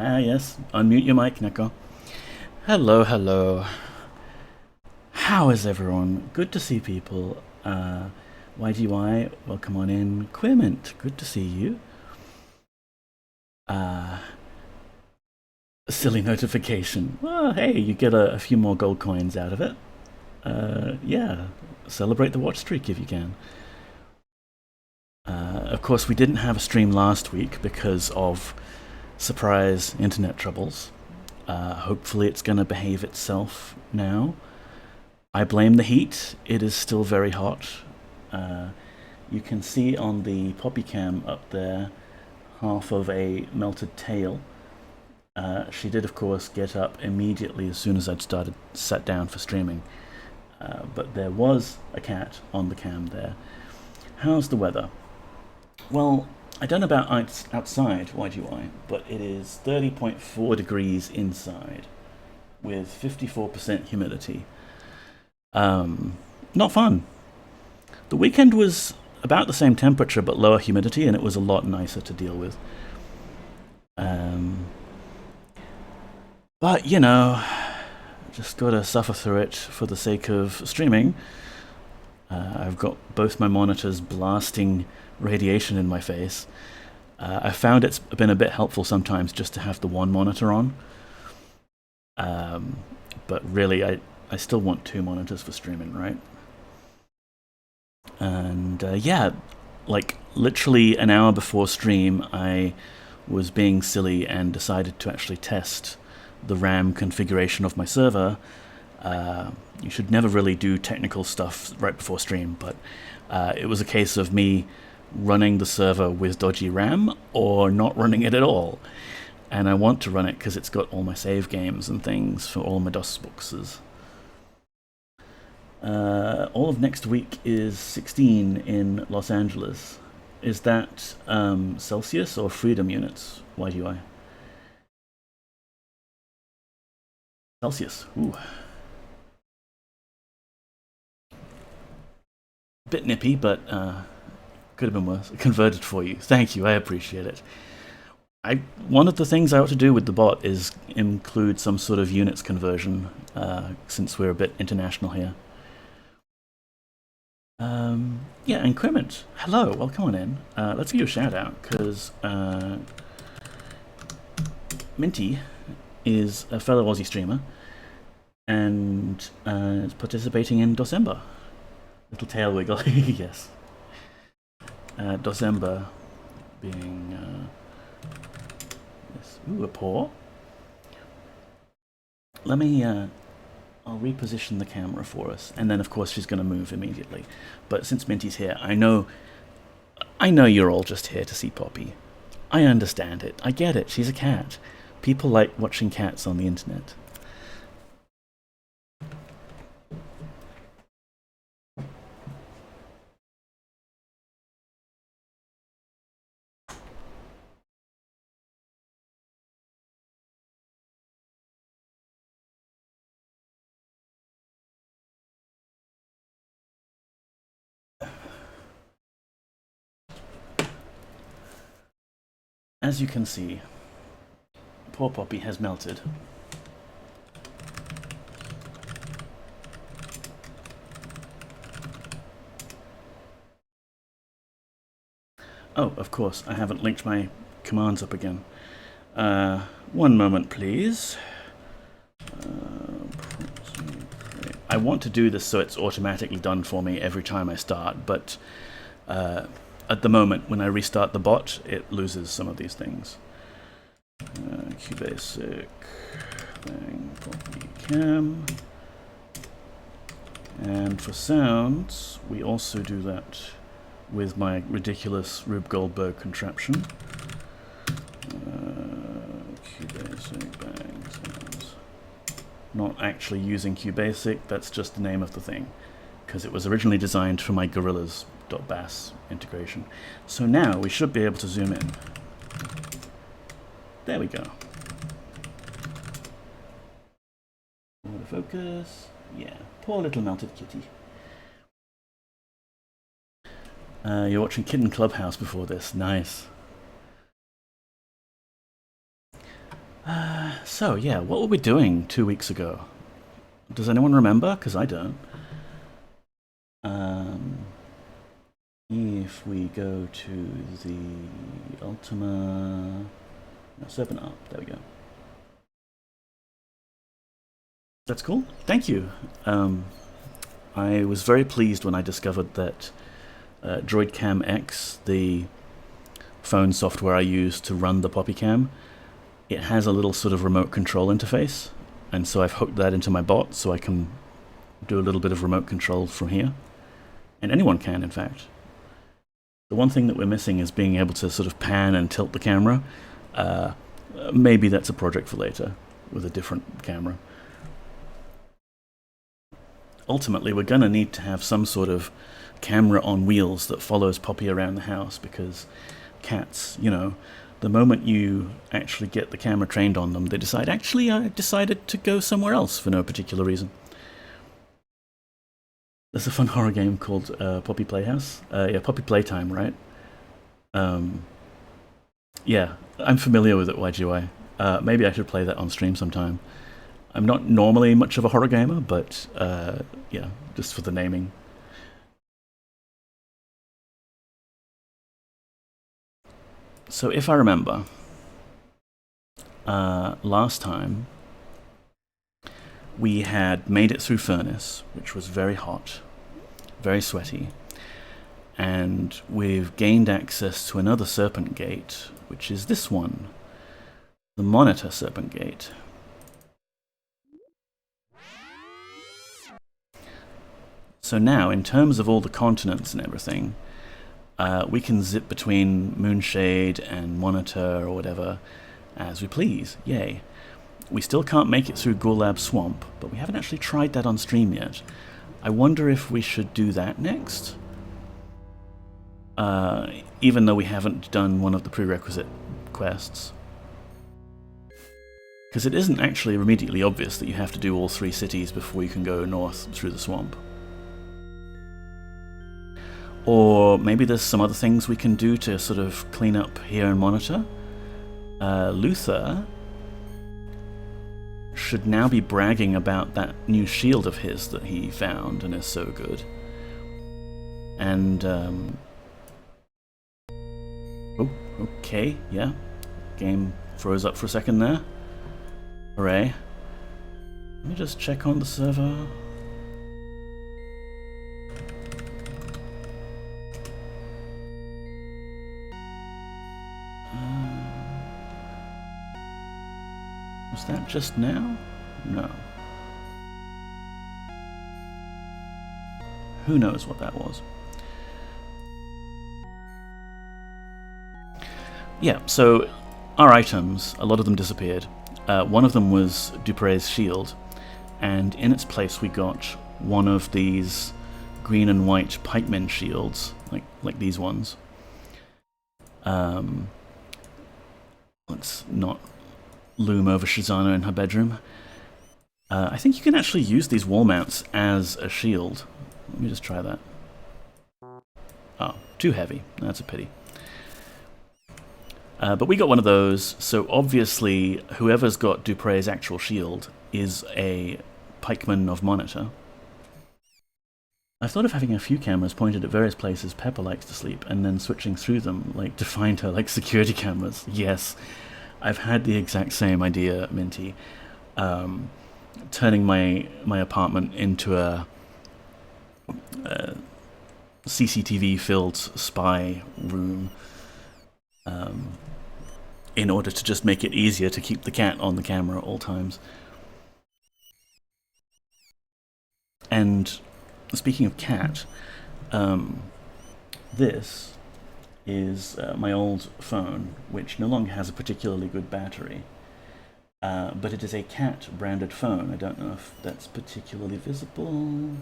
Ah, yes. Unmute your mic, Neko. Hello, hello. How is everyone? Good to see people. YGY, welcome on in. Quirmint, good to see you. Silly notification. Well, hey, you get a few more gold coins out of it. Yeah, celebrate the watch streak if you can. Of course, we didn't have a stream last week because of surprise internet troubles. Hopefully it's going to behave itself now. I blame the heat. It is still very hot. You can see on the poppy cam up there half of a melted tail. She did, of course, get up immediately as soon as I'd sat down for streaming. But there was a cat on the cam there. How's the weather? Well, I don't know about outside YGY, but it is 30.4 degrees inside with 54% humidity. Not fun. The weekend was about the same temperature but lower humidity, and it was a lot nicer to deal with. But, you know, just gotta suffer through it for the sake of streaming. I've got both my monitors blasting radiation in my face. I found it's been a bit helpful sometimes just to have the one monitor on. But really, I still want two monitors for streaming, right? And yeah, like literally an hour before stream, I was being silly and decided to actually test the RAM configuration of my server. You should never really do technical stuff right before stream, but it was a case of me running the server with dodgy RAM or not running it at all. And I want to run it because it's got all my save games and things for all my DOS boxes. All of next week is 16 in Los Angeles. Is that Celsius or Freedom units? YGY? Celsius. Ooh. Bit nippy, but could have been worse. Converted for you. Thank you. I appreciate it. One of the things I ought to do with the bot is include some sort of units conversion, since we're a bit international here. Yeah, and Quirmint, hello, welcome on in. Let's give you a shout out, because Minty is a fellow Aussie streamer and is participating in December. Little tail wiggle, yes. December being this. Ooh, a paw. Let me I'll reposition the camera for us, and then of course she's going to move immediately. But since Minty's here, I know you're all just here to see Poppy. I understand it. I get it. She's a cat. People like watching cats on the internet. As you can see, poor Poppy has melted. Oh, of course, I haven't linked my commands up again. One moment, please. I want to do this so it's automatically done for me every time I start, but at the moment, when I restart the bot, it loses some of these things. QBasic, bang, Poppy cam. And for sounds, we also do that with my ridiculous Rube Goldberg contraption. QBasic, bang, sounds. Not actually using QBasic, that's just the name of the thing, because it was originally designed for my gorillas.bass integration. So now we should be able to zoom in. There we go. Autofocus. Yeah, poor little melted kitty. You're watching Kitten Clubhouse before this. Nice. So, yeah, what were we doing 2 weeks ago? Does anyone remember? Because I don't. If we go to the Ultima... No, Serpent up. There we go. That's cool. Thank you. I was very pleased when I discovered that DroidCam X, the phone software I use to run the PoppyCam, it has a little sort of remote control interface, and so I've hooked that into my bot so I can do a little bit of remote control from here. And anyone can, in fact. The one thing that we're missing is being able to sort of pan and tilt the camera. Maybe that's a project for later, with a different camera. Ultimately, we're going to need to have some sort of camera on wheels that follows Poppy around the house, because cats, you know, the moment you actually get the camera trained on them, they decide, actually, I decided to go somewhere else for no particular reason. There's a fun horror game called Poppy Playhouse. Yeah, Poppy Playtime, right? Yeah, I'm familiar with it, YGY. Maybe I should play that on stream sometime. I'm not normally much of a horror gamer, but yeah, just for the naming. So if I remember, last time we had made it through Furnace, which was very hot, very sweaty, and we've gained access to another Serpent Gate, which is this one, the Monitor Serpent Gate. So now, in terms of all the continents and everything, we can zip between Moonshade and Monitor or whatever as we please. Yay. We still can't make it through Gulab Swamp, but we haven't actually tried that on stream yet. I wonder if we should do that next? Even though we haven't done one of the prerequisite quests. Because it isn't actually immediately obvious that you have to do all 3 cities before you can go north through the swamp. Or maybe there's some other things we can do to sort of clean up here and Monitor. Luther should now be bragging about that new shield of his that he found and is so good. And, oh, okay, yeah. Game froze up for a second there. Hooray. Let me just check on the server. Was that just now? No. Who knows what that was? Yeah, so our items, a lot of them disappeared. One of them was Dupre's shield, and in its place we got one of these green and white pikemen shields, like these ones. Let's not loom over Shizana in her bedroom. I think you can actually use these wall mounts as a shield. Let me just try that. Oh, too heavy. That's a pity. But we got one of those, so obviously whoever's got Dupre's actual shield is a pikeman of Monitor. I thought of having a few cameras pointed at various places Pepper likes to sleep, and then switching through them, like to find her, like security cameras. Yes, I've had the exact same idea, Minty. Turning my apartment into a CCTV-filled spy room, in order to just make it easier to keep the cat on the camera at all times. And speaking of cat, this is my old phone, which no longer has a particularly good battery. But it is a cat branded phone. I don't know if that's particularly visible.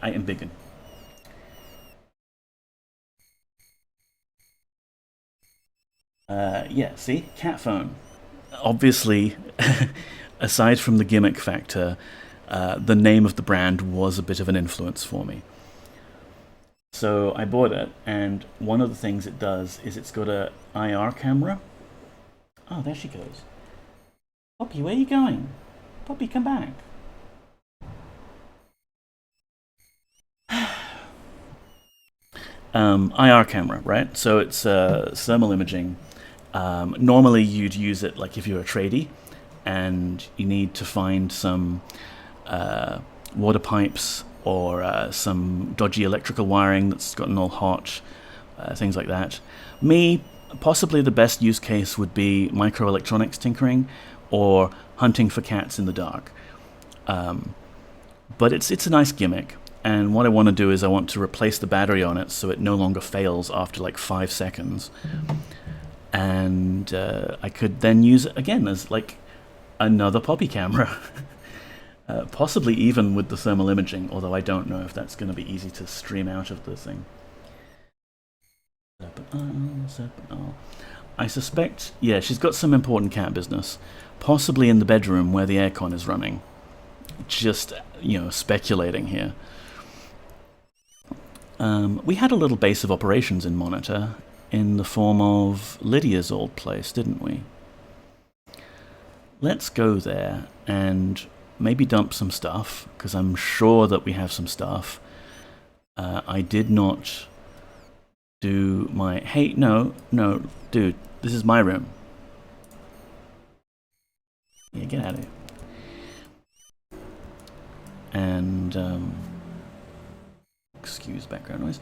I am biggen. Yeah, see? Cat phone. Obviously, aside from the gimmick factor, the name of the brand was a bit of an influence for me. So I bought it, and one of the things it does is it's got a IR camera, Oh, there she goes. Poppy, where are you going? Poppy, come back. IR camera, right? So it's thermal imaging. Normally you'd use it like if you're a tradie and you need to find some water pipes or some dodgy electrical wiring that's gotten all hot, things like that. Me, possibly the best use case would be microelectronics tinkering or hunting for cats in the dark. But it's a nice gimmick. And what I want to do is I want to replace the battery on it so it no longer fails after like 5 seconds. And I could then use it again as like another Poppy camera. Possibly even with the thermal imaging, although I don't know if that's going to be easy to stream out of the thing. Serpent. I suspect, yeah, she's got some important cat business. Possibly in the bedroom where the aircon is running. Just, speculating here. We had a little base of operations in Monitor in the form of Lydia's old place, didn't we? Let's go there and maybe dump some stuff, because I'm sure that we have some stuff. I did not do my... Hey, no, dude, this is my room. Yeah, get out of here. And, excuse background noise.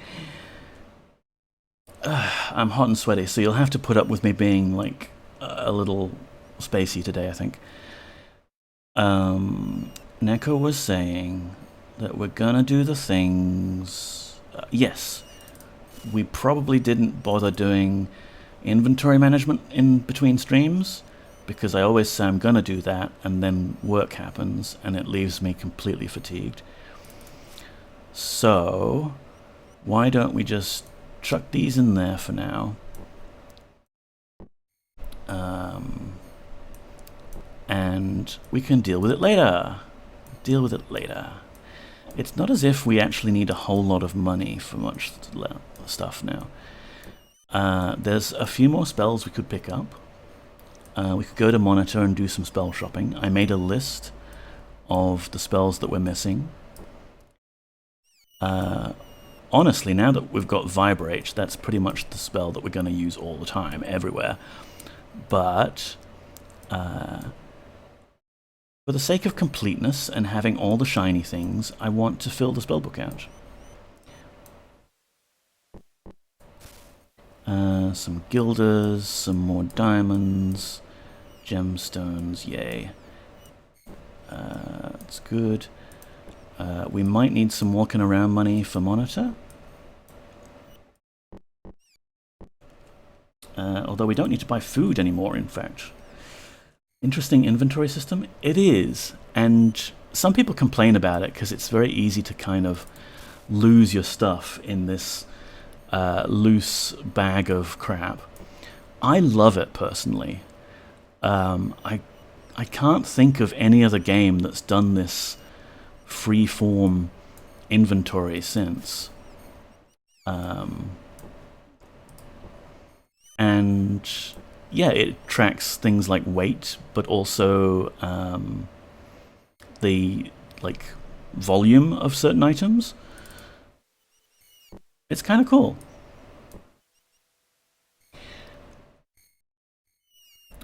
I'm hot and sweaty, so you'll have to put up with me being, like, a little spacey today, I think. Neko was saying that we're gonna do the things... yes, we probably didn't bother doing inventory management in between streams, because I always say I'm gonna do that, and then work happens, and it leaves me completely fatigued. So, why don't we just chuck these in there for now? And we can deal with it later. It's not as if we actually need a whole lot of money for much stuff now. There's a few more spells we could pick up. We could go to Monitor and do some spell shopping. I made a list of the spells that we're missing. Honestly, now that we've got Vibrate, that's pretty much the spell that we're going to use all the time, everywhere. But, for the sake of completeness and having all the shiny things, I want to fill the spellbook out. Some guilders, some more diamonds, gemstones, yay. That's good. We might need some walking around money for Monitor. Although we don't need to buy food anymore, in fact. Interesting inventory system? It is, and some people complain about it because it's very easy to kind of lose your stuff in this loose bag of crap. I love it personally. I can't think of any other game that's done this free-form inventory since. And yeah, it tracks things like weight, but also the volume of certain items. It's kind of cool.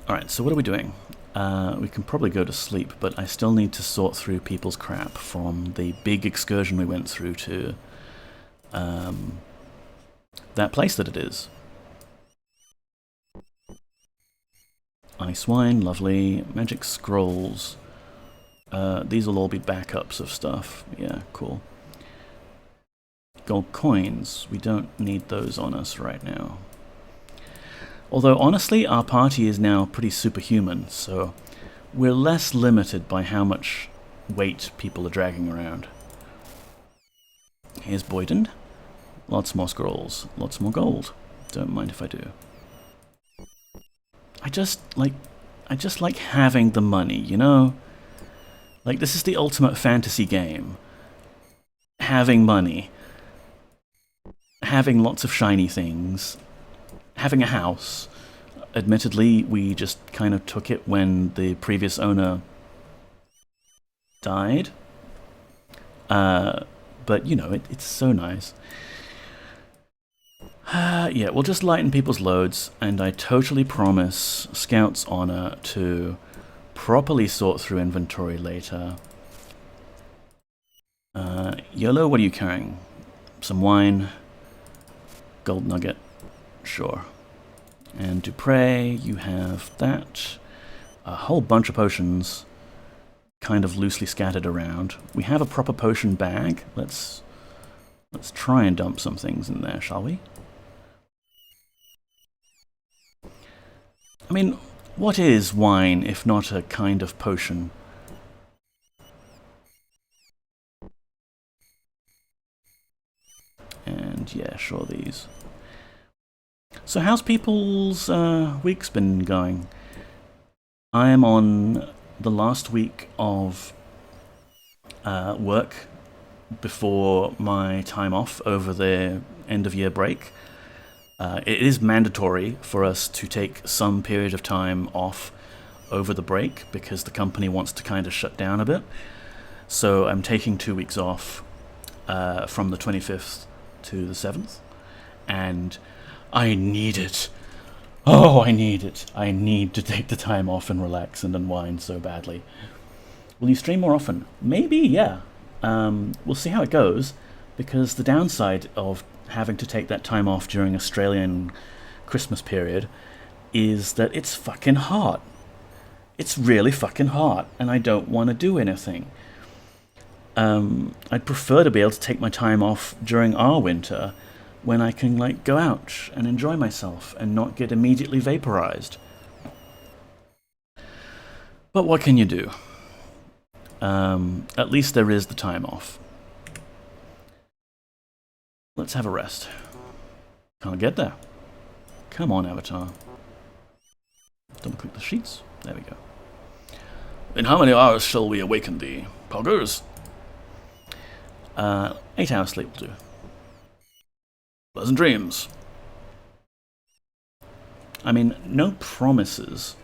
Alright, so what are we doing? We can probably go to sleep, but I still need to sort through people's crap from the big excursion we went through to that place that it is. Ice wine, lovely. Magic scrolls. These will all be backups of stuff. Yeah, cool. Gold coins. We don't need those on us right now. Although, honestly, our party is now pretty superhuman, so we're less limited by how much weight people are dragging around. Here's Boyden. Lots more scrolls. Lots more gold. Don't mind if I do. I just like having the money, you know? Like, this is the ultimate fantasy game. Having money. Having lots of shiny things. Having a house. Admittedly, we just kind of took it when the previous owner died. But, you know, it's so nice. Yeah, we'll just lighten people's loads, and I totally promise Scout's Honor to properly sort through inventory later. YOLO, what are you carrying? Some wine. Gold nugget. Sure. And Dupre, you have that. A whole bunch of potions kind of loosely scattered around. We have a proper potion bag. Let's try and dump some things in there, shall we? I mean, what is wine if not a kind of potion? And yeah, sure, these. So how's people's weeks been going? I am on the last week of work before my time off over the end of year break. It is mandatory for us to take some period of time off over the break because the company wants to kind of shut down a bit. So I'm taking 2 weeks off from the 25th to the 7th, and I need it. Oh, I need it. I need to take the time off and relax and unwind so badly. Will you stream more often? Maybe, yeah. We'll see how it goes, because the downside of having to take that time off during Australian Christmas period is that it's fucking hot. It's really fucking hot, and I don't want to do anything. I'd prefer to be able to take my time off during our winter when I can, like, go out and enjoy myself and not get immediately vaporized. But what can you do? At least there is the time off. Let's have a rest. Can't get there. Come on, Avatar. Double click the sheets. There we go. In how many hours shall we awaken thee, Poggers? 8 hours sleep will do. Pleasant dreams. I mean, no promises,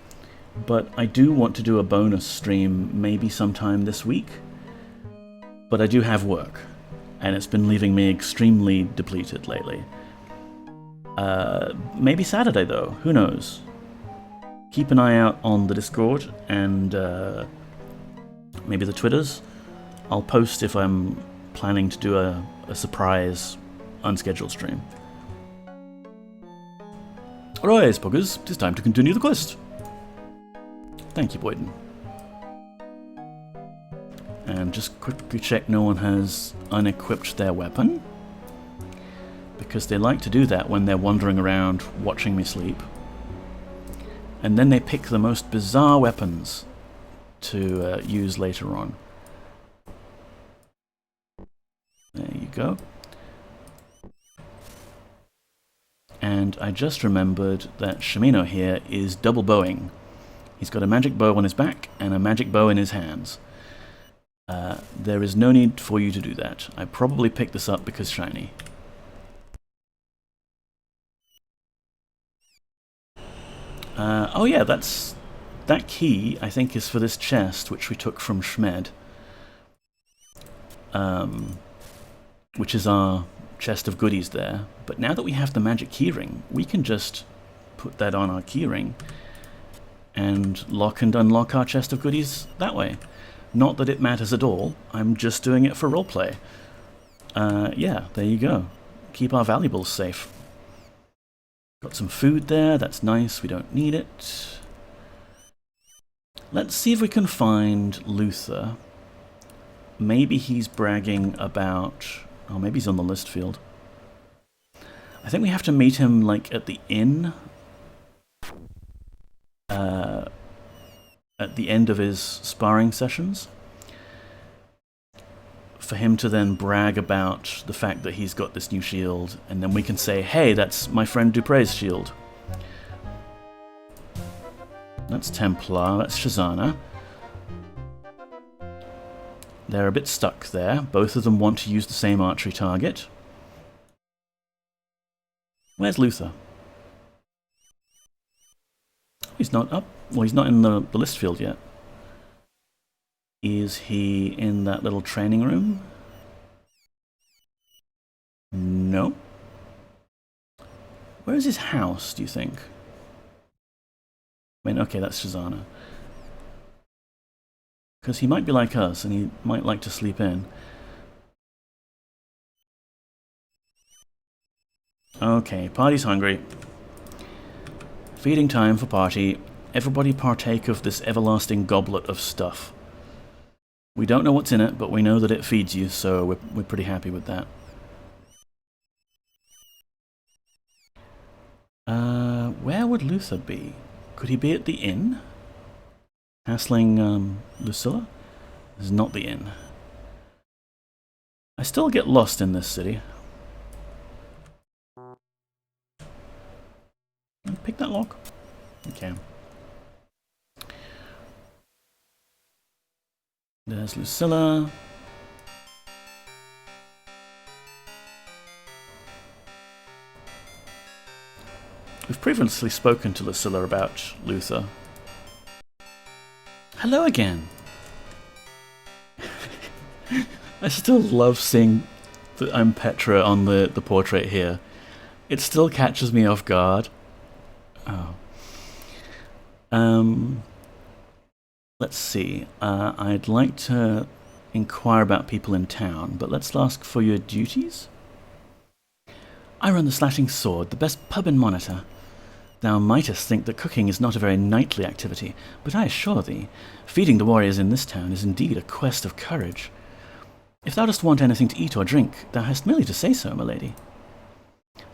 but I do want to do a bonus stream maybe sometime this week. But I do have work, and it's been leaving me extremely depleted lately. Maybe Saturday, though. Who knows? Keep an eye out on the Discord and maybe the Twitters. I'll post if I'm planning to do a surprise unscheduled stream. Alright, Spoggers, it is time to continue the quest. Thank you, Boyden. And just quickly check no one has unequipped their weapon, because they like to do that when they're wandering around watching me sleep. And then they pick the most bizarre weapons to use later on. There you go. And I just remembered that Shimino here is double bowing. He's got a magic bow on his back and a magic bow in his hands. There is no need for you to do that. I probably picked this up because shiny. Oh yeah, that key, I think, is for this chest, which we took from Schmed. Which is our chest of goodies there. But now that we have the magic keyring, we can just put that on our keyring and lock and unlock our chest of goodies that way. Not that it matters at all, I'm just doing it for roleplay. Yeah, there you go. Keep our valuables safe. Got some food there, that's nice, we don't need it. Let's see if we can find Luther. Maybe he's bragging about... oh, maybe he's on the list field. I think we have to meet him, like, at the inn. At the end of his sparring sessions. For him to then brag about the fact that he's got this new shield, and then we can say, hey, that's my friend Dupre's shield. That's Templar, that's Shazana. They're a bit stuck there. Both of them want to use the same archery target. Where's Luther? He's not up. Well, he's not in the list field yet. Is he in that little training room? No. Where is his house, do you think? I mean, okay, that's Shazana. Because he might be like us, and he might like to sleep in. Okay, party's hungry. Feeding time for party. Everybody partake of this everlasting goblet of stuff. We don't know what's in it, but we know that it feeds you, so we're pretty happy with that. Where would Luther be? Could he be at the inn? Hassling Lucilla? This is not the inn. I still get lost in this city. Can I pick that lock? Okay. There's Lucilla. We've previously spoken to Lucilla about Luther. Hello again! I still love seeing that I'm Petra on the portrait here. It still catches me off guard. Oh. Let's see. I'd like to inquire about people in town, but let's ask for your duties. I run the Slashing Sword, the best pub in Monitor. Thou mightest think that cooking is not a very knightly activity, but I assure thee, feeding the warriors in this town is indeed a quest of courage. If thou dost want anything to eat or drink, thou hast merely to say so, my lady.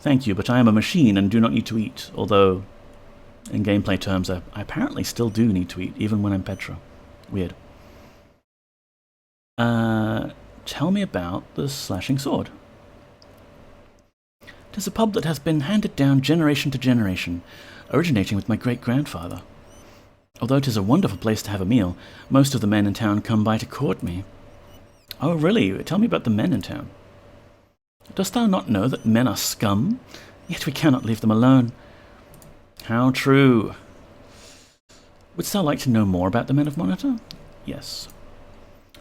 Thank you, but I am a machine and do not need to eat, although, in gameplay terms, I apparently still do need to eat, even when I'm Petra. Weird. Tell me about the Slashing Sword. 'Tis a pub that has been handed down generation to generation, originating with my great-grandfather. Although 'tis a wonderful place to have a meal, most of the men in town come by to court me. Oh, really? Tell me about the men in town. Dost thou not know that men are scum? Yet we cannot leave them alone. How true. Wouldst thou like to know more about the men of Monitor? Yes.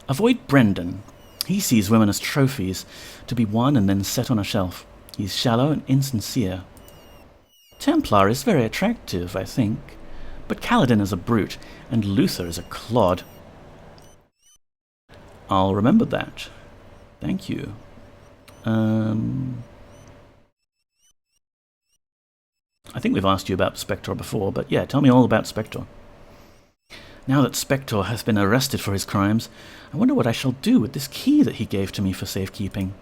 Avoid Brendan. He sees women as trophies, to be won and then set on a shelf. He's shallow and insincere. Templar is very attractive, I think, but Kaladin is a brute, and Luther is a clod. I'll remember that. Thank you. I think we've asked you about Spector before, but yeah, tell me all about Spector. Now that Spector has been arrested for his crimes, I wonder what I shall do with this key that he gave to me for safekeeping.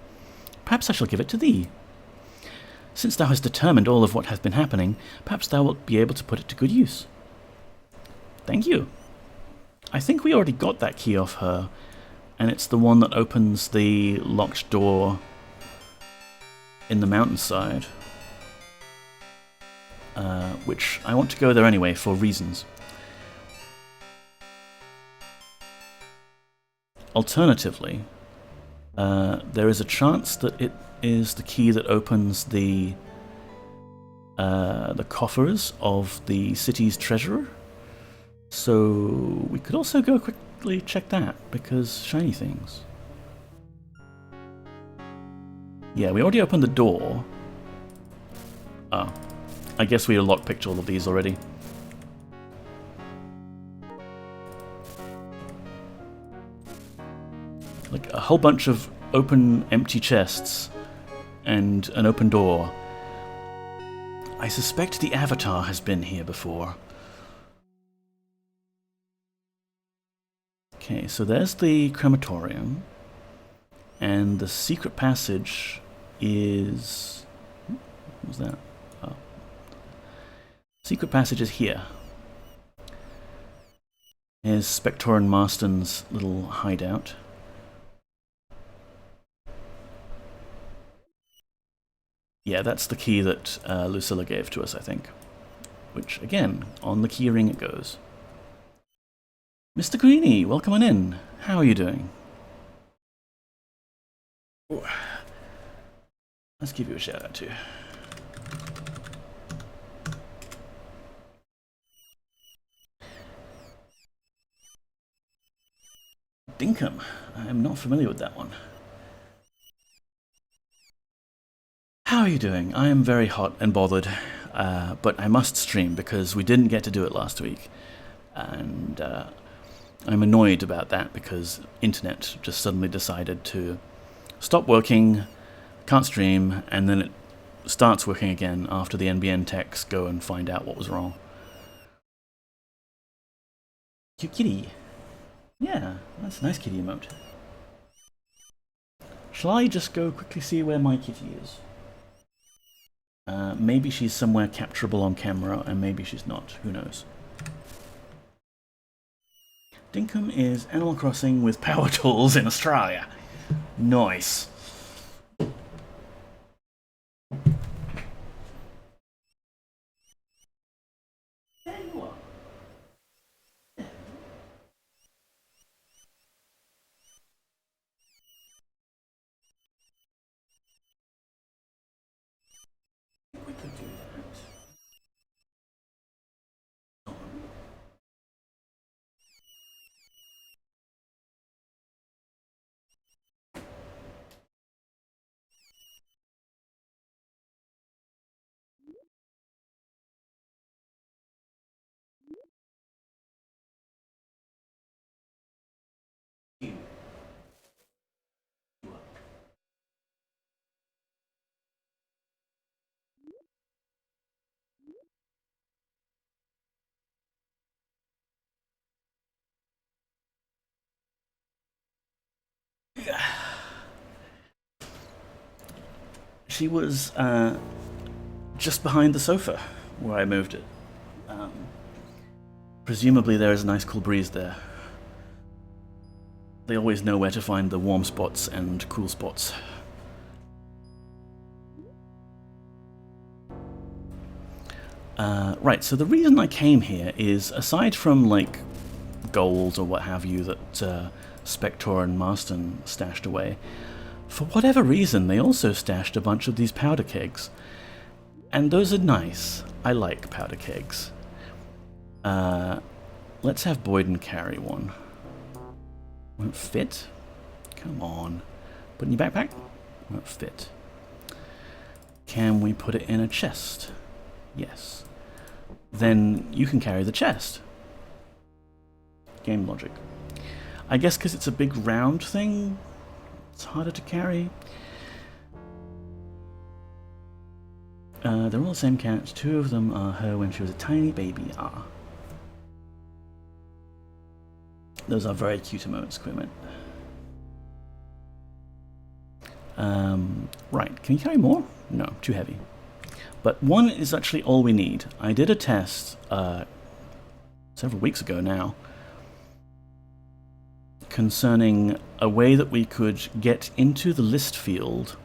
Perhaps I shall give it to thee. Since thou hast determined all of what has been happening, perhaps thou wilt be able to put it to good use. Thank you. I think we already got that key off her, and it's the one that opens the locked door in the mountainside. Which I want to go there anyway for reasons. Alternatively, there is a chance that it is the key that opens the coffers of the city's treasurer. So we could also go quickly check that, because shiny things. Yeah, we already opened the door. Oh, I guess we lockpicked all of these already. Like a whole bunch of open, empty chests and an open door. I suspect the Avatar has been here before. Okay, so there's the crematorium, and the secret passage is... What was that? Oh. Secret passage is here. Here's Spector and Marston's little hideout. Yeah, that's the key that Lucilla gave to us, I think. Which, again, on the key ring it goes. Mr. Greenie, welcome on in. How are you doing? Ooh. Let's give you a shout out too. Dinkum. I'm not familiar with that one. How are you doing? I am very hot and bothered, but I must stream because we didn't get to do it last week. And I'm annoyed about that because internet just suddenly decided to stop working, can't stream, and then it starts working again after the NBN techs go and find out what was wrong. Cute kitty. Yeah, that's a nice kitty emote. Shall I just go quickly see where my kitty is? Maybe she's somewhere capturable on camera, and maybe she's not. Who knows? Dinkum is Animal Crossing with power tools in Australia. Nice. There you are. We could do that. She was just behind the sofa where I moved it. Presumably there is a nice cool breeze there. They always know where to find the warm spots and cool spots. Right, so the reason I came here is, aside from, like, gold or what have you that Spector and Marston stashed away, for whatever reason they also stashed a bunch of these powder kegs. And those are nice. I like powder kegs. Let's have Boyden carry one. Won't fit? Come on. Put it in your backpack? Won't fit. Can we put it in a chest? Yes. Then you can carry the chest. Game logic. I guess because it's a big round thing, it's harder to carry. They're all the same cats. Two of them are her when she was a tiny baby. Ah. Those are very cute emotes, Quimit. Right, can you carry more? No, too heavy. But one is actually all we need. I did a test several weeks ago now concerning a way that we could get into the list field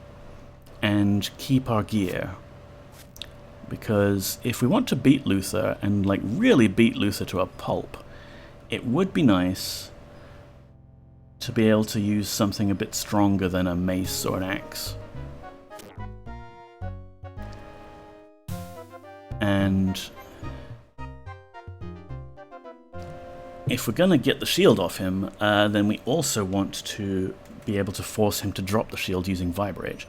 and keep our gear. Because if we want to beat Luther, and like really beat Luther to a pulp, it would be nice to be able to use something a bit stronger than a mace or an axe. And if we're going to get the shield off him, then we also want to be able to force him to drop the shield using Vibrate.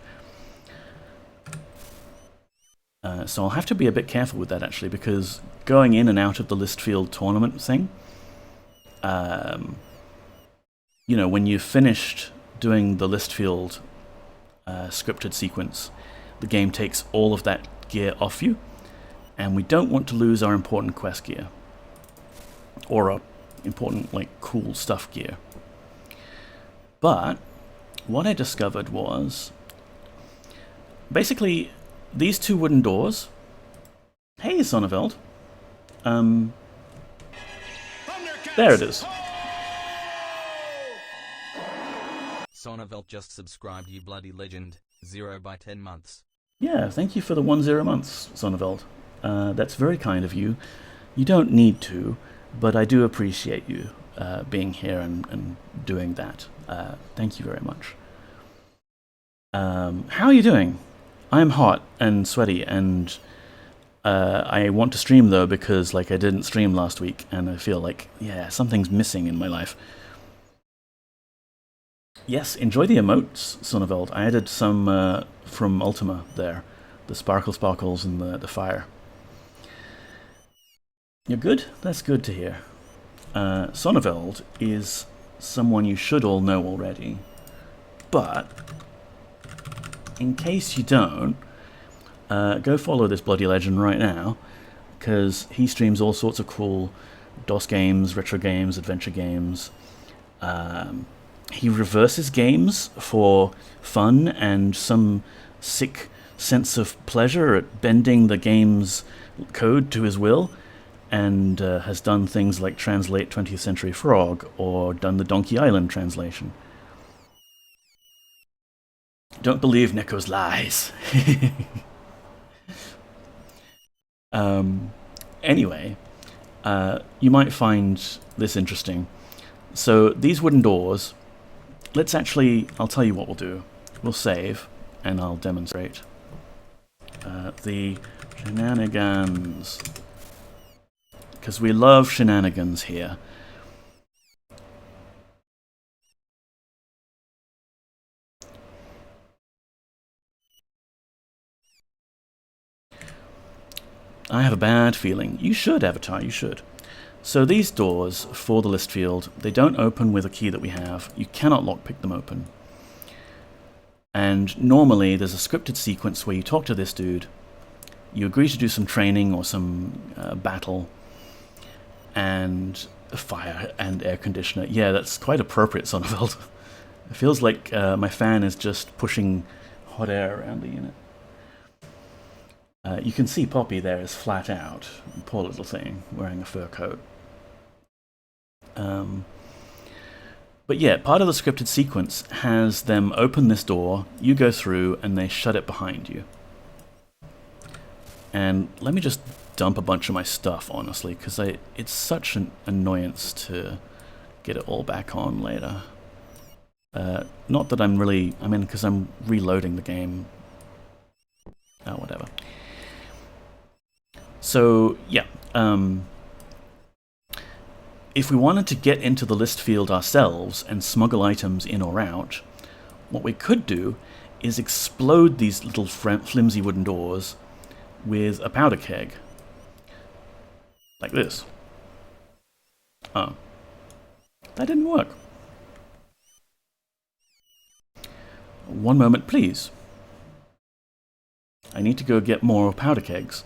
So I'll have to be a bit careful with that, actually, because going in and out of the list field tournament thing, you know, when you've finished doing the list field scripted sequence, the game takes all of that gear off you, and we don't want to lose our important quest gear, or our important, like, cool stuff gear. But what I discovered was, basically, these two wooden doors. Hey, Sonneveld. There it is. Sonneveld just subscribed, you bloody legend. 0 by 10 months. Yeah, thank you for the 10 months, Sonneveld. That's very kind of you. You don't need to, but I do appreciate you being here and doing that. Thank you very much. How are you doing? I'm hot and sweaty, and I want to stream, though, because like I didn't stream last week, and I feel like, yeah, something's missing in my life. Yes, enjoy the emotes, Sonneveld. I added some from Ultima there. The sparkles and the fire. You're good? That's good to hear. Sonneveld is someone you should all know already. But, in case you don't, go follow this bloody legend right now, because he streams all sorts of cool DOS games, retro games, adventure games. He reverses games for fun and some sick sense of pleasure at bending the game's code to his will, and has done things like translate 20th Century Frog or done the Donkey Island translation. Don't believe Neko's lies. Anyway, you might find this interesting. So these wooden doors, I'll tell you what we'll do. We'll save, and I'll demonstrate. The shenanigans. Because we love shenanigans here. I have a bad feeling. You should, Avatar, you should. So these doors for the list field, they don't open with a key that we have. You cannot lockpick them open. And normally there's a scripted sequence where you talk to this dude, you agree to do some training or some battle, and fire and air conditioner. Yeah, that's quite appropriate, Sonneveld. It feels like my fan is just pushing hot air around the unit. You can see Poppy there is flat out. Poor little thing, wearing a fur coat. But yeah, part of the scripted sequence has them open this door, you go through, and they shut it behind you. And let me just dump a bunch of my stuff, honestly, because it's such an annoyance to get it all back on later. Not that because I'm reloading the game. Oh, whatever. So, yeah. If we wanted to get into the list field ourselves and smuggle items in or out, what we could do is explode these little flimsy wooden doors with a powder keg. Like this. Oh. That didn't work. One moment, please. I need to go get more powder kegs.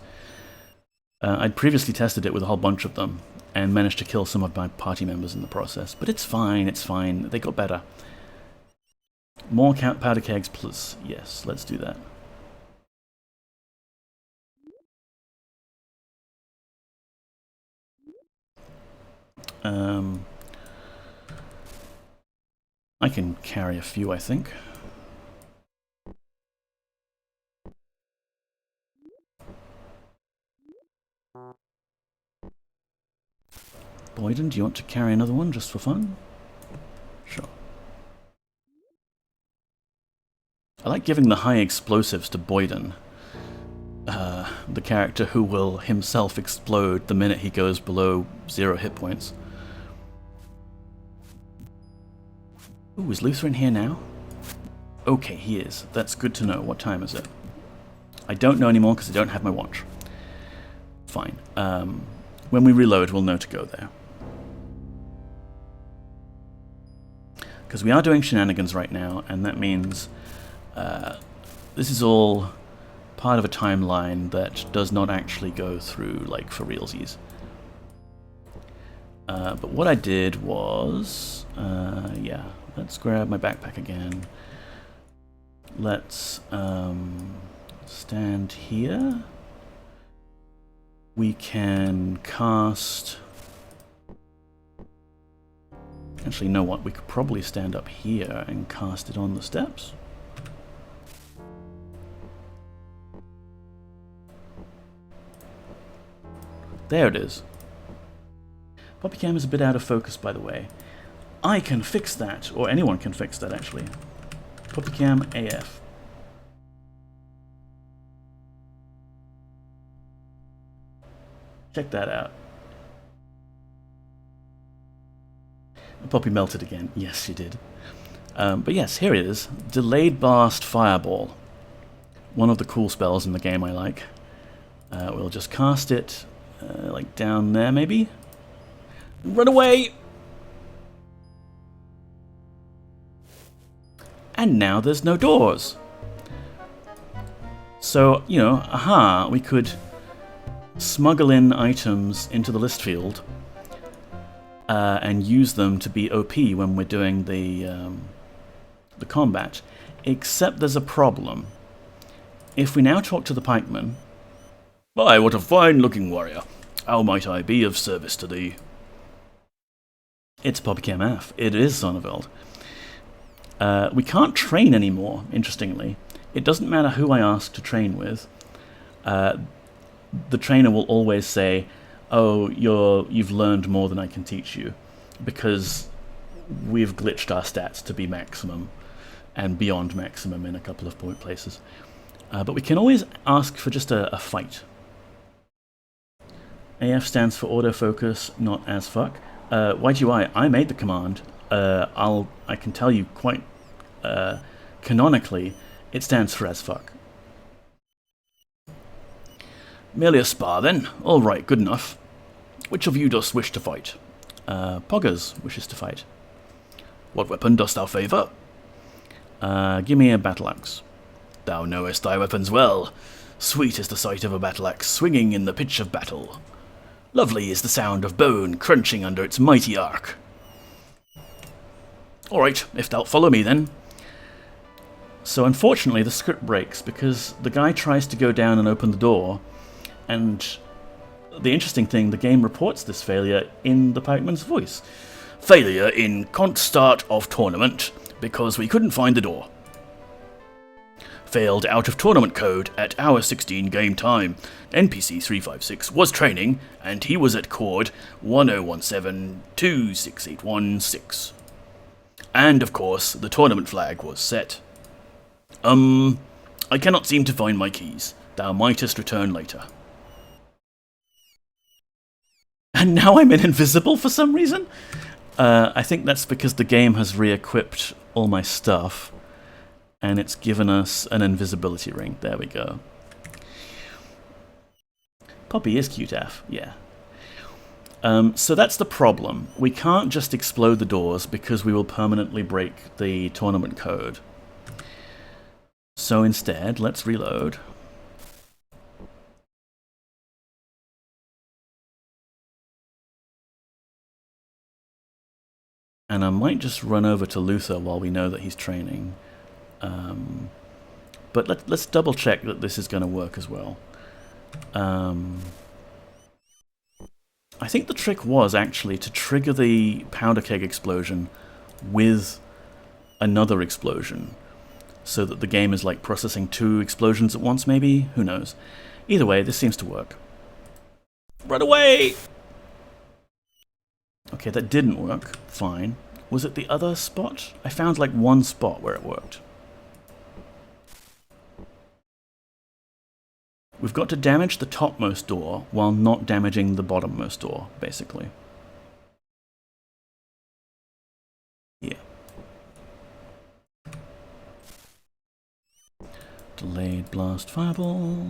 I'd previously tested it with a whole bunch of them and managed to kill some of my party members in the process. But it's fine, it's fine. They got better. More powder kegs, plus. Yes, let's do that. I can carry a few, I think. Boyden, do you want to carry another one just for fun? Sure. I like giving the high explosives to Boyden, the character who will himself explode the minute he goes below 0 hit points. Ooh, is Luther in here now? Okay, he is. That's good to know. What time is it? I don't know anymore because I don't have my watch. Fine. When we reload, we'll know to go there. Because we are doing shenanigans right now, and that means this is all part of a timeline that does not actually go through, like, for realsies. But what I did was, yeah, let's grab my backpack again. Let's stand here. We can cast... Actually, you know what? We could probably stand up here and cast it on the steps. There it is. PuppyCam is a bit out of focus, by the way. I can fix that, or anyone can fix that, actually. PuppyCam AF. Check that out. The Poppy melted again. Yes, she did. But yes, here it is. Delayed Blast Fireball. One of the cool spells in the game I like. We'll just cast it, like down there maybe. Run away! And now there's no doors. So, you know, aha, we could smuggle in items into the list field and use them to be OP when we're doing the combat. Except there's a problem. If we now talk to the pikeman... "Why, what a fine-looking warrior. How might I be of service to thee?" It's Poppycam F. It is Sonneveld. We can't train anymore, interestingly. It doesn't matter who I ask to train with. The trainer will always say, "Oh, you've learned more than I can teach you," because we've glitched our stats to be maximum and beyond maximum in a couple of places. But we can always ask for just a fight. AF stands for autofocus, not as fuck. YGY, I made the command. I can tell you quite canonically, it stands for as fuck. "Merely a spar, then? All right, good enough. Which of you dost wish to fight?" Poggers wishes to fight. "What weapon dost thou favour?" Give me a battle axe. "Thou knowest thy weapons well. Sweet is the sight of a battle axe swinging in the pitch of battle. Lovely is the sound of bone crunching under its mighty arc." "All right, if thou'lt follow me, then." So unfortunately, the script breaks because the guy tries to go down and open the door, and the interesting thing, the game reports this failure in the pikeman's voice. "Failure in start of tournament because we couldn't find the door. Failed out of tournament code at hour 16 game time. NPC 356 was training and he was at chord 1017268116. And of course, the tournament flag was set. I cannot seem to find my keys. Thou mightest return later." And now I'm invisible for some reason? I think that's because the game has re-equipped all my stuff, and it's given us an invisibility ring. There we go. Poppy is cute AF, yeah. So that's the problem. We can't just explode the doors because we will permanently break the tournament code. So instead, let's reload. And I might just run over to Luther while we know that he's training. But let's double check that this is going to work as well. I think the trick was actually to trigger the powder keg explosion with another explosion, so that the game is like processing two explosions at once, maybe? Who knows? Either way, this seems to work. Run away! Okay, that didn't work. Fine. Was it the other spot? I found like one spot where it worked. We've got to damage the topmost door while not damaging the bottommost door, basically. Yeah. Delayed blast fireball.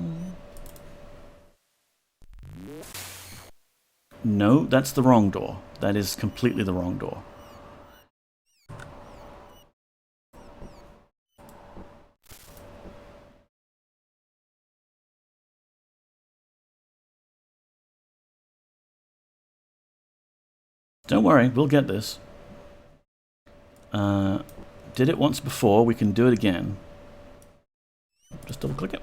No, that's the wrong door. That is completely the wrong door. Don't worry, we'll get this. Did it once before, we can do it again. Just double click it.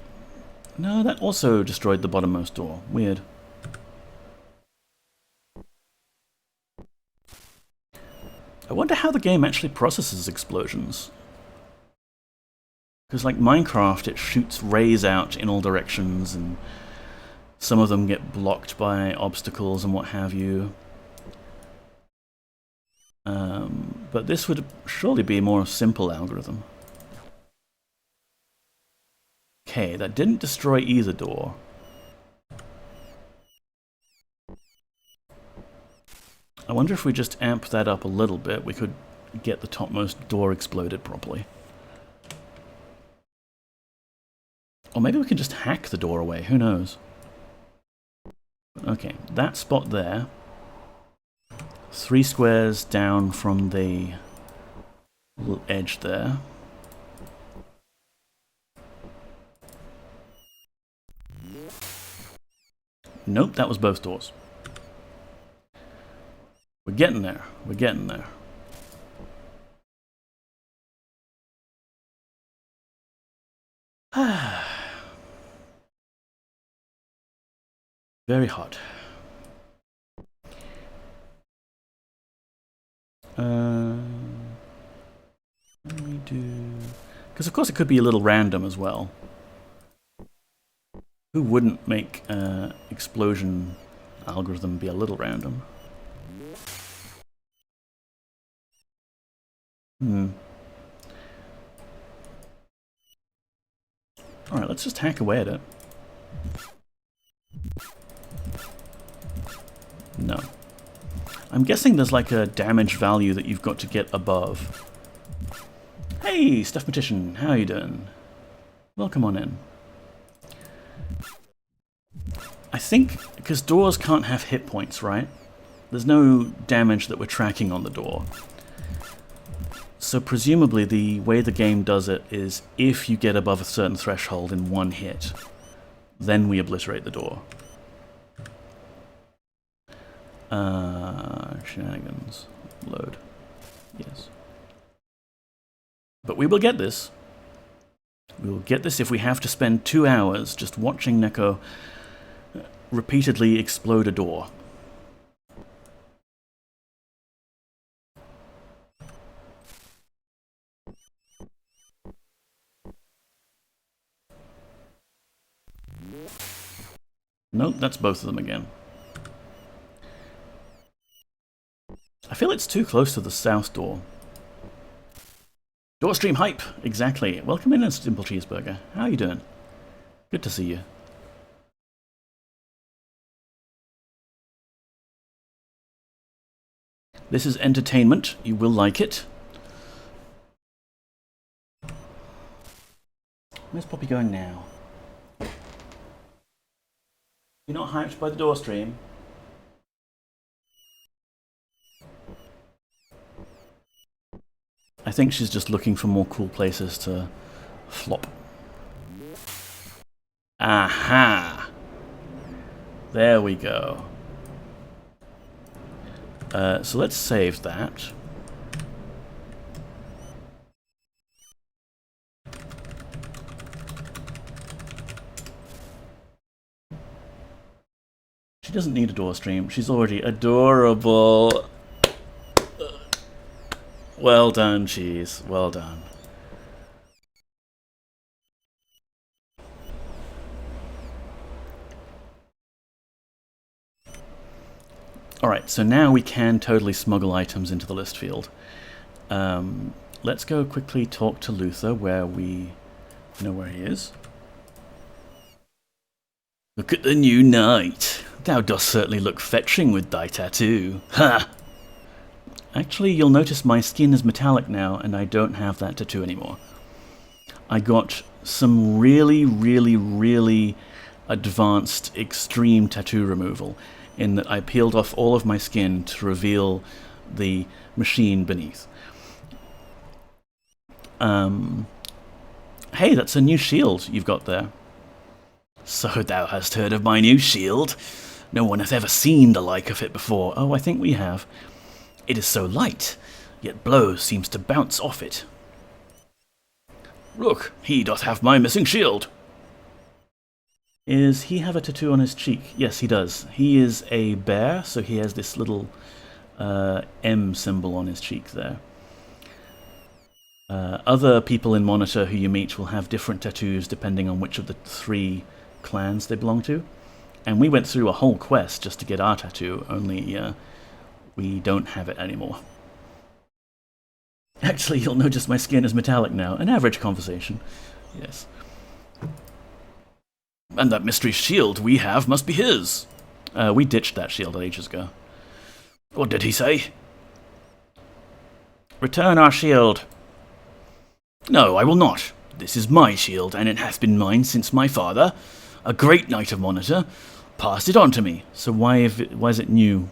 No, that also destroyed the bottommost door. Weird. I wonder how the game actually processes explosions. Because like Minecraft, it shoots rays out in all directions, and some of them get blocked by obstacles and what have you. But this would surely be a more simple algorithm. Okay, that didn't destroy either door. I wonder if we just amp that up a little bit, we could get the topmost door exploded properly. Or maybe we can just hack the door away, who knows? Okay, that spot there. 3 squares down from the little edge there. Nope, that was both doors. We're getting there. We're getting there. Very hot. What do we do? Because of course it could be a little random as well. Who wouldn't make explosion algorithm be a little random? Alright, let's just hack away at it. No. I'm guessing there's like a damage value that you've got to get above. Hey, Stuffmatician, how are you doing? Welcome on in. I think, because doors can't have hit points, right? There's no damage that we're tracking on the door. So presumably the way the game does it is if you get above a certain threshold in one hit, then we obliterate the door. Shenanigans. Load. Yes. But we will get this. We will get this if we have to spend 2 hours just watching Neko repeatedly explode a door. Nope, that's both of them again. I feel it's too close to the south door. Door stream hype! Exactly. Welcome in, Simple Cheeseburger. How are you doing? Good to see you. This is entertainment. You will like it. Where's Poppy going now? You're not hyped by the door stream? I think she's just looking for more cool places to flop. Aha! There we go. So let's save that. She doesn't need a door stream. She's already adorable. Well done, Cheese. Well done. Alright, so now we can totally smuggle items into the list field. Let's go quickly talk to Luther, where we know where he is. Look at the new knight. Thou dost certainly look fetching with thy tattoo. Ha! Actually, you'll notice my skin is metallic now, and I don't have that tattoo anymore. I got some really, really, really advanced extreme tattoo removal, in that I peeled off all of my skin to reveal the machine beneath. Hey, that's a new shield you've got there. So thou hast heard of my new shield? No one hath ever seen the like of it before. Oh, I think we have. It is so light, yet blows seems to bounce off it. Look, he doth have my missing shield. Is he have a tattoo on his cheek? Yes, he does. He is a bear, so he has this little M symbol on his cheek there. Other people in Monitor who you meet will have different tattoos depending on which of the 3 clans they belong to. And we went through a whole quest just to get our tattoo, only we don't have it anymore. Actually, you'll notice my skin is metallic now. An average conversation. Yes. And that mystery shield we have must be his. We ditched that shield ages ago. What did he say? return our shield. No, I will not. This is my shield, and it hath been mine since my father, a great knight of Monitor, passed it on to me. So why is it new?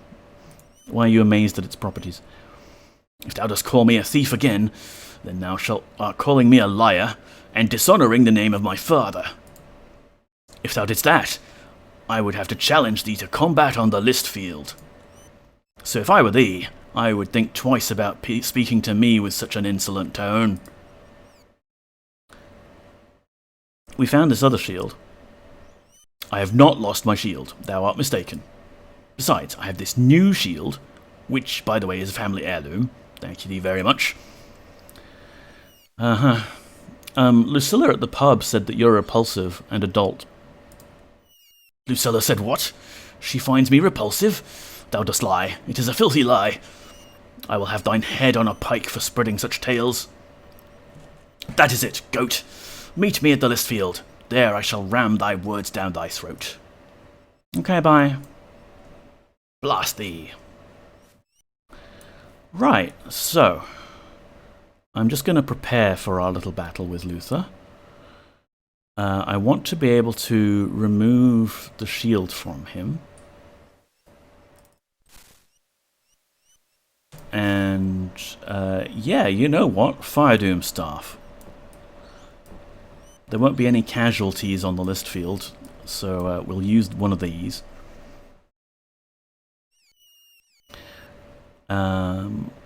Why are you amazed at its properties? If thou dost call me a thief again, then thou shalt art calling me a liar, and dishonouring the name of my father. If thou didst that, I would have to challenge thee to combat on the list field. So if I were thee, I would think twice about speaking to me with such an insolent tone. We found this other shield. I have not lost my shield, thou art mistaken. Besides, I have this new shield, which, by the way, is a family heirloom. Thank you very much. Lucilla at the pub said that you're repulsive and adult. Lucilla said what? She finds me repulsive? Thou dost lie. It is a filthy lie. I will have thine head on a pike for spreading such tales. That is it, goat. Meet me at the list field. There I shall ram thy words down thy throat. Okay, bye. Blast thee. Right, so I'm just going to prepare for our little battle with Luther. I want to be able to remove the shield from him. And, yeah, you know what? Fire Doom Staff. There won't be any casualties on the list field, so we'll use one of these.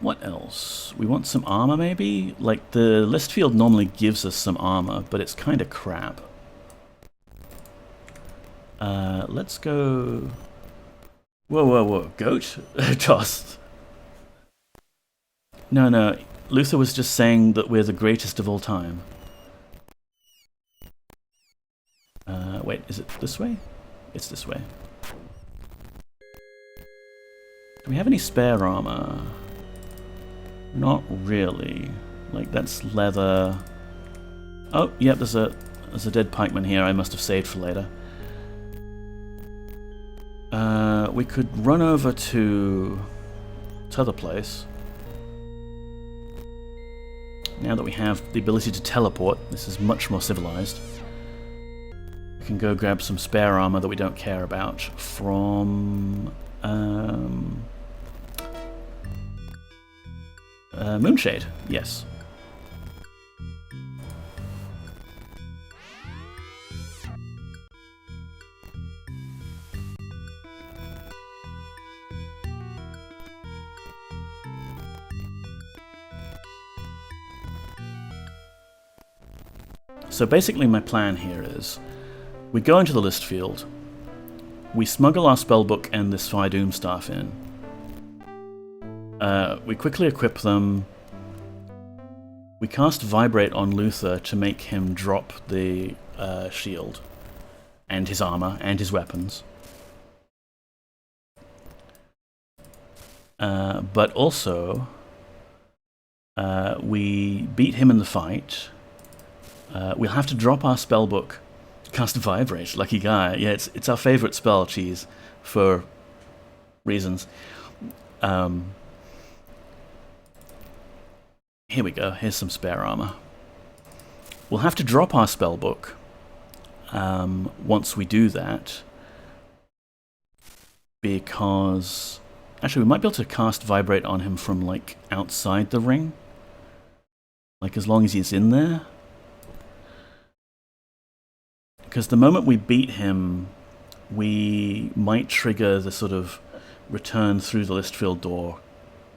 What else? We want some armor, maybe? Like, the list field normally gives us some armor, but it's kind of crap. Let's go... Whoa, whoa, whoa. Goat? Toss. No. Luther was just saying that we're the greatest of all time. Wait, is it this way? It's this way. Do we have any spare armor? Not really. Like, that's leather. Oh, yep, there's a dead pikeman here I must have saved for later. We could run over to this other place. Now that we have the ability to teleport, this is much more civilized. We can go grab some spare armor that we don't care about from... Moonshade, yes. So basically my plan here is, we go into the list field, we smuggle our spellbook and this Fire Doom Staff in. We quickly equip them. We cast Vibrate on Luther to make him drop the shield, and his armor, and his weapons. But also, we beat him in the fight. We'll have to drop our spellbook. Cast Vibrate, lucky guy. Yeah, it's our favorite spell, Cheese, for reasons. Here we go, here's some spare armor. We'll have to drop our spellbook once we do that, because... Actually, we might be able to cast Vibrate on him from, like, outside the ring. Like, as long as he's in there. Because the moment we beat him, we might trigger the sort of return through the list field door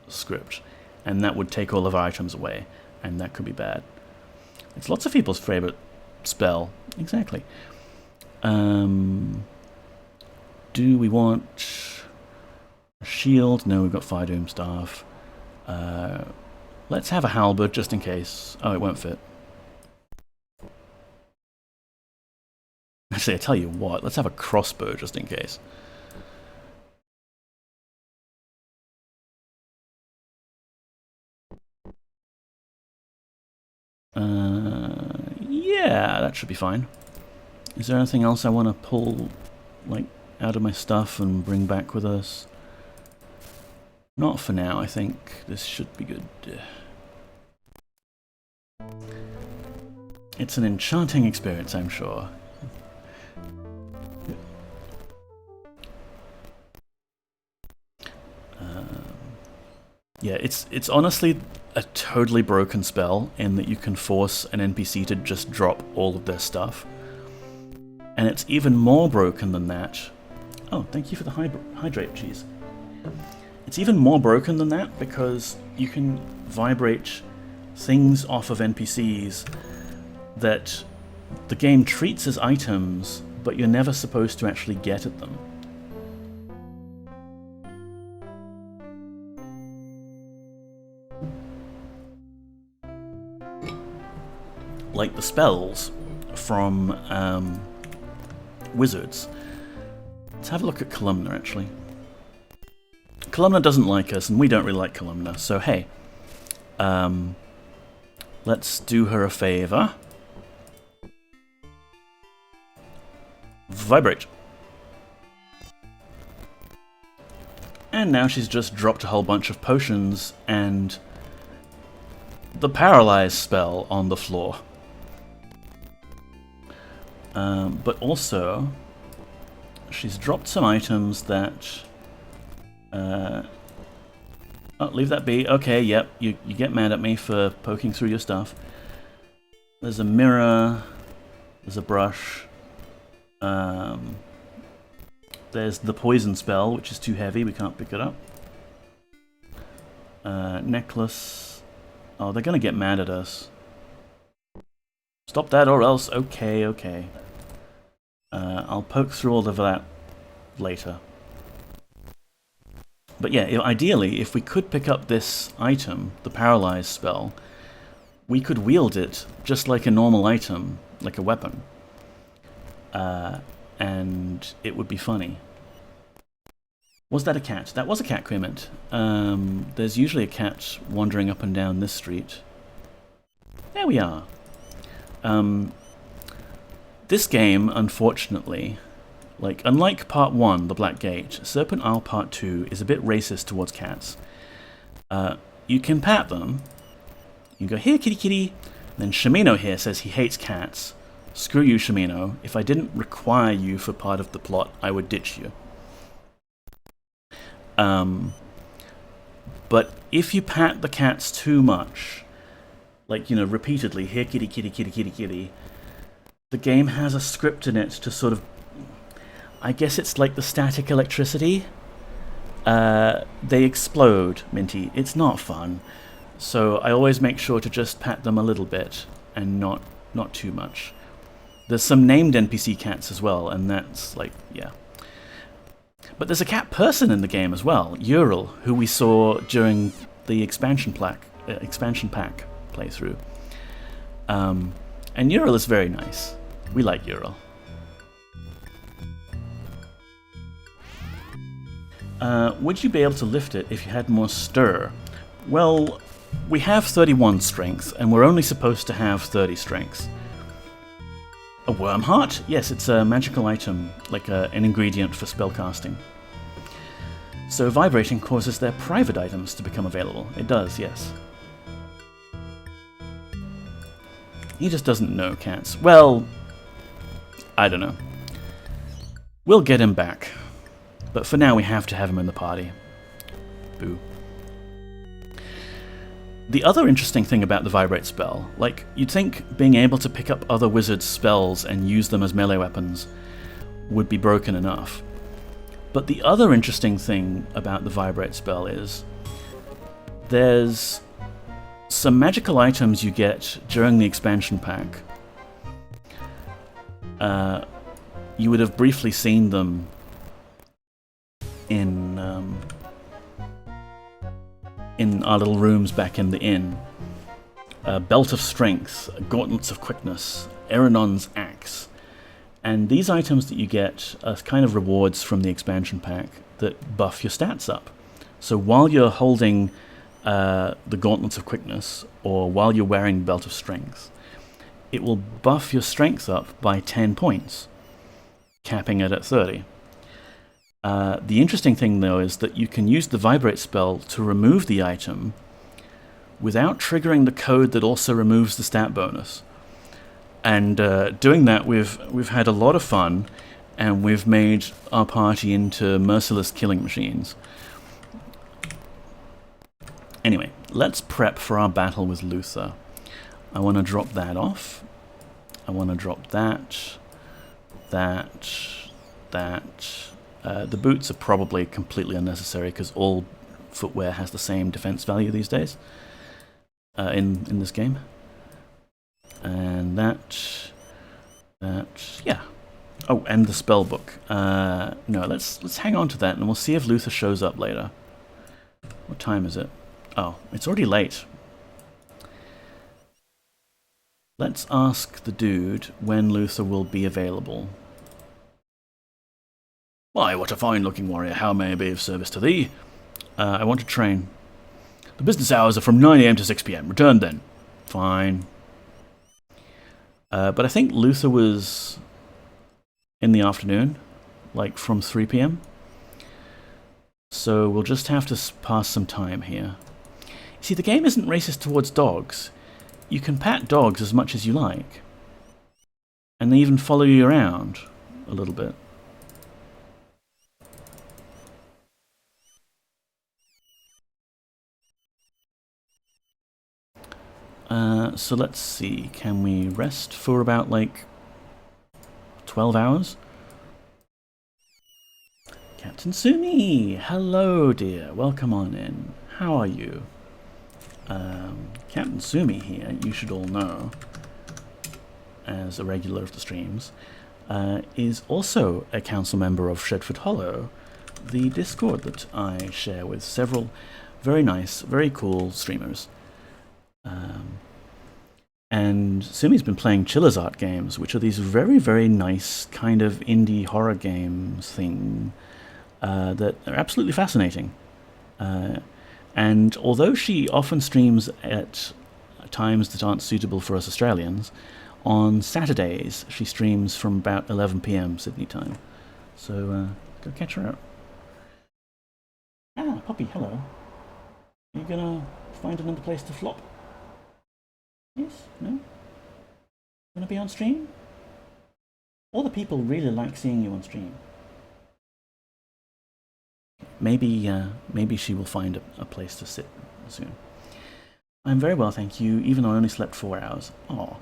script. And that would take all of our items away, and that could be bad. It's lots of people's favorite spell. Exactly. Do we want a shield? No, we've got Fire Doom Staff. Let's have a halberd just in case. Oh, it won't fit. Actually, I tell you what, let's have a crossbow just in case. Yeah, that should be fine. Is there anything else I want to pull, like, out of my stuff and bring back with us? Not for now, I think this should be good. It's an enchanting experience, I'm sure. Yeah, it's honestly a totally broken spell in that you can force an NPC to just drop all of their stuff. And it's even more broken than that. Oh, thank you for the hydrate cheese. It's even more broken than that because you can vibrate things off of NPCs that the game treats as items, but you're never supposed to actually get at them. Like the spells from wizards. Let's have a look at Columna, actually. Columna doesn't like us, and we don't really like Columna, so hey. Let's do her a favor. Vibrate. And now she's just dropped a whole bunch of potions and the paralyze spell on the floor. But also, she's dropped some items that... oh, leave that be. Okay, yep, you get mad at me for poking through your stuff. There's a mirror. There's a brush. There's the poison spell, which is too heavy. We can't pick it up. Necklace. Oh, they're going to get mad at us. Stop that or else. Okay, okay. I'll poke through all of that later. But yeah, ideally, if we could pick up this item, the Paralyze spell, we could wield it just like a normal item, like a weapon. And it would be funny. Was that a cat? That was a cat, Quiment. There's usually a cat wandering up and down this street. There we are. This game, unfortunately, like, unlike Part 1, The Black Gate, Serpent Isle Part 2 is a bit racist towards cats. You can pat them. You can go, here, kitty, kitty. Then Shimino here says he hates cats. Screw you, Shimino. If I didn't require you for part of the plot, I would ditch you. But if you pat the cats too much, like, you know, repeatedly, here, kitty, kitty, kitty, kitty, kitty, the game has a script in it to sort of... I guess it's like the static electricity. They explode, Minty. It's not fun. So I always make sure to just pat them a little bit and not too much. There's some named NPC cats as well, and that's like, yeah. But there's a cat person in the game as well, Ural, who we saw during the expansion pack playthrough. And Ural is very nice. We like Ural. Would you be able to lift it if you had more stir? Well, we have 31 strength, and we're only supposed to have 30 strength. A worm heart? Yes, it's a magical item, like an ingredient for spellcasting. So vibrating causes their private items to become available. It does, yes. He just doesn't know cats. Well, I don't know. We'll get him back. But for now we have to have him in the party. Boo. The other interesting thing about the Vibrate spell, like, you'd think being able to pick up other wizards' spells and use them as melee weapons would be broken enough. But the other interesting thing about the Vibrate spell is there's some magical items you get during the expansion pack. You would have briefly seen them in our little rooms back in the inn. Belt of Strength, Gauntlets of Quickness, Erenon's Axe. And these items that you get are kind of rewards from the expansion pack that buff your stats up. So while you're holding the Gauntlets of Quickness, or while you're wearing Belt of Strength, it will buff your strength up by 10 points, capping it at 30. The interesting thing, though, is that you can use the Vibrate spell to remove the item without triggering the code that also removes the stat bonus. And doing that, we've had a lot of fun, and we've made our party into merciless killing machines. Anyway, let's prep for our battle with Luther. I want to drop that off. I want to drop that. The boots are probably completely unnecessary because all footwear has the same defense value these days in this game. And yeah. Oh, and the spell book. No, let's hang on to that, and we'll see if Luther shows up later. What time is it? Oh, it's already late. Let's ask the dude when Luther will be available. Why, what a fine-looking warrior. How may I be of service to thee? I want to train. The business hours are from 9 AM to 6 PM. Return then. Fine. But I think Luther was in the afternoon, like from 3 PM. So we'll just have to pass some time here. See, the game isn't racist towards dogs. You can pat dogs as much as you like. And they even follow you around a little bit. So let's see, can we rest for about like 12 hours? Captain Sumi! Hello dear, welcome on in. How are you? Captain Sumi here, you should all know, as a regular of the streams, is also a council member of Shedford Hollow, the Discord that I share with several very nice, very cool streamers. And Sumi's been playing Chiller's Art games, which are these very, very nice kind of indie horror games thing that are absolutely fascinating. And although she often streams at times that aren't suitable for us Australians, on Saturdays she streams from about 11 PM Sydney time. So go catch her out. Ah, Poppy, hello. Are you gonna find another place to flop? Yes? No? Gonna be on stream? All the people really like seeing you on stream. Maybe she will find a place to sit soon. I'm very well, thank you, even though I only slept 4 hours. Aw.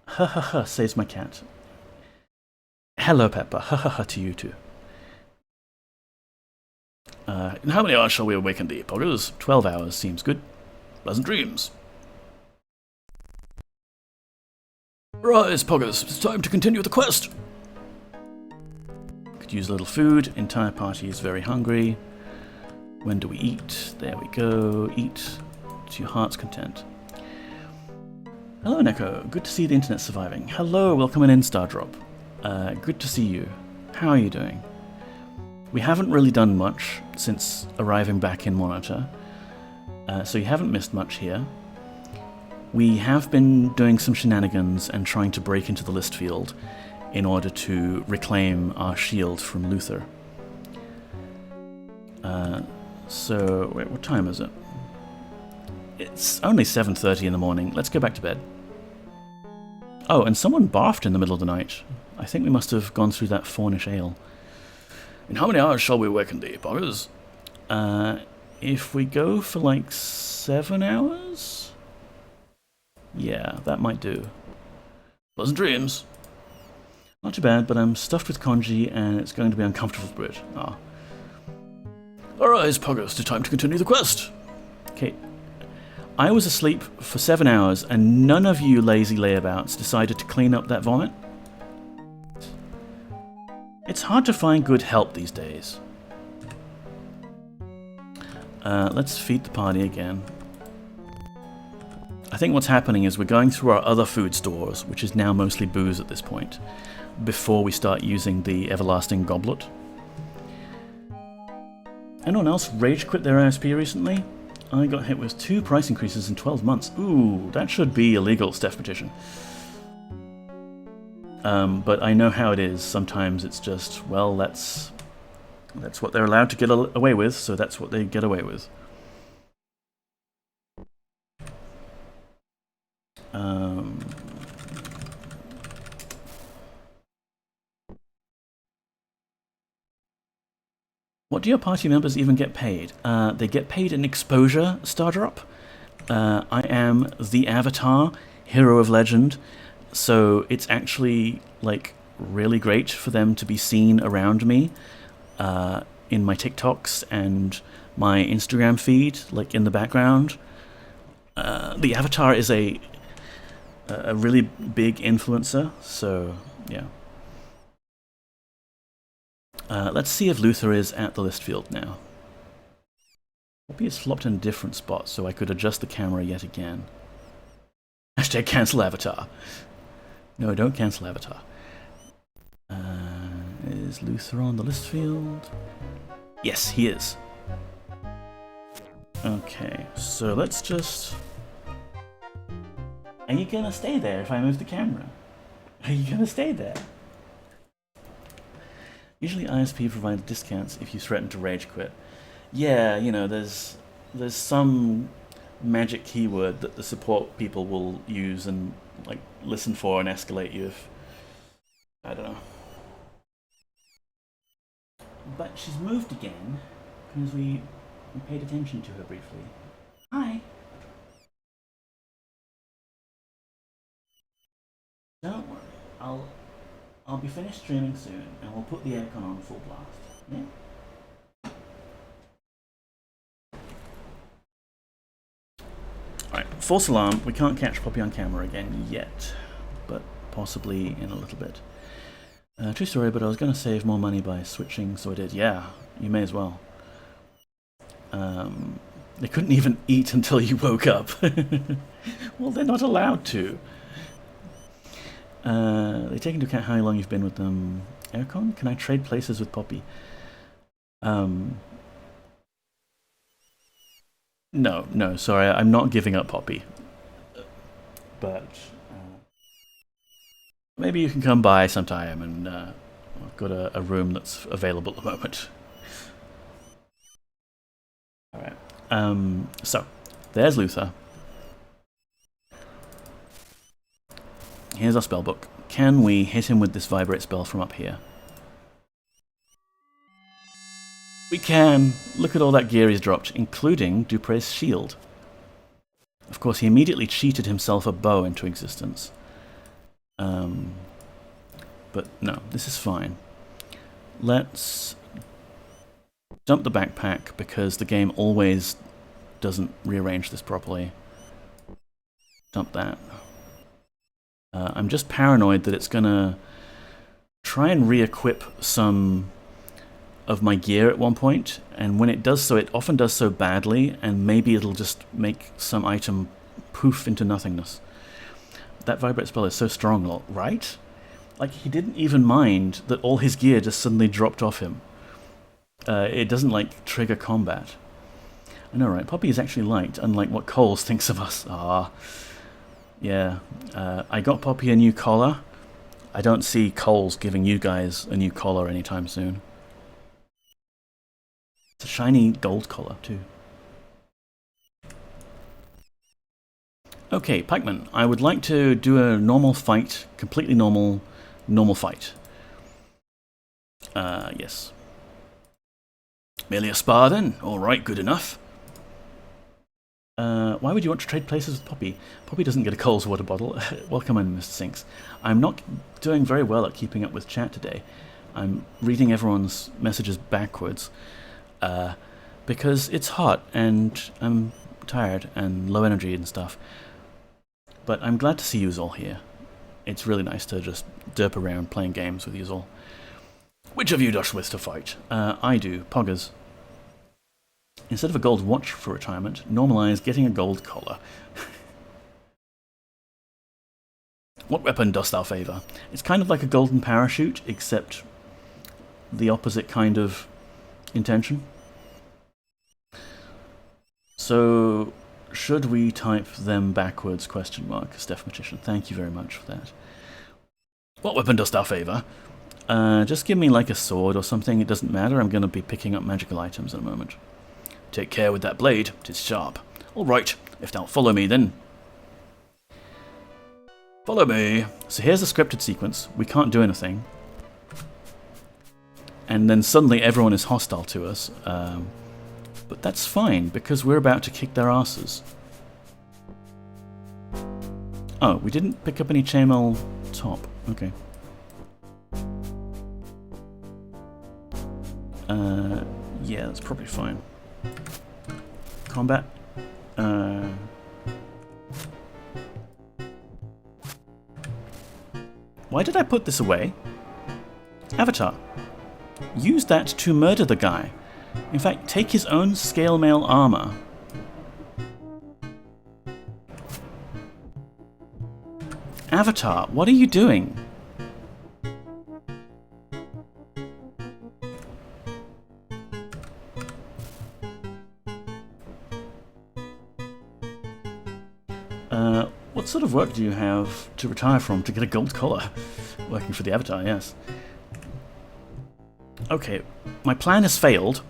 Ha ha ha, says my cat. Hello, Pepper. Ha ha ha to you too. In how many hours shall we awaken thee, Poggers? 12 hours seems good. Pleasant dreams. Rise, Poggers. It's time to continue the quest. Could use a little food. Entire party is very hungry. When do we eat? There we go. Eat to your heart's content. Hello, Neko. Good to see the internet surviving. Hello, welcome in Stardrop. Good to see you. How are you doing? We haven't really done much since arriving back in Monitor, so you haven't missed much here. We have been doing some shenanigans and trying to break into the list field in order to reclaim our shield from Luther. So, wait, what time is it? It's only 7:30 in the morning. Let's go back to bed. Oh, and someone barfed in the middle of the night. I think we must have gone through that Fawnish ale. In how many hours shall we awaken thee, Poggers? If we go for like 7 hours? Yeah, that might do. Pleasant dreams. Not too bad, but I'm stuffed with congee and it's going to be uncomfortable for it. Ah. Arise, Poggers, it's time to continue the quest. Okay. I was asleep for 7 hours and none of you lazy layabouts decided to clean up that vomit. It's hard to find good help these days. Let's feed the party again. I think what's happening is we're going through our other food stores, which is now mostly booze at this point, before we start using the everlasting goblet. Anyone else rage quit their ISP recently? I got hit with 2 price increases in 12 months. Ooh, that should be illegal, Steph Petition. But I know how it is. Sometimes it's just, well, that's what they're allowed to get away with, so that's what they get away with. What do your party members even get paid? They get paid an exposure star drop. I am the Avatar, hero of legend, so it's actually like really great for them to be seen around me in my TikToks and my Instagram feed, like in the background. The Avatar is a really big influencer, so yeah. Let's see if Luther is at the list field now. Poppy is flopped in a different spot, so I could adjust the camera yet again. Hashtag cancel avatar. No, don't cancel avatar. Is Luther on the list field? Yes, he is. Okay, so let's just... Are you gonna stay there if I move the camera? Are you gonna stay there? Usually ISP provides discounts if you threaten to rage quit. Yeah, you know, there's some magic keyword that the support people will use and like listen for and escalate you if... I don't know. But she's moved again because we paid attention to her briefly. Hi! Don't worry, I'll be finished streaming soon and we'll put the aircon on full blast. Yeah? Alright, false alarm. We can't catch Poppy on camera again yet, but possibly in a little bit. True story, but I was going to save more money by switching, so I did. Yeah, you may as well. They couldn't even eat until you woke up. Well, they're not allowed to. They take into account how long you've been with them. Aircon? Can I trade places with Poppy? No, sorry, I'm not giving up Poppy. But maybe you can come by sometime, and I've got a room that's available at the moment. Alright, so, there's Luther. Here's our spellbook. Can we hit him with this vibrate spell from up here? We can! Look at all that gear he's dropped, including Dupre's shield. Of course, he immediately cheated himself a bow into existence. But no, this is fine. Let's dump the backpack because the game always doesn't rearrange this properly. Dump that. I'm just paranoid that it's gonna try and re-equip some of my gear at one point, and when it does so, it often does so badly, and maybe it'll just make some item poof into nothingness. That vibrate spell is so strong, right? Like, he didn't even mind that all his gear just suddenly dropped off him. It doesn't, like, trigger combat. I know, right? Poppy is actually liked, unlike what Coles thinks of us. Ah, yeah. I got Poppy a new collar. I don't see Coles giving you guys a new collar anytime soon. It's a shiny gold collar, too. Okay, Pikeman, I would like to do a normal fight, completely normal fight. Yes. Merely a spar then? Alright, good enough. Why would you want to trade places with Poppy? Poppy doesn't get a Coles water bottle. Welcome in, Mr. Sinks. I'm not doing very well at keeping up with chat today. I'm reading everyone's messages backwards. Because it's hot and I'm tired and low energy and stuff. But I'm glad to see you all here. It's really nice to just derp around playing games with you all. Which of you does wish to fight? I do. Poggers. Instead of a gold watch for retirement, normalize getting a gold collar. What weapon dost thou favour? It's kind of like a golden parachute, except the opposite kind of intention. So, should we type them backwards, question mark, Steph Magician? Thank you very much for that. What weapon dost thou favour? Just give me like a sword or something, it doesn't matter, I'm going to be picking up magical items in a moment. Take care with that blade, 'tis sharp. Alright, if thou follow me then. Follow me. So here's the scripted sequence, we can't do anything. and then suddenly everyone is hostile to us. But that's fine, because we're about to kick their asses. Oh, we didn't pick up any chainmail top. Okay. Yeah, that's probably fine. Combat. Why did I put this away? Avatar. Use that to murder the guy. In fact, take his own scale mail armor. Avatar, what are you doing? What sort of work do you have to retire from to get a gold collar? Working for the Avatar, yes. Okay, my plan has failed.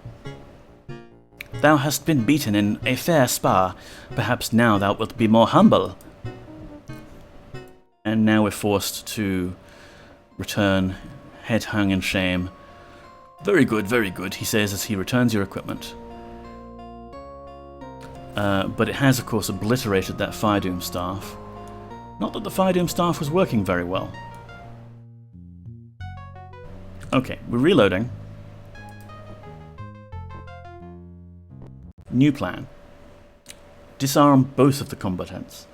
Thou hast been beaten in a fair spar. Perhaps now thou wilt be more humble. And now we're forced to return, head hung in shame. Very good, he says as he returns your equipment. But it has, of course, obliterated that Fire Doom staff. Not that the Fire Doom staff was working very well. Okay, we're reloading. New plan. Disarm both of the combatants.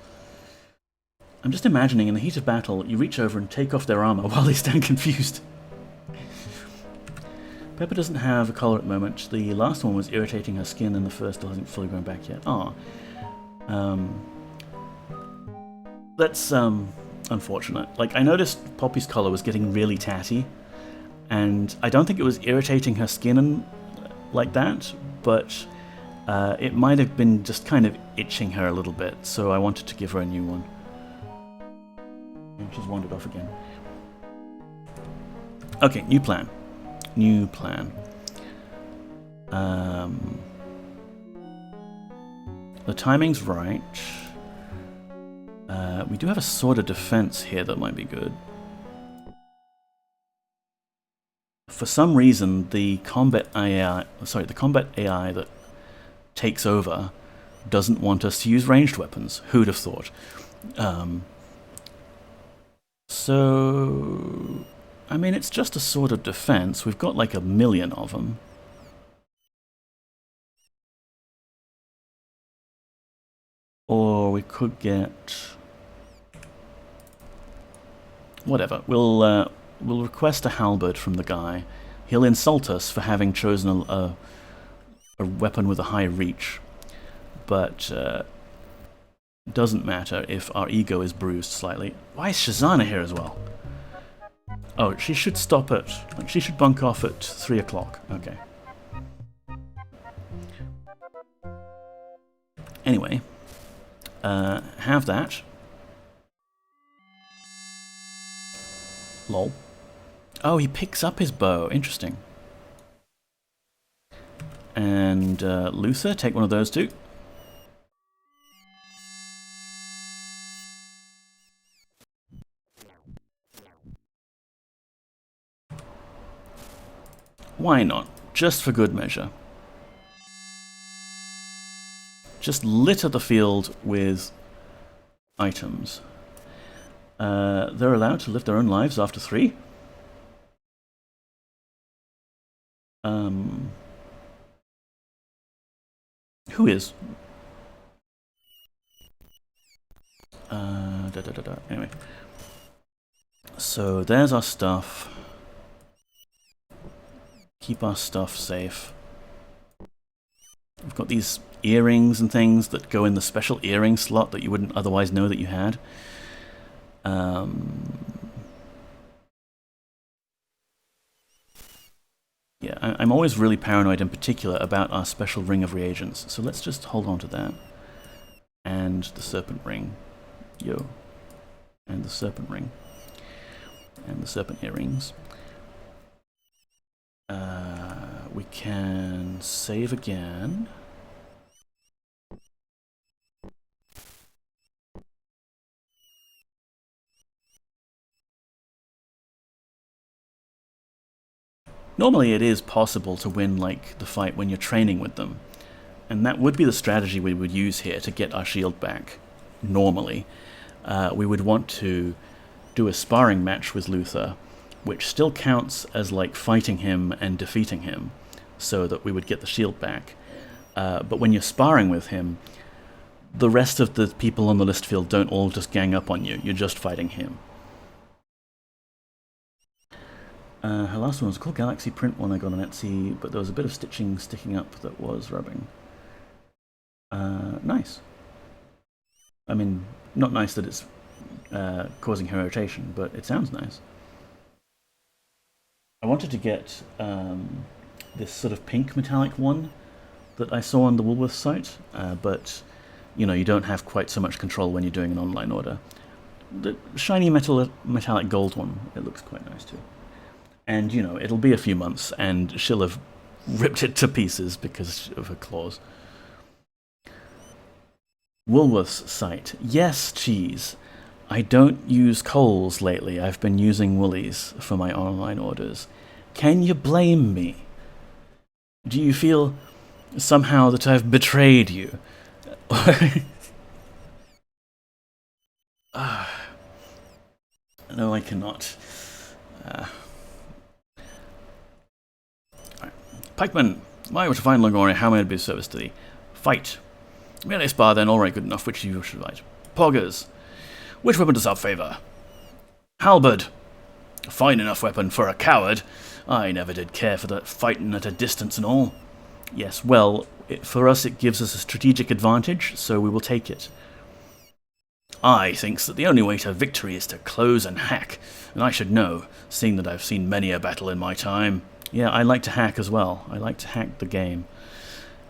I'm just imagining in the heat of battle, you reach over and take off their armor while they stand confused. Pepper doesn't have a collar at the moment. The last one was irritating her skin and the first still hasn't fully grown back yet. Ah. That's unfortunate. Like, I noticed Poppy's collar was getting really tatty, and I don't think it was irritating her skin and like that, but it might have been just kind of itching her a little bit, so I wanted to give her a new one. And she's wandered off again. Okay, new plan. New plan. The timing's right. We do have a sword of defense here that might be good. For some reason, the combat AI that takes over doesn't want us to use ranged weapons. Who'd have thought? So, I mean, it's just a sword of defense. We've got like 1,000,000 of them. Or we could get... whatever. We'll request a halberd from the guy. He'll insult us for having chosen a weapon with a high reach. But doesn't matter if our ego is bruised slightly. Why is Shazana here as well? Oh, she should stop at... like, she should bunk off at 3 o'clock. Okay. Anyway. Have that. Lol. Oh, he picks up his bow. Interesting. And Luther, take one of those too. Why not? Just for good measure. Just litter the field with items. They're allowed to live their own lives after 3. Who is? Anyway. So there's our stuff. Keep our stuff safe. We've got these earrings and things that go in the special earring slot that you wouldn't otherwise know that you had. Yeah, I'm always really paranoid in particular about our special ring of reagents, so let's just hold on to that. And the serpent ring. Yo. And the serpent ring. And the serpent earrings. We can save again. Normally it is possible to win like the fight when you're training with them, and that would be the strategy we would use here to get our shield back. Normally, we would want to do a sparring match with Luther, which still counts as like fighting him and defeating him, so that we would get the shield back. But when you're sparring with him, the rest of the people on the list field don't all just gang up on you, you're just fighting him. Her last one was a cool Galaxy print one I got on Etsy, but there was a bit of stitching sticking up that was rubbing. Nice. I mean, not nice that it's causing her irritation, but it sounds nice. I wanted to get this sort of pink metallic one that I saw on the Woolworths site, but you know, you don't have quite so much control when you're doing an online order. The shiny metallic gold one, it looks quite nice too. And, you know, it'll be a few months, and she'll have ripped it to pieces because of her claws. Woolworths site. Yes, cheese. I don't use Coles lately. I've been using Woolies for my online orders. Can you blame me? Do you feel somehow that I've betrayed you? No, I cannot. Pikeman, am I were to find Logori, how may I be of service to thee? Fight. Merely spar then, alright, good enough, which you should write. Poggers. Which weapon does thou favour? Halberd. A fine enough weapon for a coward. I never did care for that fighting at a distance and all. Yes, well, for us it gives us a strategic advantage, so we will take it. I thinks that the only way to victory is to close and hack, and I should know, seeing that I've seen many a battle in my time. Yeah, I like to hack as well. I like to hack the game.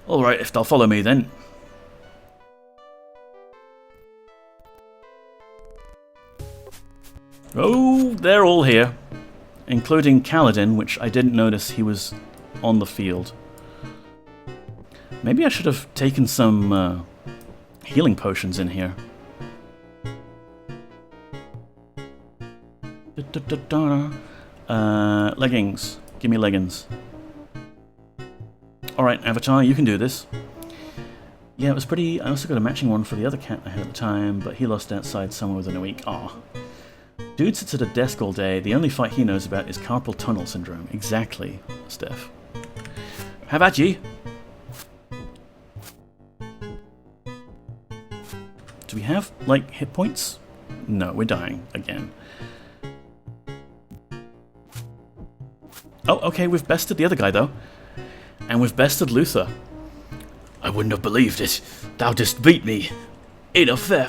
Alright, if they'll follow me then. Oh, they're all here. Including Kaladin, which I didn't notice he was on the field. Maybe I should have taken some healing potions in here. Leggings. Give me leggings. Alright, Avatar, you can do this. Yeah, it was pretty... I also got a matching one for the other cat I had at the time, but he lost outside somewhere within a week. Aw. Dude sits at a desk all day. The only fight he knows about is carpal tunnel syndrome. Exactly, Steph. How about ye? Do we have, like, hit points? No, we're dying again. Oh, okay, we've bested the other guy, though. And we've bested Luther. I wouldn't have believed it. Thou didst beat me. In a fair...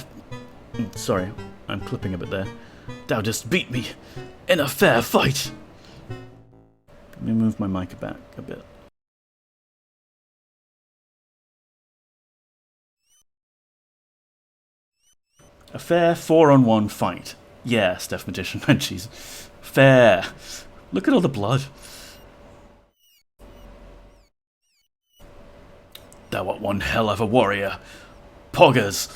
Sorry, I'm clipping a bit there. Thou didst beat me. In a fair fight. Let me move my mic back a bit. A fair 4-on-1 fight. Yeah, Steph Magician. Jeez. Fair. Look at all the blood. Thou art one hell of a warrior. Poggers.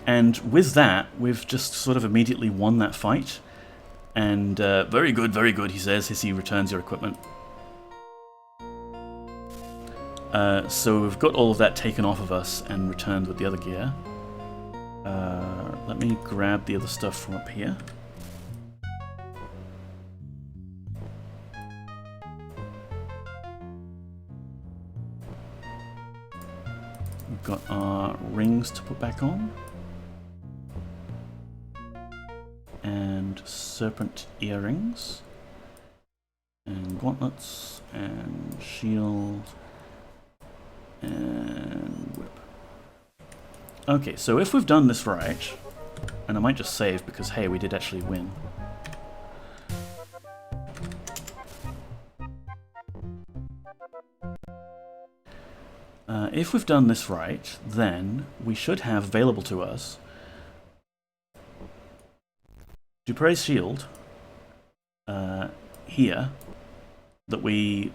And with that, we've just sort of immediately won that fight. And very good, he says, as he returns your equipment. So we've got all of that taken off of us and returned with the other gear. Let me grab the other stuff from up here. We've got our rings to put back on. And serpent earrings. And gauntlets. And shield. And whip. Okay, so if we've done this right, and I might just save because, hey, we did actually win. If we've done this right, then we should have available to us Dupre's shield here that we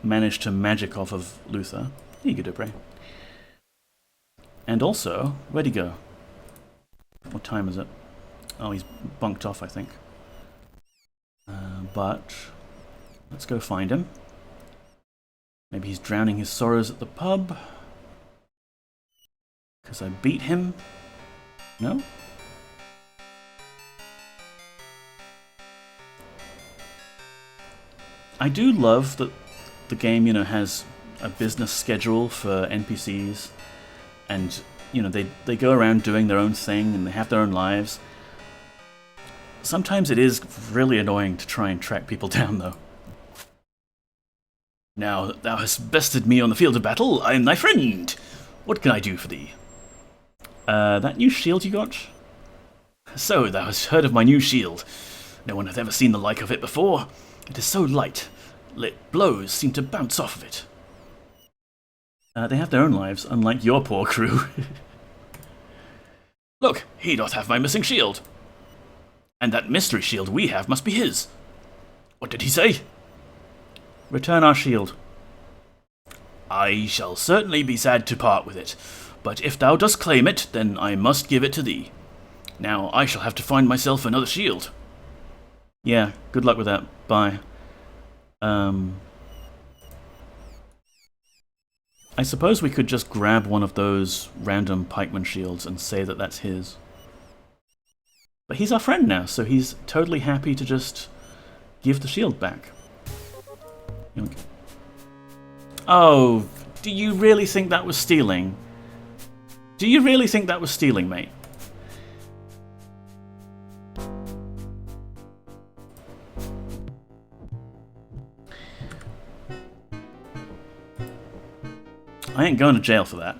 managed to magic off of Luther. Here you go, Dupre. And also, where'd he go? What time is it? Oh, he's bunked off, I think. But let's go find him. Maybe he's drowning his sorrows at the pub. Because I beat him. No? I do love that the game, has a business schedule for NPCs, and they go around doing their own thing and they have their own lives. Sometimes it is really annoying to try and track people down, though. Now that thou hast bested me on the field of battle, I am thy friend. What can I do for thee? That new shield you got? So, thou hast heard of my new shield. No one hath ever seen the like of it before. It is so light, blows seem to bounce off of it. They have their own lives, unlike your poor crew. Look, he doth have my missing shield. And that mystery shield we have must be his. What did he say? Return our shield. I shall certainly be sad to part with it, but if thou dost claim it, then I must give it to thee. Now I shall have to find myself another shield. Yeah, good luck with that. Bye. I suppose we could just grab one of those random pikeman shields and say that that's his. But he's our friend now, so he's totally happy to just give the shield back. Oh, do you really think that was stealing? Do you really think that was stealing, mate? I ain't going to jail for that.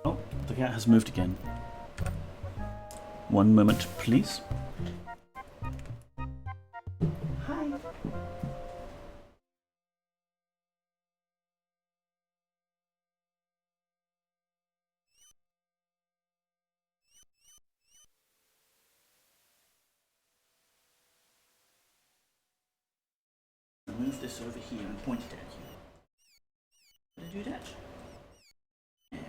Oh, the cat has moved again. One moment, please. Hi. Move this over here and point it at you. Did I do that? Yeah.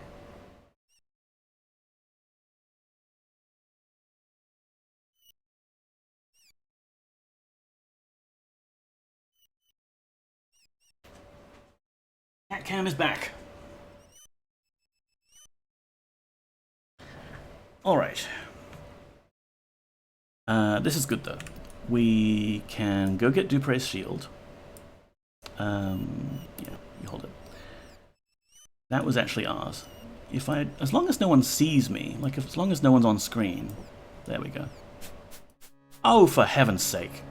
Cat cam is back. Alright. This is good though. We can go get Dupre's shield. Yeah, you hold it. That was actually ours. As long as no one sees me, as long as no one's on screen. There we go. Oh, for heaven's sake.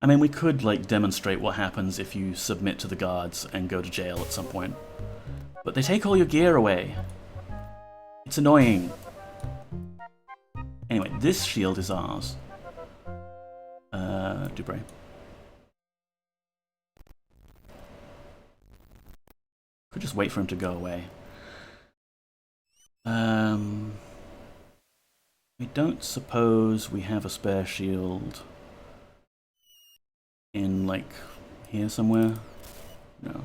I mean, we could, demonstrate what happens if you submit to the guards and go to jail at some point. But they take all your gear away. It's annoying. Anyway, this shield is ours. Dupre. Could just wait for him to go away. We don't suppose we have a spare shield in, here somewhere? No.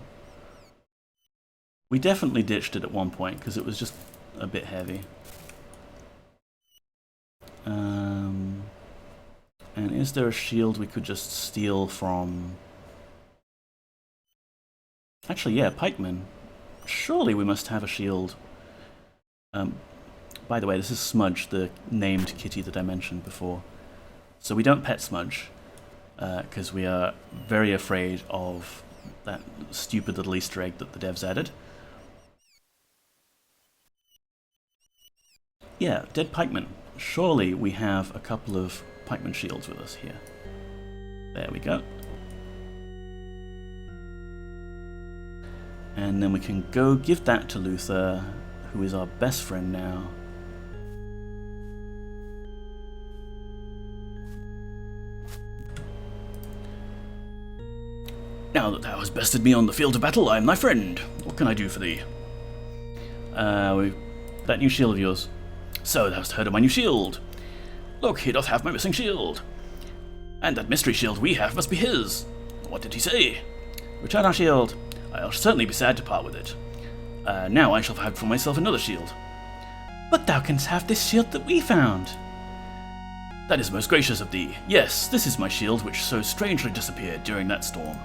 We definitely ditched it at one point, because it was just a bit heavy. And is there a shield we could just steal from... Actually, yeah, pikemen. Surely we must have a shield. By the way, this is Smudge, the named kitty that I mentioned before. So we don't pet Smudge, because we are very afraid of that stupid little Easter egg that the devs added. Yeah, dead pikemen. Surely we have a couple of pikeman shields with us here. There we go. And then we can go give that to Luther, who is our best friend now. Now that thou hast bested me on the field of battle, I am thy friend. What can I do for thee? That new shield of yours. So thou hast heard of my new shield. Look, he doth have my missing shield. And that mystery shield we have must be his. What did he say? Return our shield. I'll certainly be sad to part with it. Now I shall have for myself another shield. But thou canst have this shield that we found. That is most gracious of thee. Yes, this is my shield which so strangely disappeared during that storm.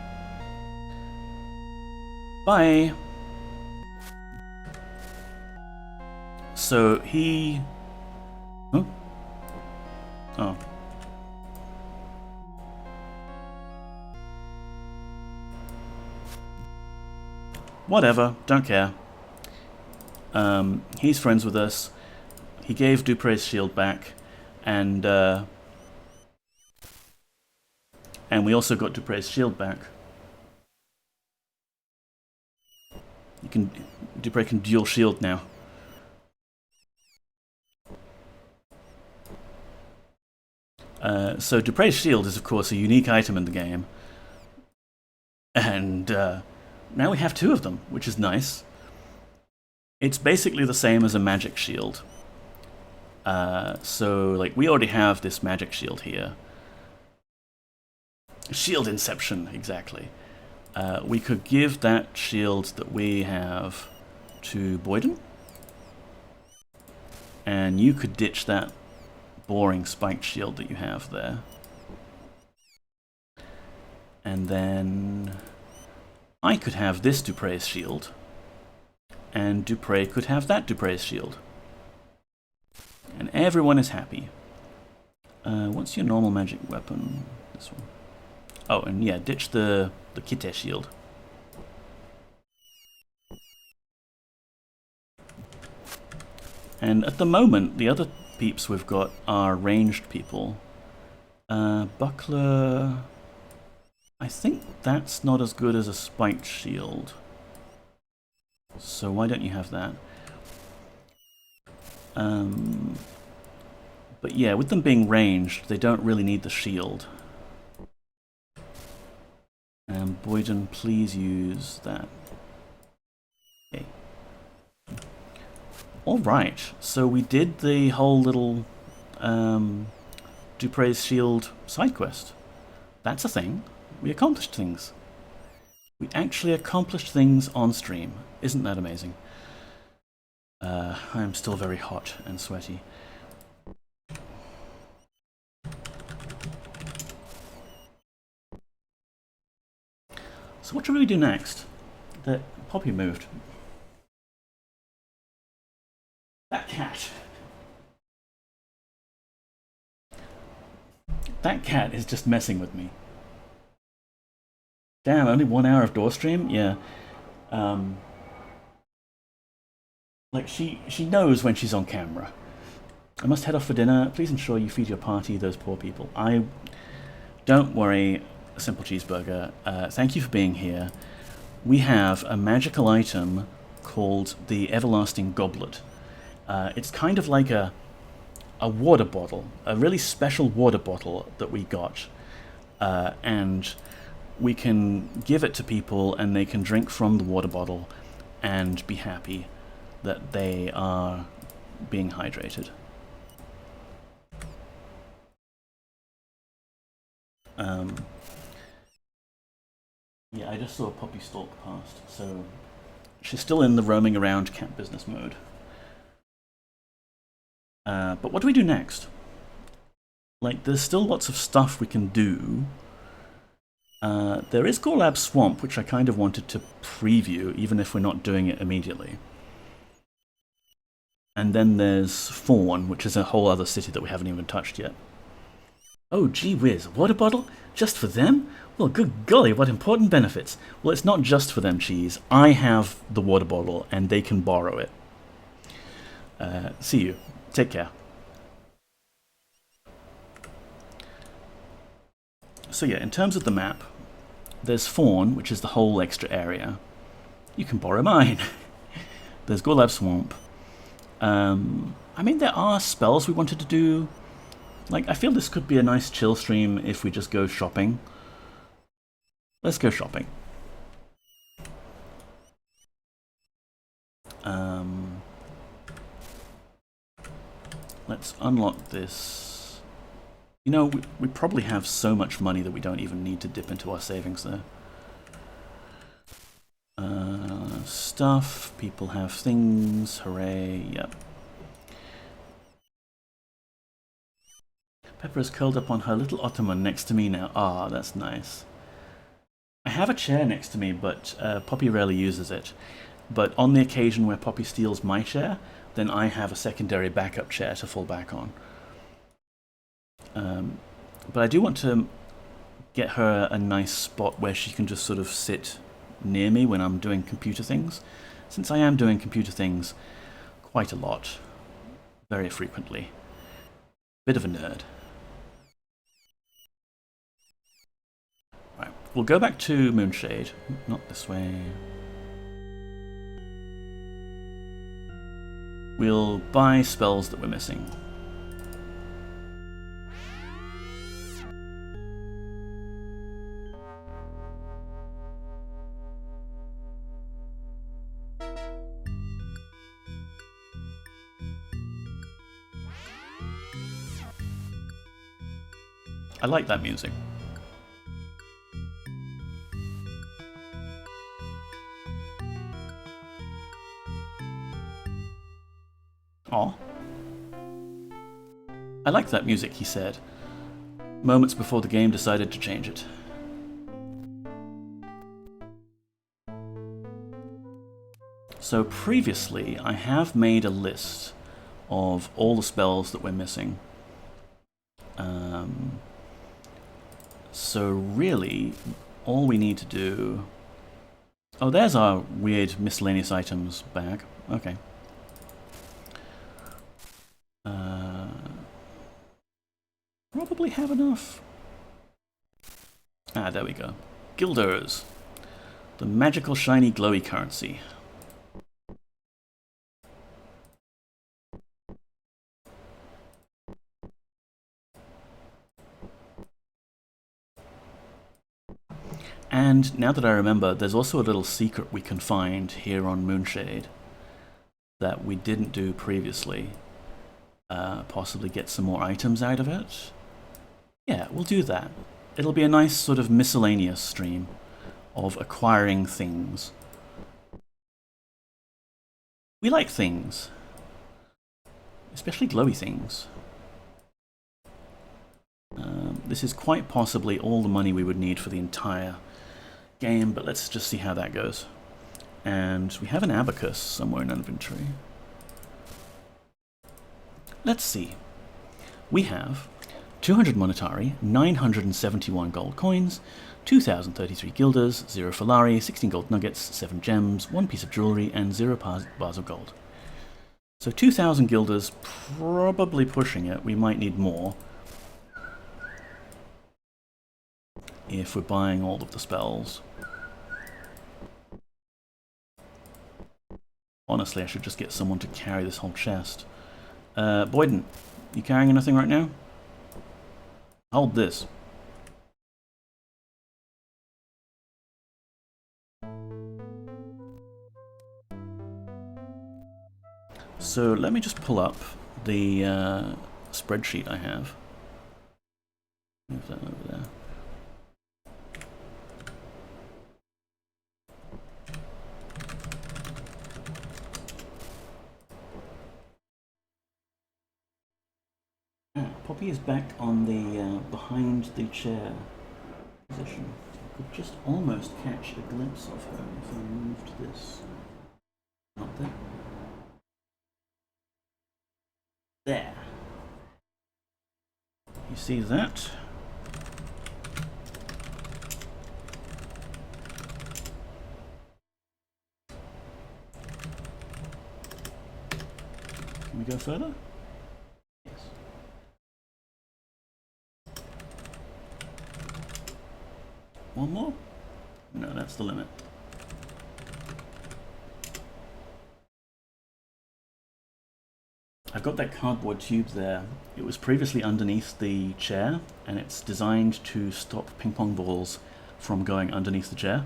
Bye. So he... Huh? Oh. Whatever, don't care. He's friends with us. He gave Dupre's shield back, and we also got Dupre's shield back. Dupre can dual shield now. So Dupre's shield is of course a unique item in the game, and now we have two of them, which is nice. It's basically the same as a magic shield. So, like, we already have this magic shield here. Shield Inception, exactly. We could give that shield that we have to Boyden. And you could ditch that boring spiked shield that you have there. And then I could have this Dupre's shield. And Dupre could have that Dupre's shield. And everyone is happy. What's your normal magic weapon? This one. Oh, and yeah, ditch the Kite shield. And at the moment, the other peeps we've got are ranged people. Buckler... I think that's not as good as a spiked shield. So why don't you have that? But yeah, with them being ranged, they don't really need the shield. Boyden, please use that. Okay. Alright, so we did the whole little Dupre's shield side quest. That's a thing. We accomplished things. We actually accomplished things on stream. Isn't that amazing? I'm still very hot and sweaty. So what should we do next? The Poppy moved. That cat. That cat is just messing with me. Damn, only 1 hour of door stream? Yeah. Like, she knows when she's on camera. I must head off for dinner. Please ensure you feed your party, those poor people. Don't worry, Simple Cheeseburger. Thank you for being here. We have a magical item called the Everlasting Goblet. It's kind of like a water bottle, a really special water bottle that we got. And we can give it to people and they can drink from the water bottle and be happy that they are being hydrated. Yeah, I just saw a Poppy stalk past, so she's still in the roaming around cat business mode. But what do we do next? Like, there's still lots of stuff we can do. There is Gorlab Swamp, which I kind of wanted to preview, even if we're not doing it immediately. And then there's Fawn, which is a whole other city that we haven't even touched yet. Oh, gee whiz, a water bottle? Just for them? Well, good golly, what important benefits. Well, it's not just for them, Cheese. I have the water bottle, and they can borrow it. See you. Take care. So yeah, in terms of the map, there's Fawn, which is the whole extra area. You can borrow mine. There's Gorlab Swamp. I mean, there are spells we wanted to do. Like, I feel this could be a nice chill stream if we just go shopping. Let's go shopping. Let's unlock this. You know, we probably have so much money that we don't even need to dip into our savings there. Stuff, people have things, hooray, yep. Pepper is curled up on her little ottoman next to me now. Ah, that's nice. I have a chair next to me, but Poppy rarely uses it. But on the occasion where Poppy steals my chair, then I have a secondary backup chair to fall back on. But I do want to get her a nice spot where she can just sort of sit near me when I'm doing computer things, since I am doing computer things quite a lot, very frequently. Bit of a nerd. Right, we'll go back to Moonshade. Not this way. We'll buy spells that we're missing. I like that music. Aw. I like that music, he said, moments before the game decided to change it. So previously, I have made a list of all the spells that we're missing. So really, all we need to do... Oh, there's our weird miscellaneous items bag. Okay. Probably have enough. Ah, there we go. Guilders. The magical shiny glowy currency. And now that I remember, there's also a little secret we can find here on Moonshade that we didn't do previously. Possibly get some more items out of it. Yeah, we'll do that. It'll be a nice sort of miscellaneous stream of acquiring things. We like things. Especially glowy things. This is quite possibly all the money we would need for the entire game, but let's just see how that goes. And we have an abacus somewhere in inventory. Let's see. We have 200 monetary, 971 gold coins, 2,033 guilders, 0 falari, 16 gold nuggets, 7 gems, 1 piece of jewellery, and 0 bars of gold. So 2,000 guilders, probably pushing it. We might need more if we're buying all of the spells. Honestly, I should just get someone to carry this whole chest. Boyden, you carrying anything right now? Hold this. So let me just pull up the spreadsheet I have. Move that over there. Poppy is back on the behind the chair position. I could just almost catch a glimpse of her if I moved this. Not there. There. You see that? Can we go further? One more? No, that's the limit. I've got that cardboard tube there. It was previously underneath the chair, and it's designed to stop ping pong balls from going underneath the chair.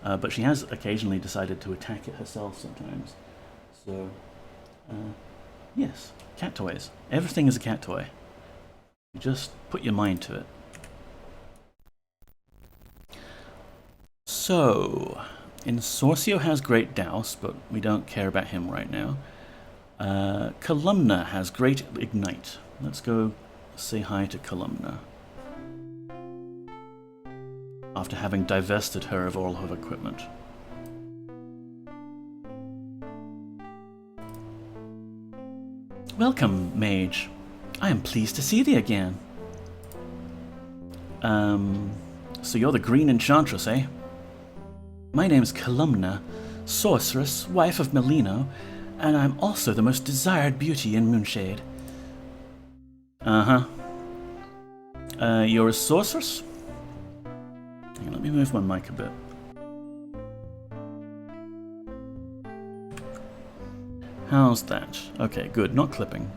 But she has occasionally decided to attack it herself sometimes. So, yes, cat toys. Everything is a cat toy. You just put your mind to it. So, Ensorcio has Great Douse, but we don't care about him right now. Columna has Great Ignite. Let's go say hi to Columna. After having divested her of all her equipment. Welcome, mage. I am pleased to see thee again. So you're the Green Enchantress, eh? My name's Columna, sorceress, wife of Melino, and I'm also the most desired beauty in Moonshade. Uh-huh. You're a sorceress? Hang on, let me move my mic a bit. How's that? Okay, good, not clipping.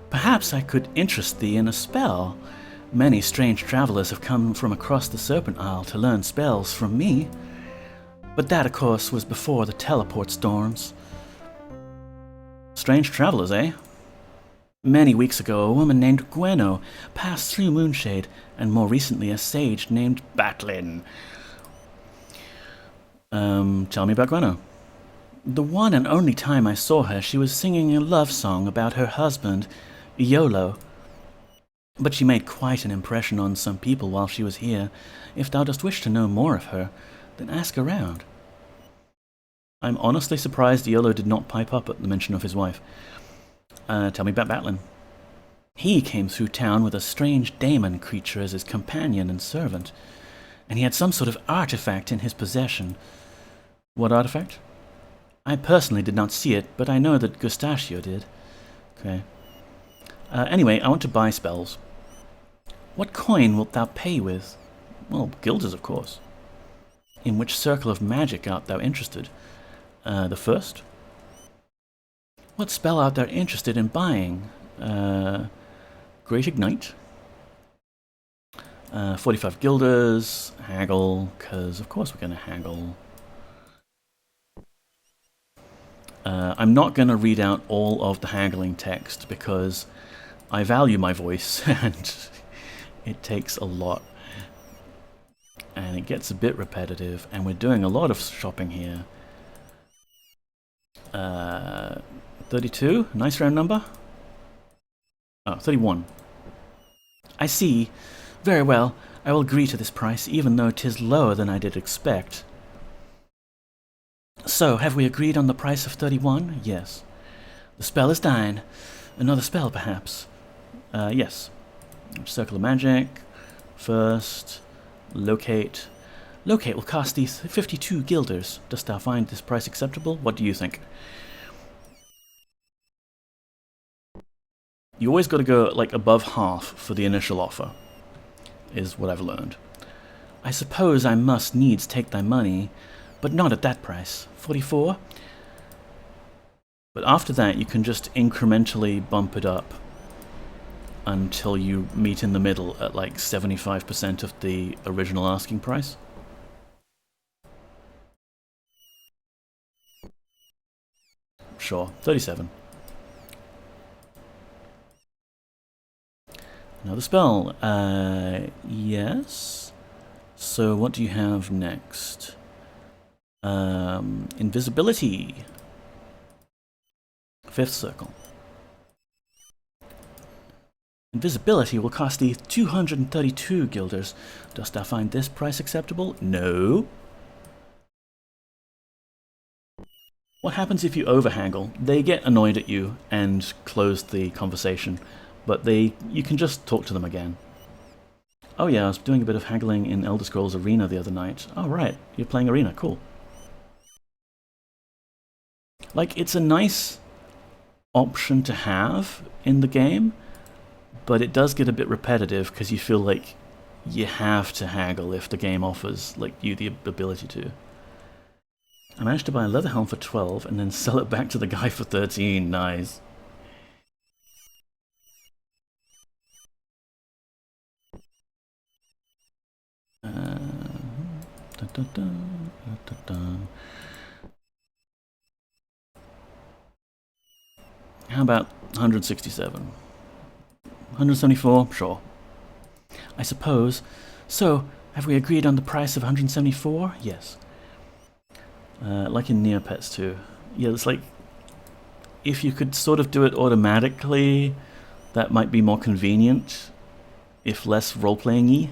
Perhaps I could interest thee in a spell. Many strange travelers have come from across the Serpent Isle to learn spells from me. But that, of course, was before the teleport storms. Strange travelers, eh? Many weeks ago, a woman named Gweno passed through Moonshade, and more recently a sage named Batlin. Tell me about Gweno. The one and only time I saw her, she was singing a love song about her husband, Iolo. But she made quite an impression on some people while she was here. If thou dost wish to know more of her, then ask around. I'm honestly surprised Iolo did not pipe up at the mention of his wife. Tell me about Batlin. He came through town with a strange daemon creature as his companion and servant, and he had some sort of artifact in his possession. What artifact? I personally did not see it, but I know that Gustachio did. Okay. Anyway, I want to buy spells. What coin wilt thou pay with? Well, guilders, of course. In which circle of magic art thou interested? The first? What spell art thou interested in buying? Great Ignite? 45 guilders, haggle, because of course we're going to haggle. I'm not going to read out all of the haggling text because I value my voice and it takes a lot. And it gets a bit repetitive, and we're doing a lot of shopping here. 32, nice round number. Oh, 31. I see. Very well, I will agree to this price, even though 'tis lower than I did expect. So, have we agreed on the price of 31? Yes. The spell is thine. Another spell, perhaps? Yes. Circle of Magic. First. Locate. Locate will cost thee 52 guilders. Dost thou find this price acceptable? What do you think? You always got to go like above half for the initial offer, is what I've learned. I suppose I must needs take thy money, but not at that price. 44? But after that, you can just incrementally bump it up until you meet in the middle at like 75% of the original asking price. Sure, 37. Another spell. Yes. So what do you have next? Invisibility. Fifth circle. Invisibility will cost thee 232 guilders. Dost thou find this price acceptable? No. What happens if you overhaggle? They get annoyed at you and close the conversation, but you can just talk to them again. Oh yeah, I was doing a bit of haggling in Elder Scrolls Arena the other night. Oh right, you're playing Arena, cool. Like, it's a nice option to have in the game, but it does get a bit repetitive because you feel like you have to haggle if the game offers like you the ability to. I managed to buy a leather helm for 12 and then sell it back to the guy for 13. Nice. How about 167? 174? Sure. I suppose. So, have we agreed on the price of 174? Yes. Like in Neopets too. Yeah, it's like, if you could sort of do it automatically, that might be more convenient, if less role-playing-y.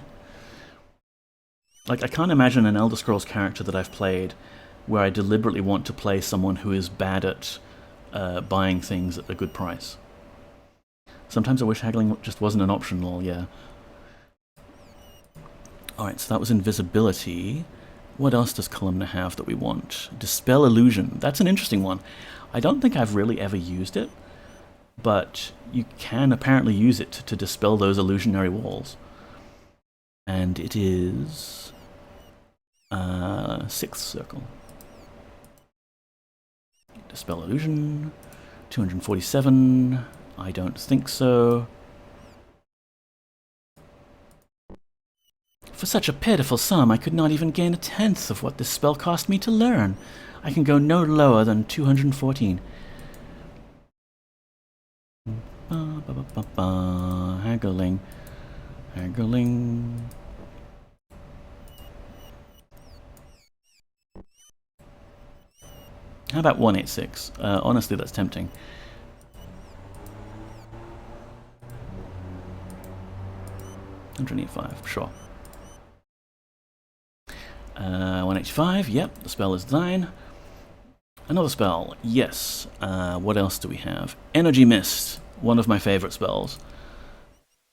Like, I can't imagine an Elder Scrolls character that I've played where I deliberately want to play someone who is bad at buying things at a good price. Sometimes I wish haggling just wasn't an option, lol, yeah. Alright, so that was invisibility. What else does Columnar have that we want? Dispel illusion. That's an interesting one. I don't think I've really ever used it, but you can apparently use it to dispel those illusionary walls. And it is 6th circle. Dispel illusion. 247. I don't think so. For such a pitiful sum, I could not even gain a tenth of what this spell cost me to learn. I can go no lower than 214. Haggling. Haggling. How about 186? Honestly, that's tempting. $185, sure. 185, yep, the spell is thine. Another spell, yes. What else do we have? Energy Mist, one of my favorite spells.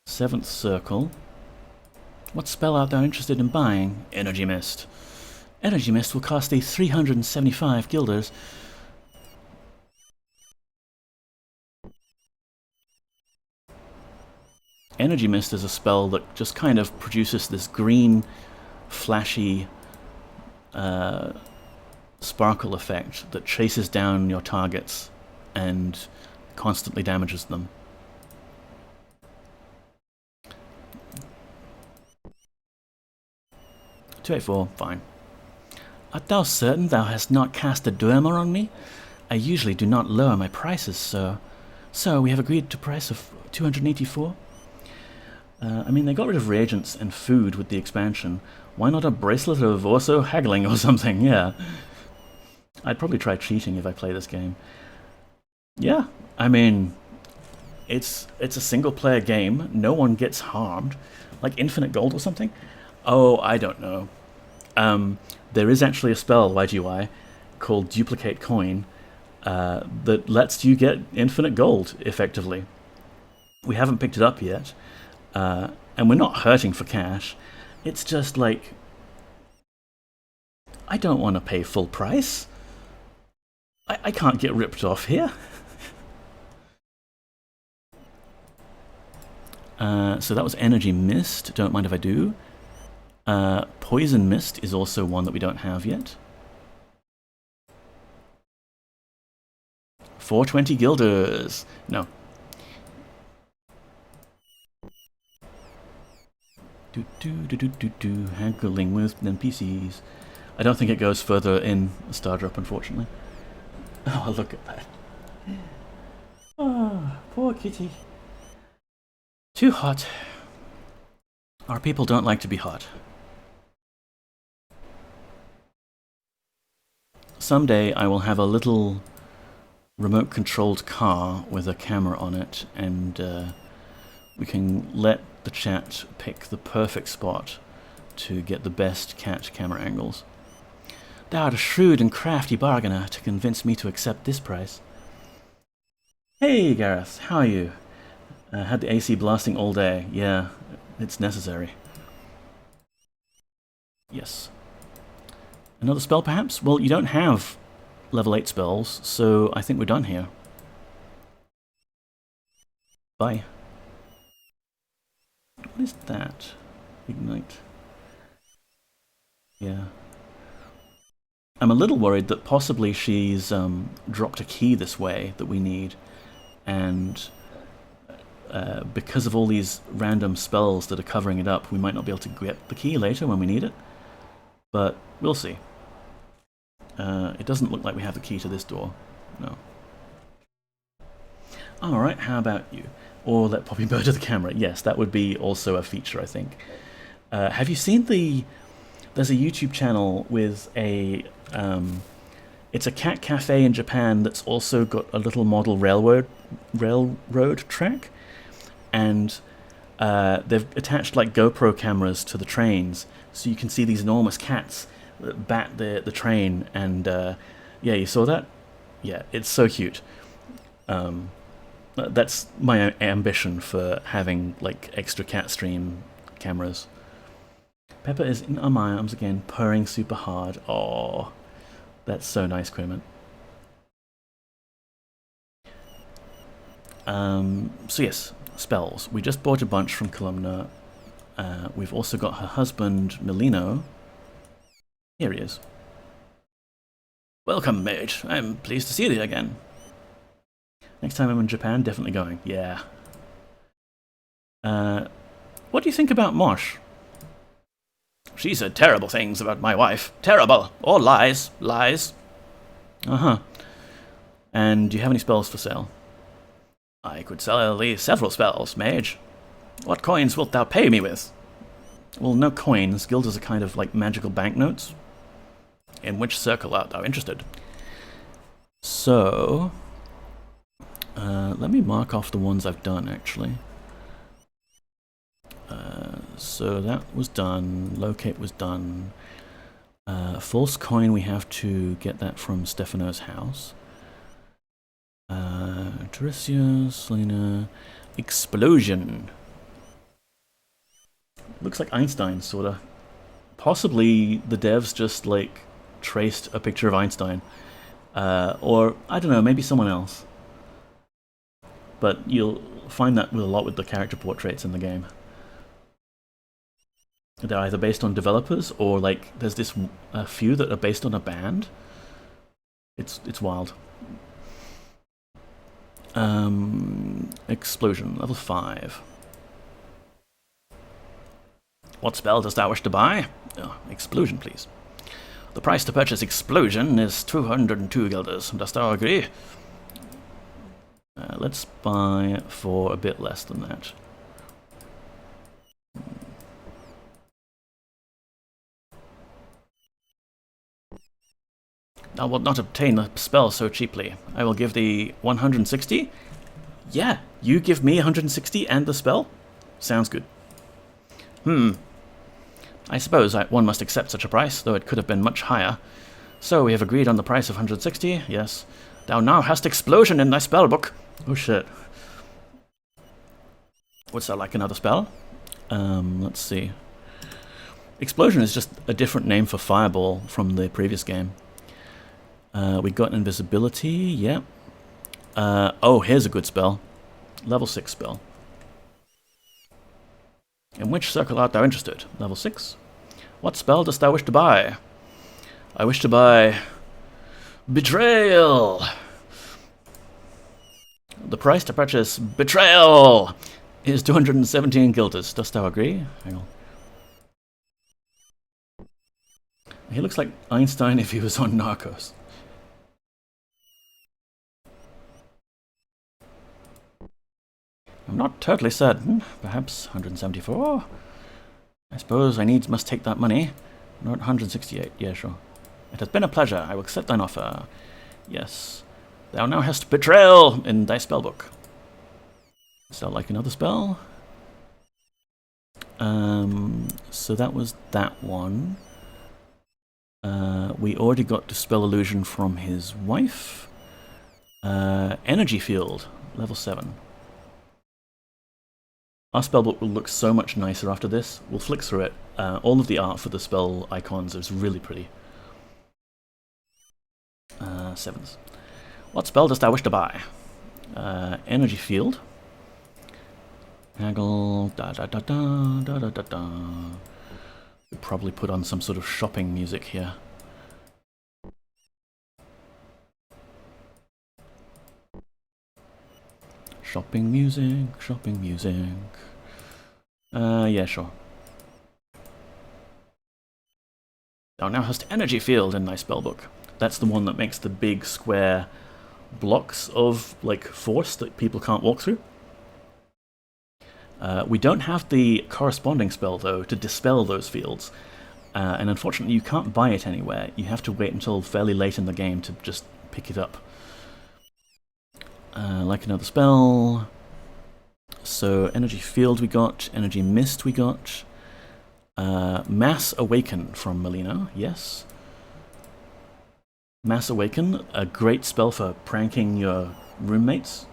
7th circle. What spell out there interested in buying? Energy Mist. Energy Mist will cost thee 375 guilders. Energy Mist is a spell that just kind of produces this green, flashy sparkle effect that chases down your targets and constantly damages them. $284, fine. Art thou certain thou hast not cast a dormer on me? I usually do not lower my prices, sir. So we have agreed to price of 284. I mean, they got rid of reagents and food with the expansion. Why not a bracelet of also haggling or something? Yeah. I'd probably try cheating if I play this game. Yeah, I mean, it's a single-player game. No one gets harmed. Like Infinite Gold or something? Oh, I don't know. There is actually a spell, YGY, called Duplicate Coin that lets you get infinite gold, effectively. We haven't picked it up yet. And we're not hurting for cash. It's just like, I don't want to pay full price. I can't get ripped off here. So that was Energy Mist. Don't mind if I do. Poison Mist is also one that we don't have yet. 420 guilders. No. Haggling with NPCs. I don't think it goes further in Stardrop, unfortunately. Oh, look at that. Oh, poor kitty. Too hot. Our people don't like to be hot. Someday I will have a little remote-controlled car with a camera on it, and we can let the chat pick the perfect spot to get the best cat camera angles. Thou art a shrewd and crafty bargainer to convince me to accept this price. Hey Gareth, how are you? Had the AC blasting all day. Yeah, it's necessary. Yes. Another spell perhaps? Well, you don't have level 8 spells, so I think we're done here. Bye. What is that? Ignite. Yeah. I'm a little worried that possibly she's dropped a key this way that we need, and because of all these random spells that are covering it up, we might not be able to get the key later when we need it. But we'll see. It doesn't look like we have the key to this door. No. Alright, how about you? Or let Poppy Bird to the camera. Yes, that would be also a feature, I think. Have you seen there's a YouTube channel with a... it's a cat cafe in Japan that's also got a little model railroad track. And they've attached like GoPro cameras to the trains, so you can see these enormous cats that bat the train. And yeah, you saw that? Yeah, it's so cute. That's my ambition for having like extra cat stream cameras. Pepper is in my arms again, purring super hard. Oh, that's so nice, Cremant. So yes, spells. We just bought a bunch from Columna. We've also got her husband, Melino. Here he is. Welcome, mate. I'm pleased to see you again. Next time I'm in Japan, definitely going. Yeah. What do you think about Mosh? She said terrible things about my wife. Terrible. All lies. Lies. Uh-huh. And do you have any spells for sale? I could sell thee several spells, mage. What coins wilt thou pay me with? Well, no coins. Guilders are kind of like magical banknotes. In which circle art thou interested? So... let me mark off the ones I've done, actually. So that was done. Locate was done. False coin, we have to get that from Stefano's house. Teresia, Selena... Explosion. Looks like Einstein, sorta. Possibly the devs just, like, traced a picture of Einstein. Or, I don't know, maybe someone else. But you'll find that with a lot with the character portraits in the game. They're either based on developers, or like there's this a few that are based on a band. It's wild. Explosion, level 5. What spell dost thou wish to buy? Oh, explosion, please. The price to purchase explosion is 202 guilders. Dost thou agree? Let's buy for a bit less than that. Thou wilt not obtain the spell so cheaply. I will give thee 160? Yeah, you give me 160 and the spell? Sounds good. I suppose one must accept such a price, though it could have been much higher. So we have agreed on the price of 160, yes. Thou now hast explosion in thy spell book. Oh shit. Wouldst thou like another spell? Let's see. Explosion is just a different name for fireball from the previous game. We got invisibility, yep. Oh, here's a good spell. Level 6 spell. In which circle art thou interested? Level 6. What spell dost thou wish to buy? I wish to buy... Betrayal! The price to purchase Betrayal is 217 guilders. Dost thou agree? Hang on. He looks like Einstein if he was on Narcos. I'm not totally certain. Perhaps 174? I suppose I needs must take that money. Not 168. Yeah, sure. It has been a pleasure. I will accept thine offer. Yes. Thou now hast Betrayal in thy spellbook. So like another spell? So that was that one. We already got Dispel Illusion from his wife. Energy Field, level 7. Our spellbook will look so much nicer after this. We'll flick through it. All of the art for the spell icons is really pretty. 7s. What spell dost thou wish to buy? Energy Field. Haggle. Da da da da da da da da. We'll probably put on some sort of shopping music here. Shopping music, shopping music. Yeah, sure. Thou now hast Energy Field in thy spellbook. That's the one that makes the big square blocks of, like, force that people can't walk through. We don't have the corresponding spell, though, to dispel those fields. And unfortunately, you can't buy it anywhere. You have to wait until fairly late in the game to just pick it up. Like another spell. So, Energy Field we got, Energy Mist we got. Mass Awaken from Melina, yes. Mass Awaken, a great spell for pranking your roommates.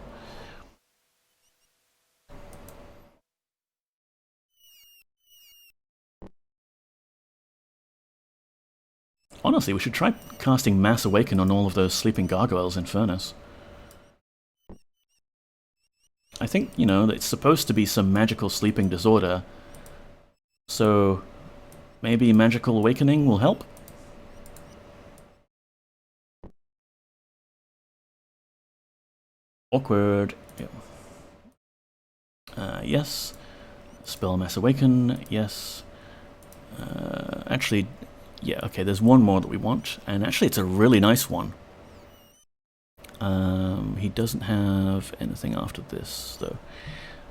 Honestly, we should try casting Mass Awaken on all of those sleeping gargoyles in Furnace. I think, you know, it's supposed to be some magical sleeping disorder, so maybe Magical Awakening will help? Awkward. Yes. Spell Mass Awaken, yes. Actually, yeah, okay, there's one more that we want, and actually it's a really nice one. He doesn't have anything after this, though.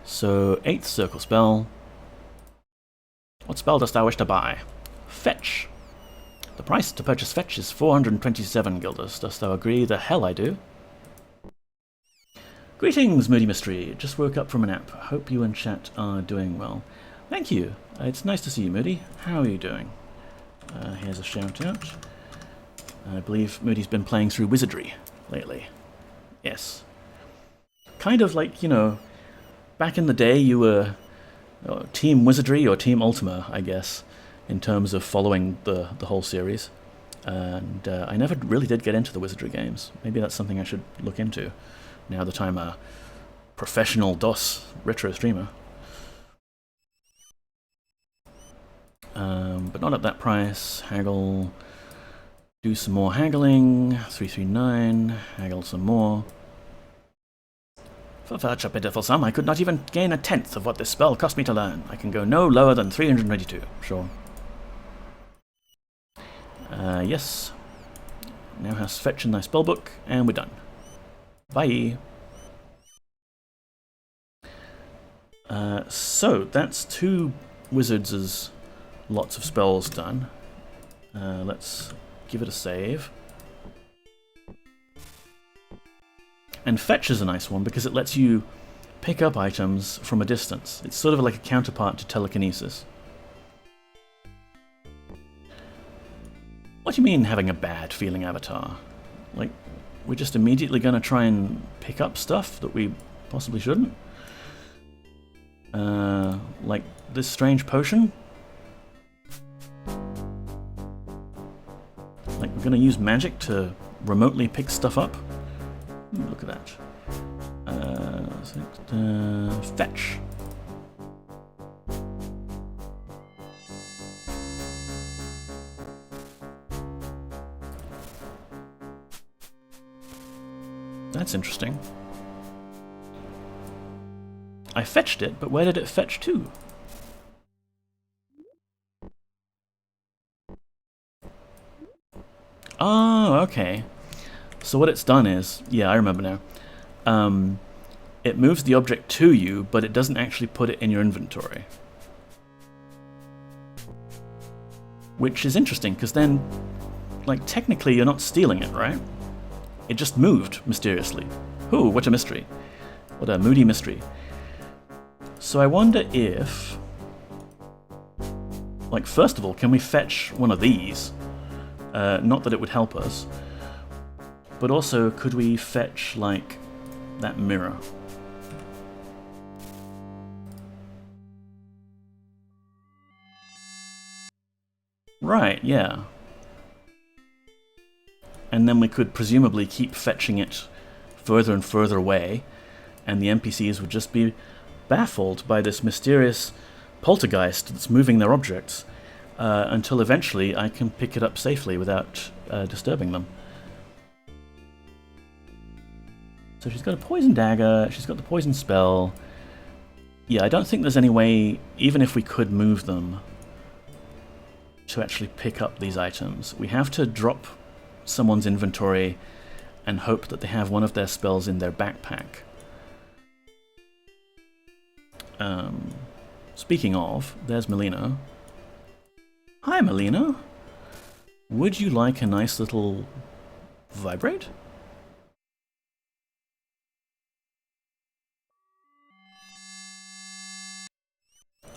So, 8th circle spell. What spell dost thou wish to buy? Fetch. The price to purchase Fetch is 427 guilders. Dost thou agree? The hell I do. Greetings, Moody Mystery. Just woke up from a nap. Hope you and chat are doing well. Thank you. It's nice to see you, Moody. How are you doing? Here's a shout out. I believe Moody's been playing through Wizardry lately. Yes. Kind of like, you know, back in the day you were Team Wizardry or Team Ultima, I guess, in terms of following the whole series. And I never really did get into the Wizardry games. Maybe that's something I should look into, now that I'm a professional DOS retro streamer. But not at that price. Haggle. Do some more haggling. 339. Haggle some more. For such a pitiful sum, I could not even gain a tenth of what this spell cost me to learn. I can go no lower than 322. Sure. Yes. Now has Fetch in thy spellbook, and we're done. Bye. So, that's 2 wizards' lots of spells done. Let's give it a save. And Fetch is a nice one because it lets you pick up items from a distance. It's sort of like a counterpart to telekinesis. What do you mean having a bad feeling avatar? Like, we're just immediately going to try and pick up stuff that we possibly shouldn't? Like this strange potion? Like we're going to use magic to remotely pick stuff up? Look at that. Fetch. That's interesting. I fetched it, but where did it fetch to? Oh, okay. So what it's done is, yeah, I remember now. It moves the object to you, but it doesn't actually put it in your inventory. Which is interesting, because then, like, technically you're not stealing it, right? It just moved, mysteriously. Ooh, what a mystery. What a moody mystery. So I wonder if... Like, first of all, can we fetch one of these? Not that it would help us. But also, could we fetch, like, that mirror? Right, yeah. And then we could presumably keep fetching it further and further away, and the NPCs would just be baffled by this mysterious poltergeist that's moving their objects, until eventually I can pick it up safely without disturbing them. So she's got a poison dagger, she's got the poison spell. Yeah, I don't think there's any way, even if we could move them, to actually pick up these items. We have to drop someone's inventory and hope that they have one of their spells in their backpack. Speaking of, there's Melina. Hi, Melina. Would you like a nice little vibrate?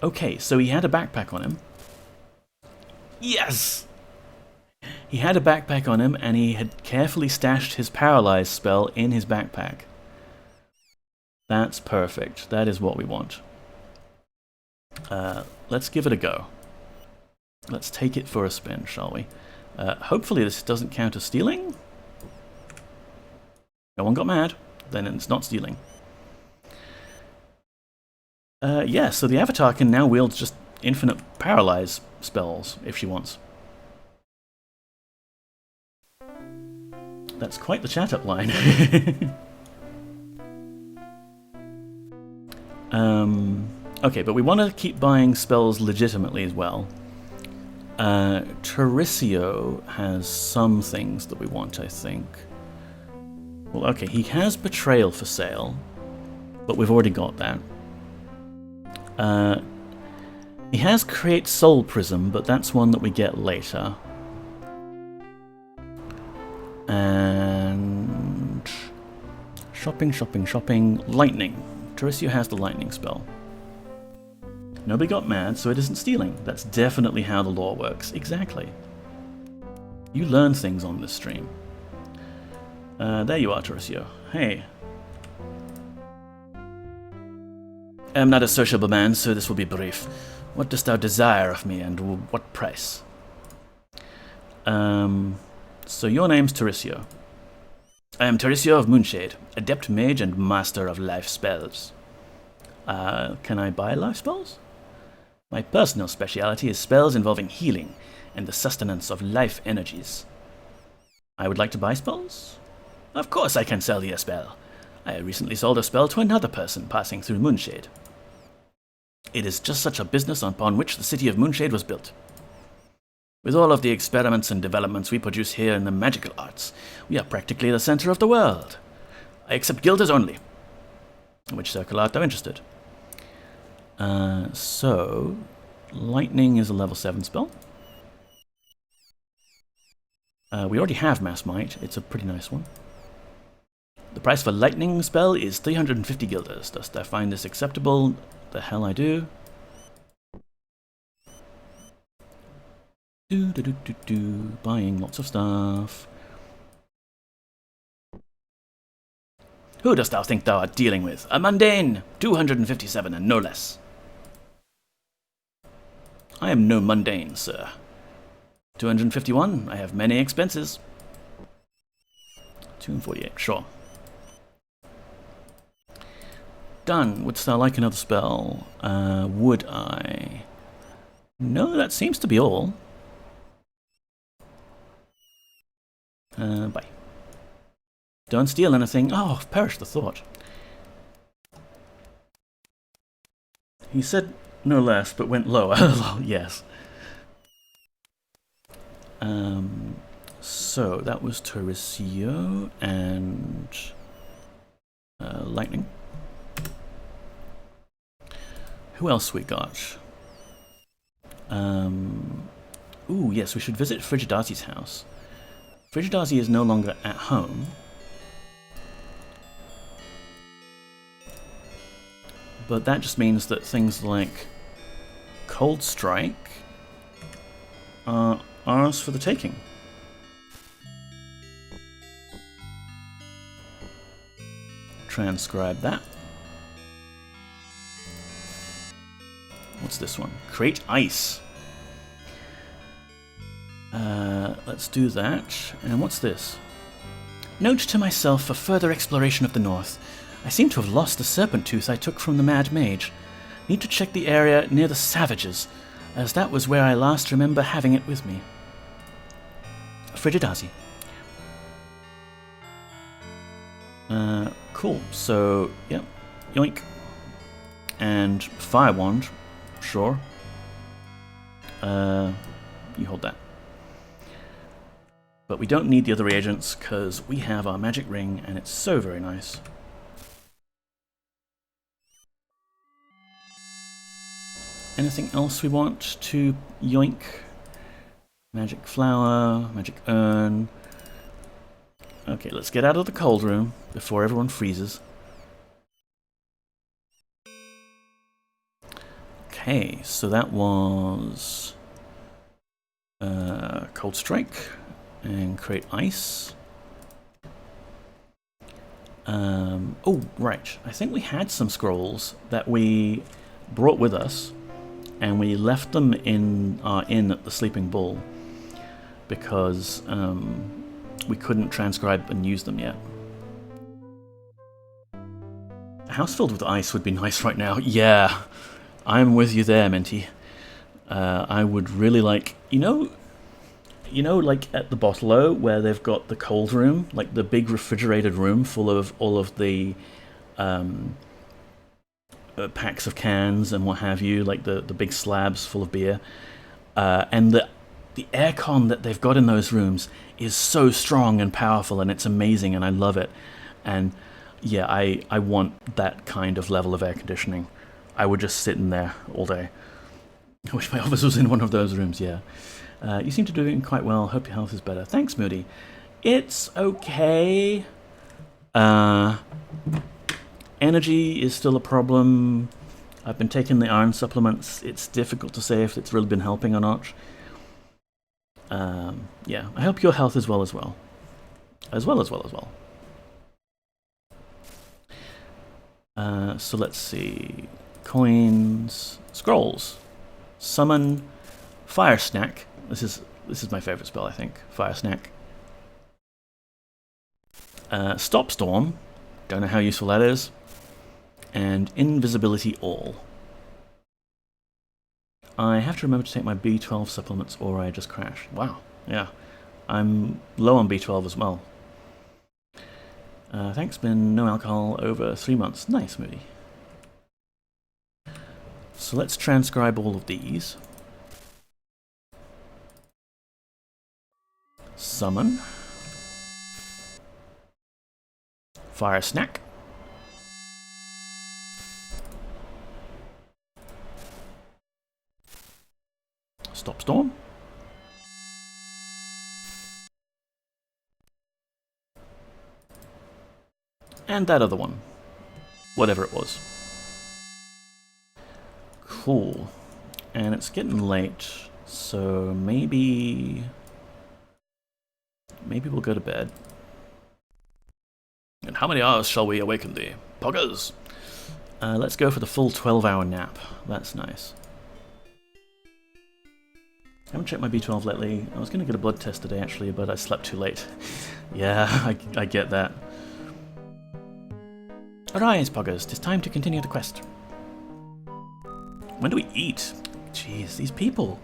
Okay, so he had a backpack on him. Yes! He had a backpack on him, and he had carefully stashed his paralyze spell in his backpack. That's perfect. That is what we want. Let's give it a go. Let's take it for a spin, shall we? Hopefully this doesn't count as stealing. No one got mad. Then it's not stealing. Yeah, so the Avatar can now wield just infinite paralyze spells if she wants. That's quite the chat-up line. Okay, but we want to keep buying spells legitimately as well. Tauricio has some things that we want, I think. Well, okay, he has Betrayal for sale, but we've already got that. He has Create Soul Prism, but that's one that we get later. And shopping. Lightning. Tauricio has the lightning spell. Nobody got mad, so it isn't stealing. That's definitely how the lore works. Exactly. You learn things on this stream. There you are, Tauricio. Hey. I am not a sociable man, so this will be brief. What dost thou desire of me, and what price? So your name's Tauricio. I am Tauricio of Moonshade, adept mage and master of life spells. Can I buy life spells? My personal speciality is spells involving healing and the sustenance of life energies. I would like to buy spells? Of course I can sell thee a spell. I recently sold a spell to another person passing through Moonshade. It is just such a business upon which the city of Moonshade was built. With all of the experiments and developments we produce here in the magical arts, we are practically the center of the world. I accept guilders only. In which circle art thou interested? So, Lightning is a level 7 spell. We already have Mass Might. It's a pretty nice one. The price for Lightning spell is 350 guilders. Dost thou find this acceptable? The hell I do. Buying lots of stuff. Who dost thou think thou art dealing with? A mundane! 257 and no less. I am no mundane, sir. 251, I have many expenses. 248, sure. Done. Wouldst thou like another spell? Would I? No, that seems to be all. Bye. Don't steal anything. Oh, perish the thought. He said no less, but went lower. Yes. So that was Tauricio and Lightning. Who else we got? Ooh, yes, we should visit Frigidazi's house. Frigidazi is no longer at home. But that just means that things like Cold Strike are ours for the taking. Transcribe that. What's this one? Create ice. Let's do that. And what's this? Note to myself for further exploration of the north. I seem to have lost the serpent tooth I took from the mad mage. Need to check the area near the savages, as that was where I last remember having it with me. Frigidazi. Cool. So, yep. Yoink. And Fire Wand. Sure. You hold that. But we don't need the other reagents, because we have our magic ring, and it's so very nice. Anything else we want to yoink? Magic flower, magic urn. Okay, let's get out of the cold room before everyone freezes. Okay, so that was cold strike and create ice. Oh, right. I think we had some scrolls that we brought with us, and we left them in our inn at the Sleeping Bull because we couldn't transcribe and use them yet. A house filled with ice would be nice right now. Yeah, I'm with you there, Minty. I would really like, you know, like at the Bottle-O where they've got the cold room, like the big refrigerated room full of all of the packs of cans and what have you, like the big slabs full of beer, and the aircon that they've got in those rooms is so strong and powerful, and it's amazing, and I love it. And yeah, I want that kind of level of air conditioning. I would just sit in there all day. I wish my office was in one of those rooms, yeah. You seem to be doing quite well. Hope your health is better. Thanks, Moody. It's okay. Energy is still a problem. I've been taking the iron supplements. It's difficult to say if it's really been helping or not. Yeah, I hope your health is well as well. So let's see. Coins, scrolls, summon, fire snack. This is my favorite spell, I think. Fire snack. Stop storm. Don't know how useful that is. And invisibility all. I have to remember to take my B12 supplements or I just crash. Wow. Yeah. I'm low on B12 as well. Thanks, been no alcohol over 3 months. Nice, Moody. So let's transcribe all of these. Summon. Fire snack. Stop storm. And that other one. Whatever it was. Cool. And it's getting late, so maybe we'll go to bed. And how many hours shall we awaken thee? Poggers! Let's go for the full 12-hour nap. That's nice. I haven't checked my B12 lately. I was going to get a blood test today, actually, but I slept too late. Yeah, I get that. Arise, Poggers. 'Tis time to continue the quest. When do we eat? Jeez, these people.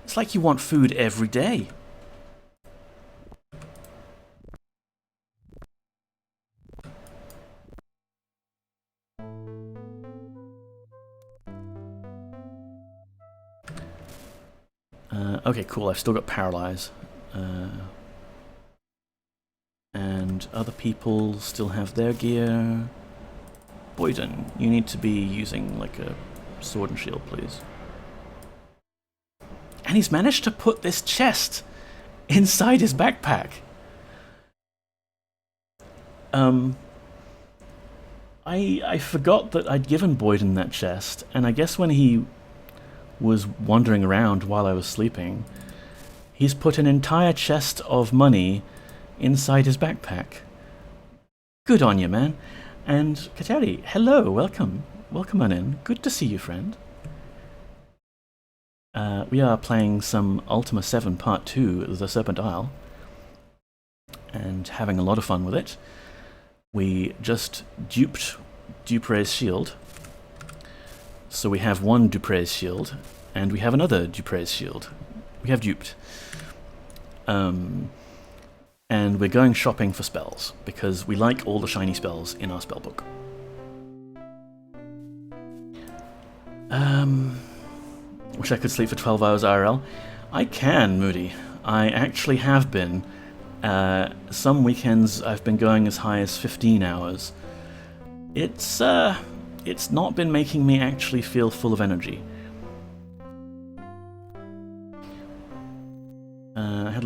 It's like you want food every day. Okay, cool. I've still got Paralyze. And other people still have their gear. Boyden, you need to be using like a sword and shield, please. And he's managed to put this chest inside his backpack. I forgot that I'd given Boyden that chest, and I guess when he was wandering around while I was sleeping, he's put an entire chest of money inside his backpack. Good on you, man. And Kateri, hello, welcome. Welcome on in. Good to see you, friend. We are playing some Ultima 7 Part 2, The Serpent Isle, and having a lot of fun with it. We just duped Dupre's shield. So we have one Dupre's shield, and we have another Dupre's shield. We have duped. And we're going shopping for spells, because we like all the shiny spells in our spellbook. Wish I could sleep for 12 hours IRL. I can, Moody. I actually have been. Some weekends I've been going as high as 15 hours. It's not been making me actually feel full of energy.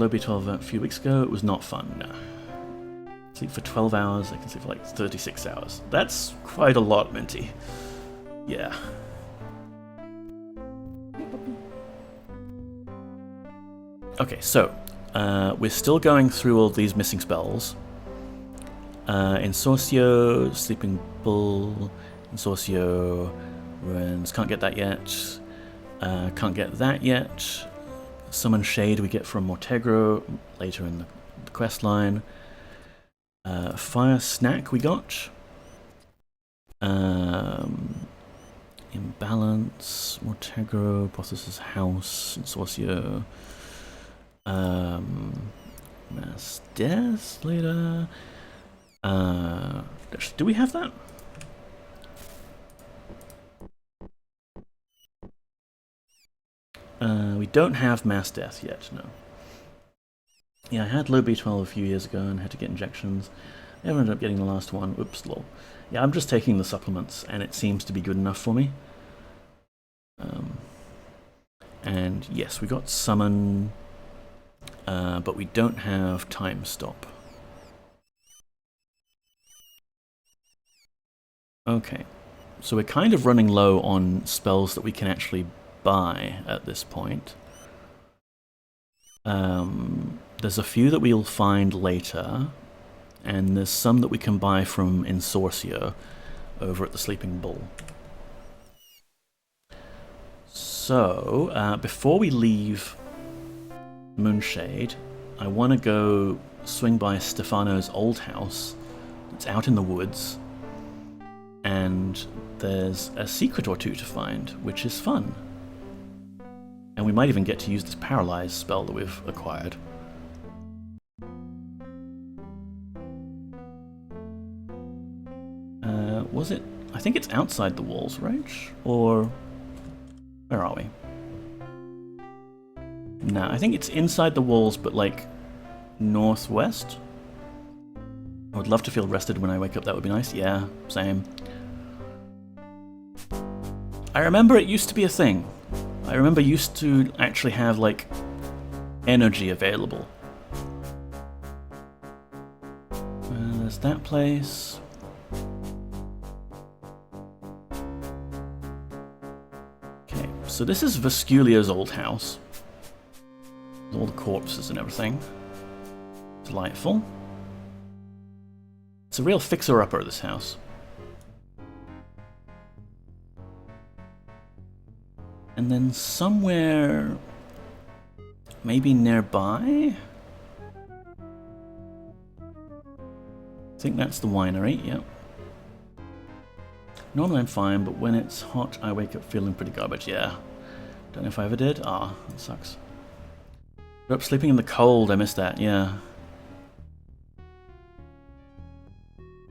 low B12 a few weeks ago. It was not fun, no. Sleep for 12 hours, I can sleep for like 36 hours. That's quite a lot, Minty. Yeah. Okay, so, we're still going through all these missing spells. Ensorcio, Sleeping Bull, Ensorcio, Ruins, can't get that yet. Can't get that yet. Summon Shade we get from Mortegro later in the quest line. Fire Snack we got. Imbalance, Mortegro, Processor's House, Ensorcio. Mass Death later. Do we have that? We don't have Mass Death yet, no. Yeah, I had low B12 a few years ago and had to get injections. Never ended up getting the last one. Oops, lol. Yeah, I'm just taking the supplements, and it seems to be good enough for me. And yes, we got Summon, but we don't have Time Stop. Okay, so we're kind of running low on spells that we can actually buy at this point. There's a few that we'll find later, and there's some that we can buy from Ensorcio over at the Sleeping Bull. So, before we leave Moonshade, I want to go swing by Stefano's old house. It's out in the woods, and there's a secret or two to find, which is fun. And we might even get to use this Paralyze spell that we've acquired. Was it? I think it's outside the walls, right? Or where are we? Nah, I think it's inside the walls, but like northwest. I would love to feel rested when I wake up, that would be nice. Yeah, same. I remember it used to be a thing. I remember used to actually have like energy available. There's that place. Okay, so this is Vesculia's old house. All the corpses and everything. Delightful. It's a real fixer-upper, this house. And then somewhere, maybe nearby? I think that's the winery, yep. Normally I'm fine, but when it's hot, I wake up feeling pretty garbage, yeah. Don't know if I ever did. Ah, that sucks. Grew up sleeping in the cold, I missed that, yeah.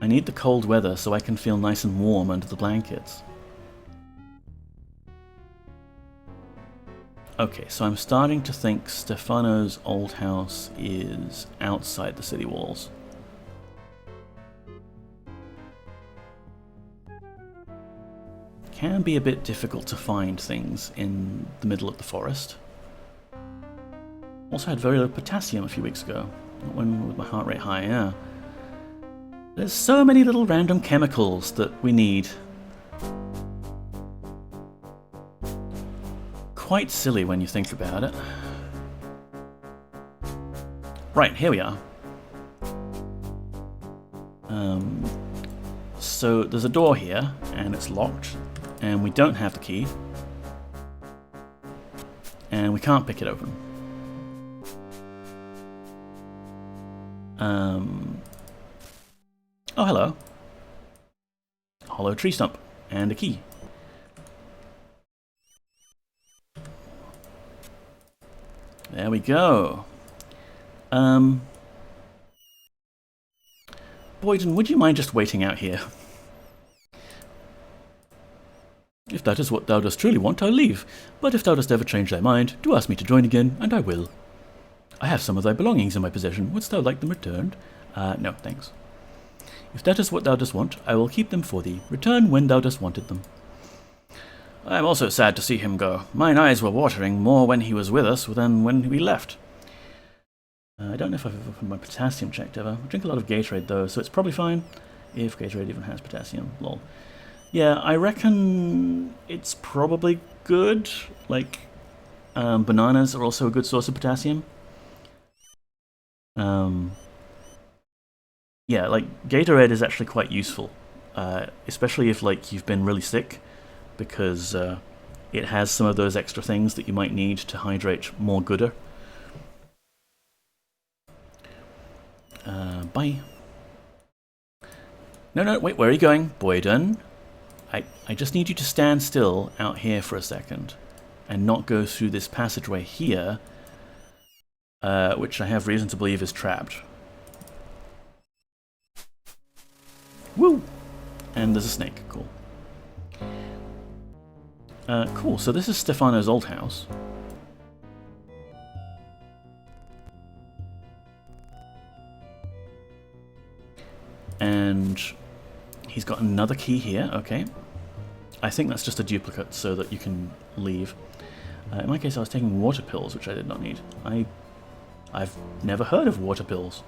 I need the cold weather so I can feel nice and warm under the blankets. Okay, so I'm starting to think Stefano's old house is outside the city walls. Can be a bit difficult to find things in the middle of the forest. Also had very low potassium a few weeks ago, when with my heart rate high, yeah. There's so many little random chemicals that we need. Quite silly when you think about it. Right, here we are. So there's a door here, and it's locked, and we don't have the key. And we can't pick it open. Oh, hello. Hollow tree stump, and a key. There we go. Boyden, would you mind just waiting out here? If that is what thou dost truly want, I'll leave. But if thou dost ever change thy mind, do ask me to join again, and I will. I have some of thy belongings in my possession. Wouldst thou like them returned? No, thanks. If that is what thou dost want, I will keep them for thee. Return when thou dost wanted them. I am also sad to see him go. Mine eyes were watering more when he was with us than when we left. I don't know if I've ever put my potassium checked ever. I drink a lot of Gatorade though, so it's probably fine if Gatorade even has potassium. Lol. Yeah, I reckon it's probably good. Like, bananas are also a good source of potassium. Yeah, like Gatorade is actually quite useful, especially if like you've been really sick, because it has some of those extra things that you might need to hydrate more gooder. Bye. No, wait, where are you going, Boyden? I just need you to stand still out here for a second and not go through this passageway here, which I have reason to believe is trapped. Woo! And there's a snake. Cool. Cool, so this is Stefano's old house. And he's got another key here, okay. I think that's just a duplicate so that you can leave. In my case, I was taking water pills, which I did not need. I've never heard of water pills.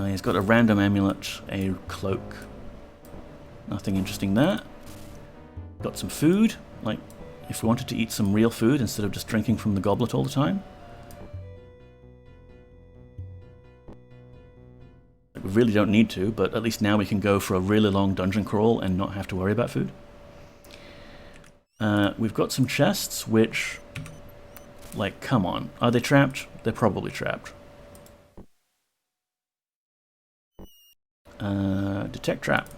He's got a random amulet, a cloak. Nothing interesting there. Got some food, like if we wanted to eat some real food instead of just drinking from the goblet all the time. We really don't need to, but at least now we can go for a really long dungeon crawl and not have to worry about food. We've got some chests, which, like, come on. Are they trapped? They're probably trapped. Detect trap.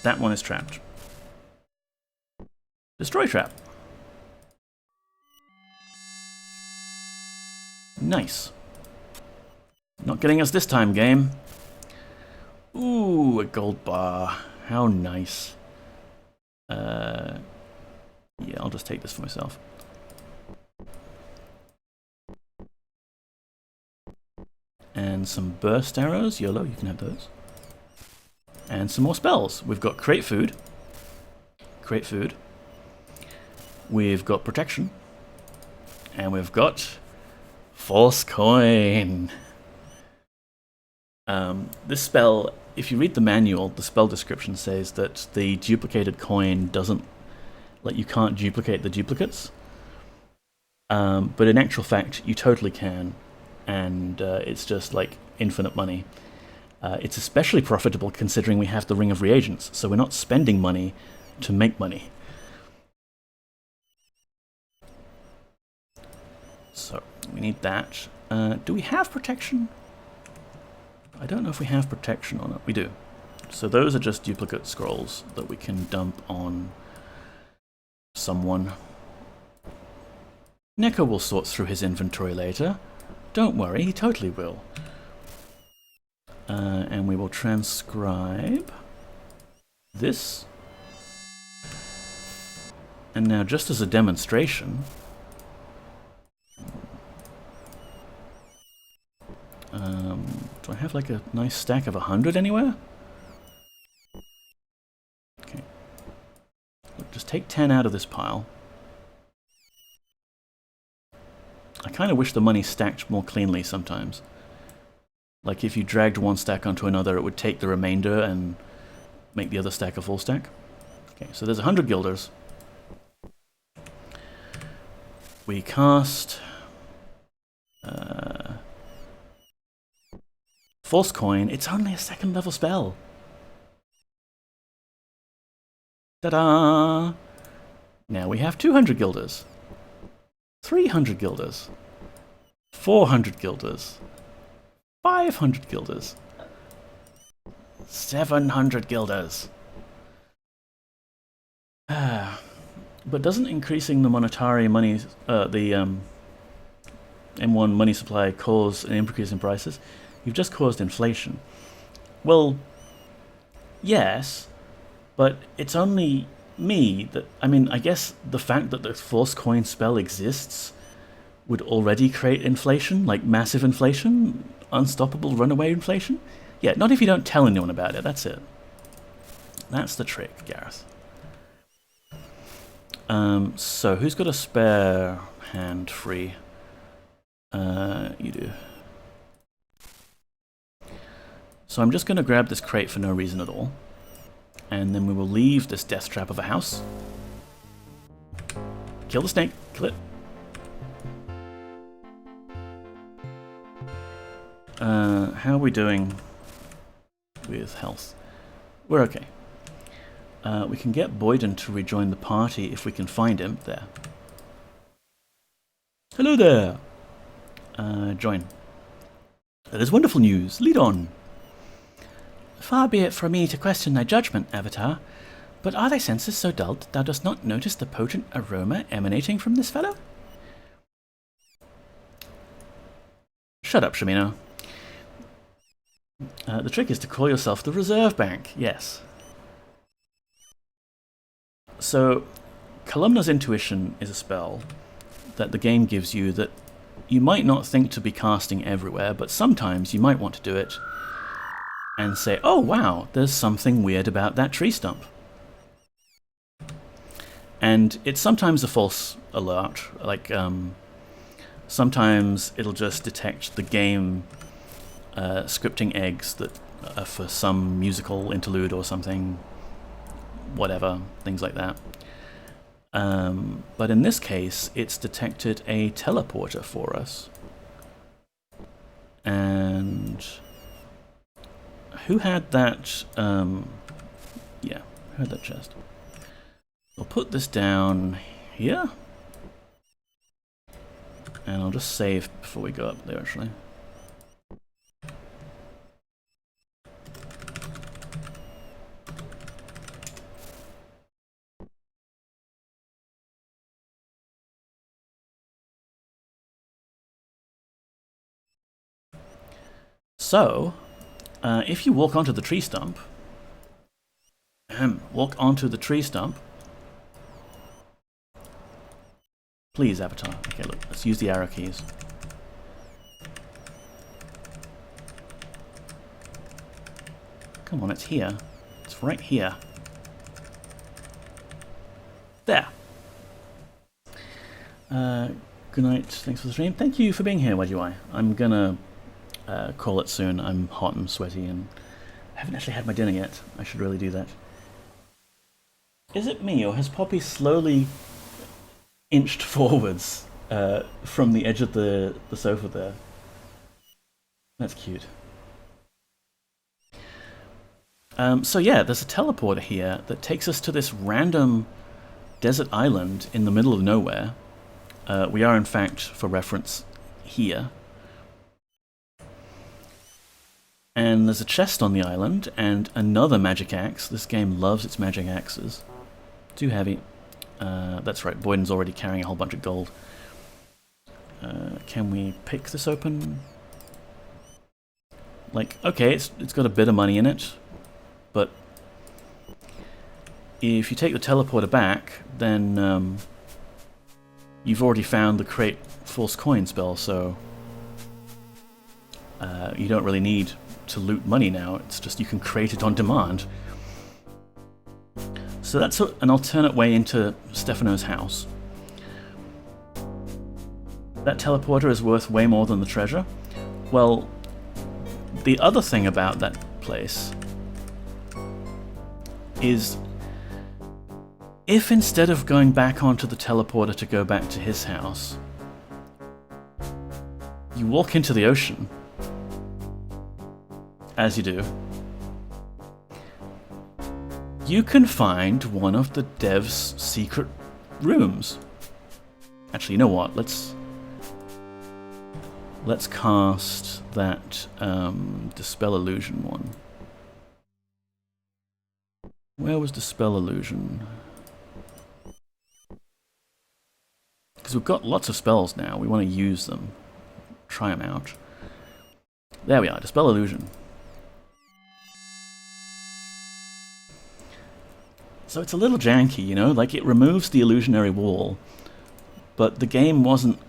That one is trapped. Destroy trap. Nice. Not getting us this time, game. Ooh, a gold bar. How nice. Yeah, I'll just take this for myself. And some burst arrows. YOLO, you can have those. And some more spells. We've got crate food. Crate food. We've got protection. And we've got false coin. This spell, if you read the manual, the spell description says that the duplicated coin doesn't, like, you can't duplicate the duplicates. But in actual fact, you totally can. And it's just like infinite money. It's especially profitable considering we have the Ring of Reagents, so we're not spending money to make money. So, we need that. Do we have protection? I don't know if we have protection on it. We do. So those are just duplicate scrolls that we can dump on someone. Neko will sort through his inventory later. Don't worry, he totally will. And we will transcribe this. And now, just as a demonstration, do I have like a nice stack of 100 anywhere? Okay. Look, just take 10 out of this pile. I kind of wish the money stacked more cleanly sometimes. Like if you dragged one stack onto another, it would take the remainder and make the other stack a full stack. Okay, so there's 100 guilders. We cast False Coin. It's only a 2nd level spell. Ta-da! Now we have 200 guilders. 300 guilders. 400 guilders. 500 guilders. 700 guilders. But doesn't increasing the monetary money, the M1 money supply cause an increase in prices? You've just caused inflation. Well, yes, but it's only me that, I mean, I guess the fact that the False Coin spell exists would already create inflation, like massive inflation, unstoppable runaway inflation. Yeah, not if you don't tell anyone about it, that's it. That's the trick, Gareth. So who's got a spare hand free? You do. So I'm just going to grab this crate for no reason at all. And then we will leave this death trap of a house. Kill the snake. Kill it. How are we doing with health? We're okay. We can get Boyden to rejoin the party if we can find him. There. Hello there. Join. That is wonderful news. Lead on. Far be it from me to question thy judgment, Avatar, but are thy senses so dulled that thou dost not notice the potent aroma emanating from this fellow? Shut up, Shamino. The trick is to call yourself the Reserve Bank, yes. So, Columna's Intuition is a spell that the game gives you that you might not think to be casting everywhere, but sometimes you might want to do it and say, oh wow, there's something weird about that tree stump. And it's sometimes a false alert, like sometimes it'll just detect the game scripting eggs that are for some musical interlude or something, whatever, things like that. But in this case, it's detected a teleporter for us. And who had that? Yeah, who had that chest? I'll put this down here. And I'll just save before we go up there, actually. So, if you walk onto the tree stump, please, Avatar. Okay, look, let's use the arrow keys. Come on, it's here. It's right here. There. Good night. Thanks for the stream. Thank you for being here, YGY. I'm gonna call it soon. I'm hot and sweaty and I haven't actually had my dinner yet. I should really do that. Is it me, or has Poppy slowly inched forwards from the edge of the sofa there? That's cute. So yeah, there's a teleporter here that takes us to this random desert island in the middle of nowhere. We are, in fact, for reference, here. And there's a chest on the island, and another magic axe. This game loves its magic axes. Too heavy. That's right, Boyden's already carrying a whole bunch of gold. Can we pick this open? Like, okay, it's got a bit of money in it, but if you take the teleporter back, then you've already found the crate false coin spell, so you don't really need to loot money now. It's just you can create it on demand. So that's an alternate way into Stefano's house. That teleporter is worth way more than the treasure. Well, the other thing about that place is if instead of going back onto the teleporter to go back to his house, you walk into the ocean, as you do, you can find one of the dev's secret rooms. Actually, you know what? Let's cast that Dispel Illusion one. Where was Dispel Illusion? Because we've got lots of spells now. We want to use them. Try them out. There we are, Dispel Illusion. So it's a little janky, you know, like it removes the illusionary wall, but the game wasn't,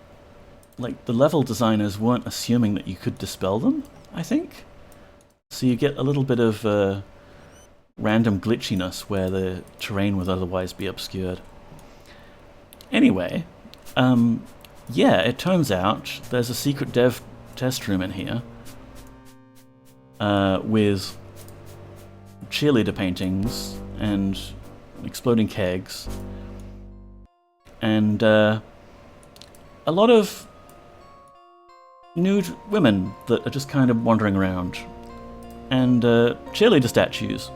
like the level designers weren't assuming that you could dispel them, I think. So you get a little bit of random glitchiness where the terrain would otherwise be obscured. Anyway, yeah, it turns out there's a secret dev test room in here with cheerleader paintings and exploding kegs and a lot of nude women that are just kind of wandering around, and cheerleader statues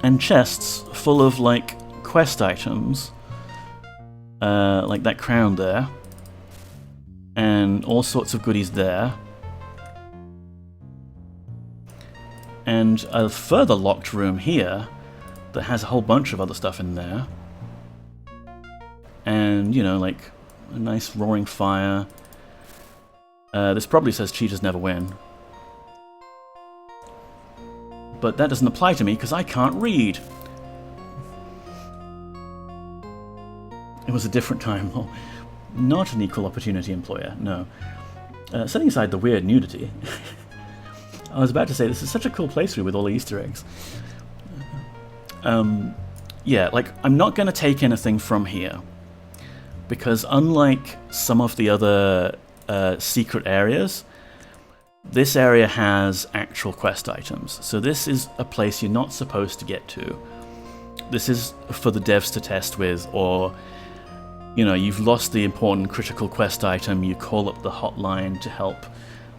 and chests full of like quest items, like that crown there, and all sorts of goodies there, and a further locked room here that has a whole bunch of other stuff in there, and you know, like a nice roaring fire. This probably says cheaters never win, but that doesn't apply to me because I can't read. It was a different time. Well, not an equal opportunity employer, no. Setting aside the weird nudity, I was about to say this is such a cool playthrough with all the Easter eggs. Yeah, like, I'm not going to take anything from here, because unlike some of the other secret areas, this area has actual quest items. So this is a place you're not supposed to get to. This is for the devs to test with, or, you know, you've lost the important critical quest item, you call up the hotline to help.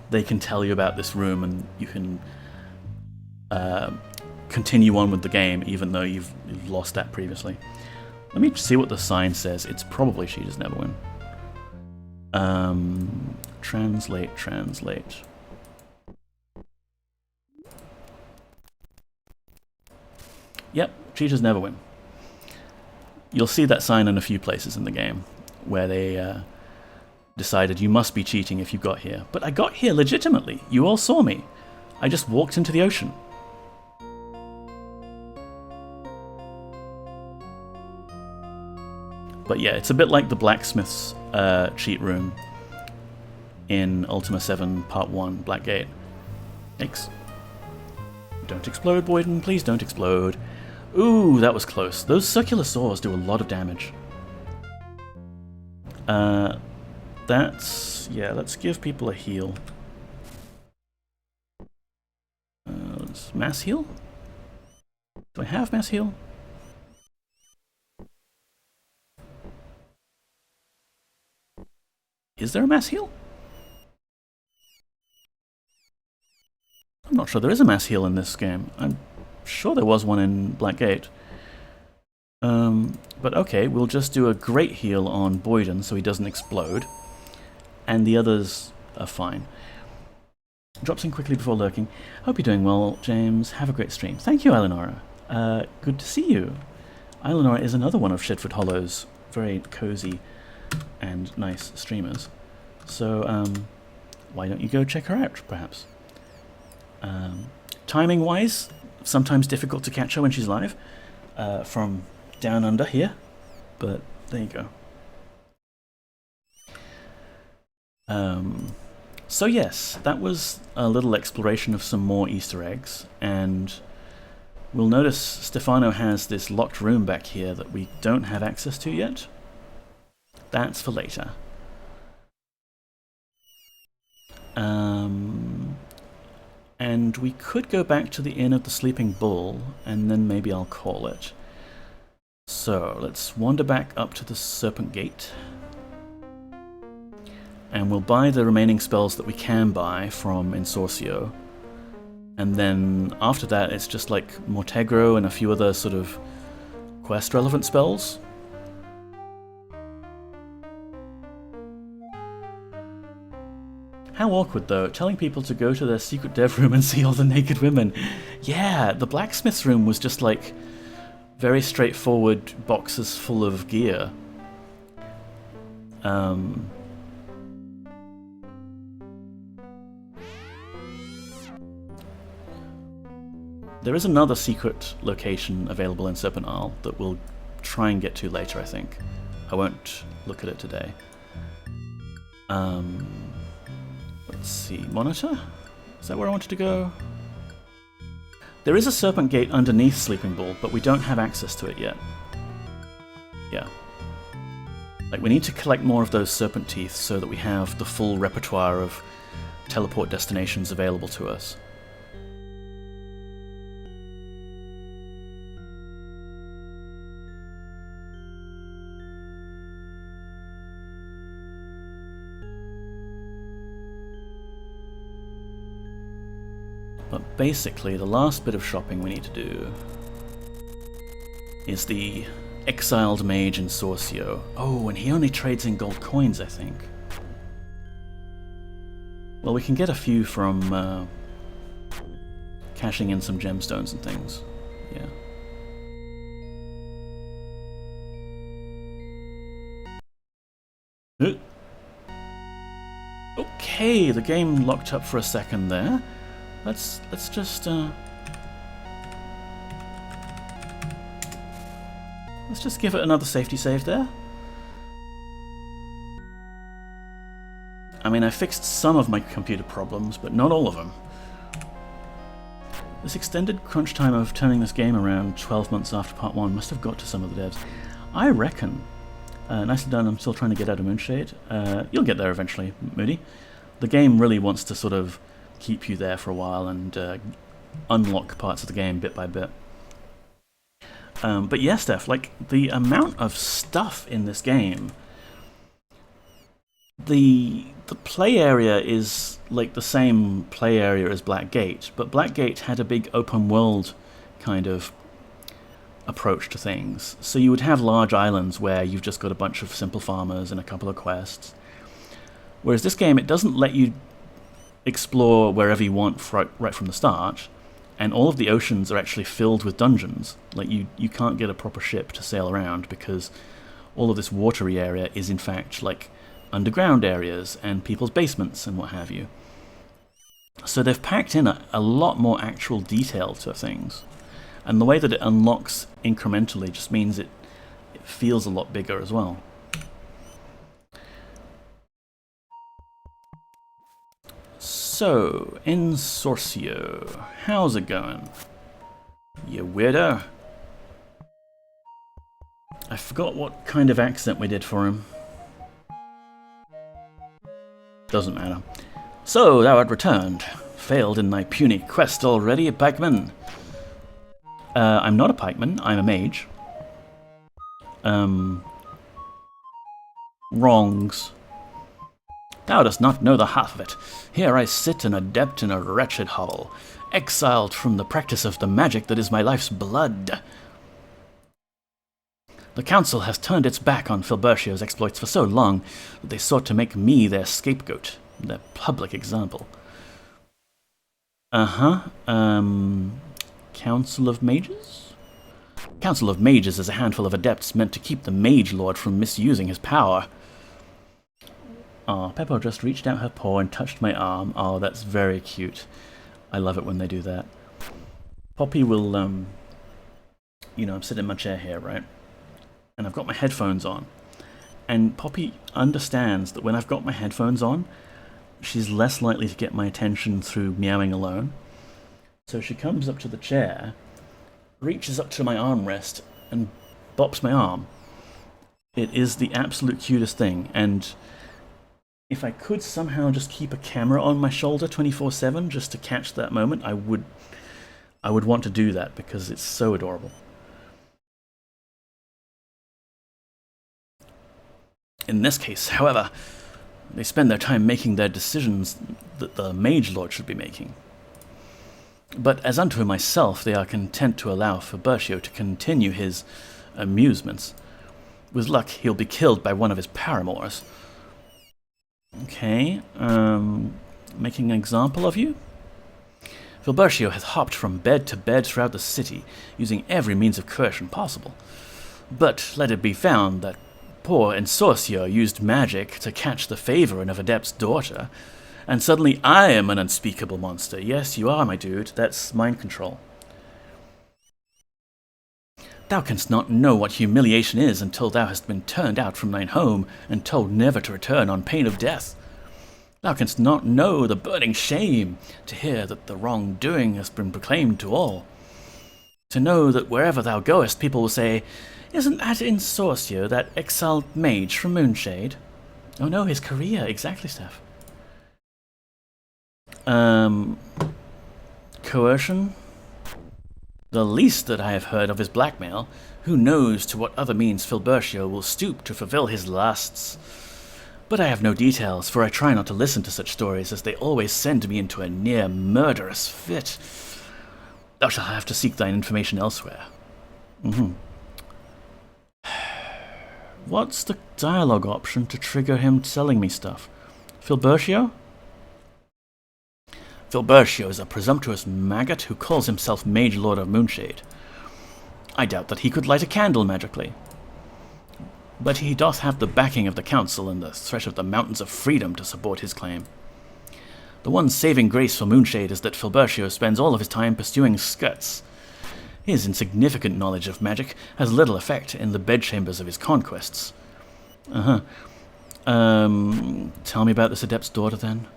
They can tell you about this room and you can continue on with the game even though you've lost that previously. Let me see what the sign says. It's probably cheaters never win. Translate. Yep, cheaters never win. You'll see that sign in a few places in the game where they decided you must be cheating if you got here. But I got here legitimately. You all saw me. I just walked into the ocean. But yeah, it's a bit like the blacksmith's cheat room in Ultima 7 Part 1, Blackgate. Thanks. Don't explode, Boyden. Please don't explode. Ooh, that was close. Those circular saws do a lot of damage. That's... yeah, let's give people a heal. Let's mass heal? Do I have mass heal? Is there a mass heal? I'm not sure there is a mass heal in this game. I'm sure there was one in Blackgate. But okay, we'll just do a great heal on Boyden so he doesn't explode. And the others are fine. Drops in quickly before lurking. Hope you're doing well, James. Have a great stream. Thank you, Eleonora. Good to see you. Eleonora is another one of Shedford Hollow's very cozy and nice streamers. So, why don't you go check her out, perhaps? Timing-wise, sometimes difficult to catch her when she's live, from down under here, but there you go. So yes, that was a little exploration of some more Easter eggs, and we'll notice Stefano has this locked room back here that we don't have access to yet. That's for later. And we could go back to the Inn of the Sleeping Bull, and then maybe I'll call it. So, let's wander back up to the Serpent Gate. And we'll buy the remaining spells that we can buy from Ensorcio. And then after that, it's just like Mortegro and a few other sort of quest-relevant spells. How awkward, though, telling people to go to their secret dev room and see all the naked women. Yeah, the blacksmith's room was just like very straightforward boxes full of gear. There is another secret location available in Serpent Isle that we'll try and get to later, I think. I won't look at it today. Let's see, monitor? Is that where I wanted to go? There is a Serpent Gate underneath Sleeping Bull, but we don't have access to it yet. Yeah. Like, we need to collect more of those serpent teeth so that we have the full repertoire of teleport destinations available to us. But basically, the last bit of shopping we need to do is the exiled mage Ensorcio. Oh, and he only trades in gold coins, I think. Well, we can get a few from cashing in some gemstones and things. Yeah. Okay, the game locked up for a second there. Let's just let's just give it another safety save there. I mean, I fixed some of my computer problems, but not all of them. This extended crunch time of turning this game around 12 months after part 1 must have got to some of the devs. I reckon. Nicely done, I'm still trying to get out of Moonshade. You'll get there eventually, Moody. The game really wants to sort of keep you there for a while and unlock parts of the game bit by bit. But yeah, Steph, like, the amount of stuff in this game, the play area is like the same play area as Blackgate, but Blackgate had a big open world kind of approach to things. So you would have large islands where you've just got a bunch of simple farmers and a couple of quests. Whereas this game, it doesn't let you explore wherever you want right from the start, and all of the oceans are actually filled with dungeons. Like, you can't get a proper ship to sail around because all of this watery area is in fact like underground areas and people's basements and what have you. So they've packed in a lot more actual detail to things, and the way that it unlocks incrementally just means it feels a lot bigger as well. So, Ensorcio, how's it going? You weirdo. I forgot what kind of accent we did for him. Doesn't matter. So, thou art returned. Failed in thy puny quest already, pikeman. I'm not a pikeman, I'm a mage. Wrongs. Thou dost not know the half of it. Here I sit an adept in a wretched hovel, exiled from the practice of the magic that is my life's blood. The council has turned its back on Filbertio's exploits for so long that they sought to make me their scapegoat, their public example. Council of Mages? Council of Mages is a handful of adepts meant to keep the Mage Lord from misusing his power. Oh, Peppo just reached out her paw and touched my arm. Oh, that's very cute. I love it when they do that. Poppy will, you know, I'm sitting in my chair here, right? And I've got my headphones on. And Poppy understands that when I've got my headphones on, she's less likely to get my attention through meowing alone. So she comes up to the chair, reaches up to my armrest, and bops my arm. It is the absolute cutest thing, and if I could somehow just keep a camera on my shoulder 24/7 just to catch that moment, I would want to do that because it's so adorable. In this case, however, they spend their time making their decisions that the Mage Lord should be making. But as unto myself, they are content to allow Filbertio to continue his amusements. With luck, he'll be killed by one of his paramours. Okay, making an example of you? Filbertio hath hopped from bed to bed throughout the city, using every means of coercion possible. But let it be found that poor Ensorcio used magic to catch the favor of Adept's daughter, and suddenly I am an unspeakable monster. Yes, you are, my dude. That's mind control. Thou canst not know what humiliation is until thou hast been turned out from thine home and told never to return on pain of death. Thou canst not know the burning shame to hear that the wrongdoing has been proclaimed to all. To know that wherever thou goest, people will say, "Isn't that Ensorcio, that exiled mage from Moonshade?" Oh no, his career, exactly, Steph. Coercion? The least that I have heard of is blackmail. Who knows to what other means Filbertio will stoop to fulfill his lusts? But I have no details, for I try not to listen to such stories, as they always send me into a near murderous fit. Thou shalt have to seek thine information elsewhere. What's the dialogue option to trigger him telling me stuff? Filbertio? Filbertio is a presumptuous maggot who calls himself Mage Lord of Moonshade. I doubt that he could light a candle magically. But he doth have the backing of the Council and the threat of the Mountains of Freedom to support his claim. The one saving grace for Moonshade is that Filbertio spends all of his time pursuing skirts. His insignificant knowledge of magic has little effect in the bedchambers of his conquests. Tell me about this adept's daughter, then.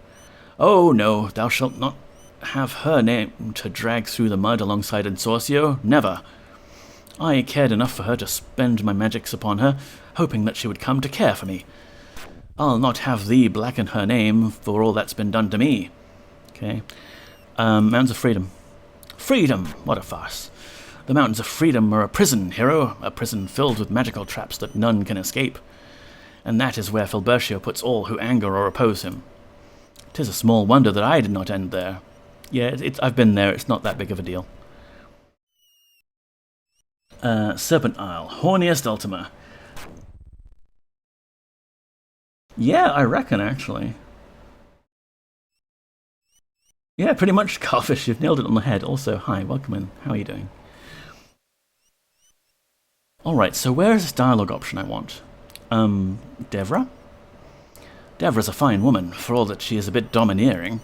Oh, no, thou shalt not have her name to drag through the mud alongside Ensorcio. Never. I cared enough for her to spend my magics upon her, hoping that she would come to care for me. I'll not have thee blacken her name for all that's been done to me. Okay. Mountains of Freedom. Freedom! What a farce. The Mountains of Freedom are a prison, hero, a prison filled with magical traps that none can escape. And that is where Filbertio puts all who anger or oppose him. 'Tis a small wonder that I did not end there. Yeah, I've been there, it's not that big of a deal. Serpent Isle, horniest Ultima. Yeah, I reckon, actually. Yeah, pretty much, Carfish, you've nailed it on the head. Also, hi, welcome in. How are you doing? Alright, so where is this dialogue option I want? Devra? Devra's a fine woman, for all that she is a bit domineering.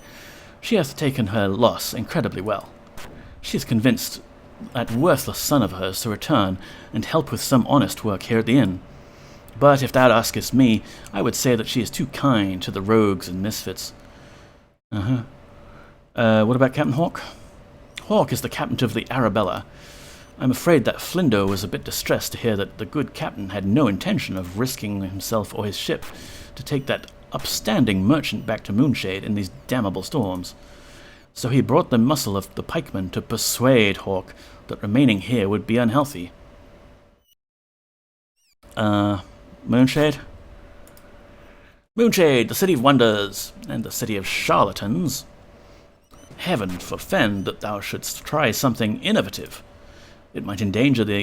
She hath taken her loss incredibly well. She is convinced that worthless son of hers to return and help with some honest work here at the inn. But if thou askest me, I would say that she is too kind to the rogues and misfits. What about Captain Hawk? Hawk is the captain of the Arabella. I'm afraid that Flindo was a bit distressed to hear that the good captain had no intention of risking himself or his ship to take that upstanding merchant back to Moonshade in these damnable storms. So he brought the muscle of the pikemen to persuade Hawk that remaining here would be unhealthy. Moonshade? Moonshade, the city of wonders, and the city of charlatans. Heaven forfend that thou shouldst try something innovative. It might endanger the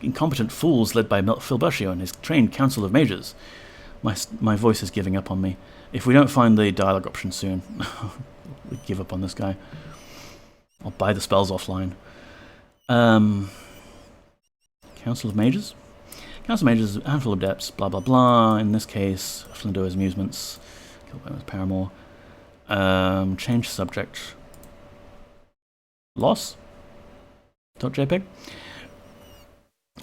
incompetent fools led by Filbertio and his trained council of mages. My voice is giving up on me. If we don't find the dialogue option soon, we give up on this guy. I'll buy the spells offline. Council of Mages? Council of Mages, a handful of adepts, blah blah blah. In this case, Flindo's amusements. Killed by his paramour. Change subject. Loss? .jpg?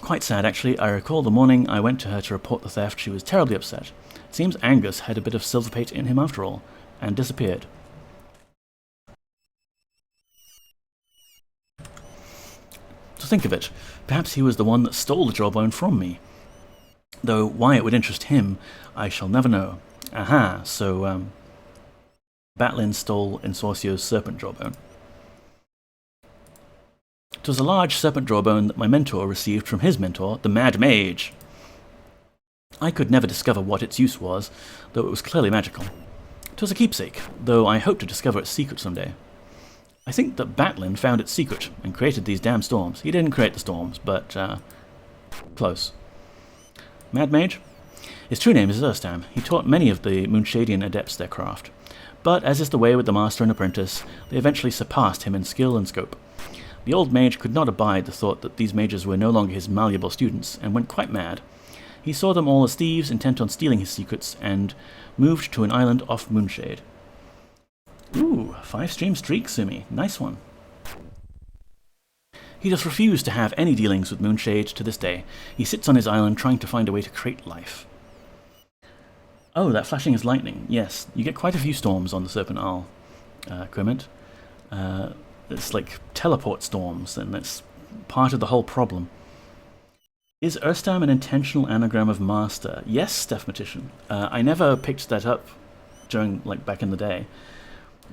Quite sad, actually. I recall the morning I went to her to report the theft. She was terribly upset. It seems Angus had a bit of silverpate in him after all, and disappeared. To think of it, perhaps he was the one that stole the jawbone from me. Though why it would interest him, I shall never know. Aha, so, Batlin stole Ensorcio's serpent jawbone. It was a large serpent jawbone that my mentor received from his mentor, the Mad Mage. I could never discover what its use was, though it was clearly magical. It was a keepsake, though I hope to discover its secret someday. I think that Batlin found its secret and created these damn storms. He didn't create the storms, but, close. Mad Mage? His true name is Erstam. He taught many of the Moonshadian adepts their craft. But, as is the way with the master and apprentice, they eventually surpassed him in skill and scope. The old mage could not abide the thought that these mages were no longer his malleable students, and went quite mad. He saw them all as thieves intent on stealing his secrets, and moved to an island off Moonshade. Ooh, 5-stream streak, Sumi. Nice one. He does refuse to have any dealings with Moonshade to this day. He sits on his island trying to find a way to create life. Oh, that flashing is lightning. Yes, you get quite a few storms on the Serpent Isle, Quiment. It's like teleport storms, and it's part of the whole problem. Is Erstam an intentional anagram of master? Yes, Stephmatician. I never picked that up during, like, back in the day.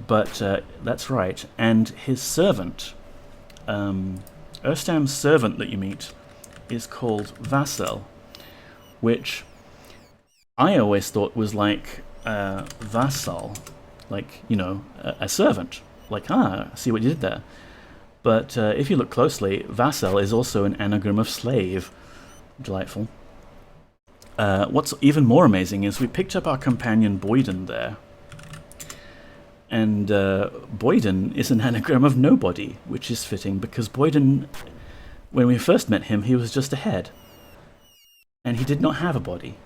But that's right. And his servant, Erstam's servant that you meet, is called Vassal, which I always thought was like vassal, like, you know, a servant. Like, I see what you did there. But if you look closely, vassal is also an anagram of slave. Delightful. What's even more amazing is we picked up our companion Boyden there. And Boyden is an anagram of nobody, which is fitting because Boyden, when we first met him, he was just a head. And he did not have a body.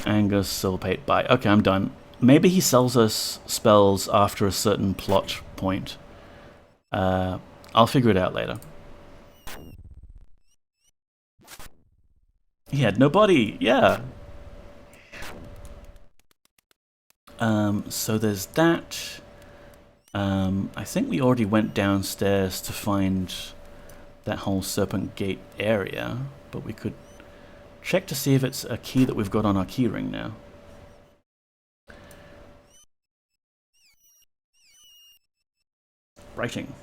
Angus, Silpate, buy. Okay, I'm done. Maybe he sells us spells after a certain plot point. I'll figure it out later. He had no body, yeah. So there's that. I think we already went downstairs to find that whole Serpent Gate area, but we could check to see if it's a key that we've got on our keyring now. Writing,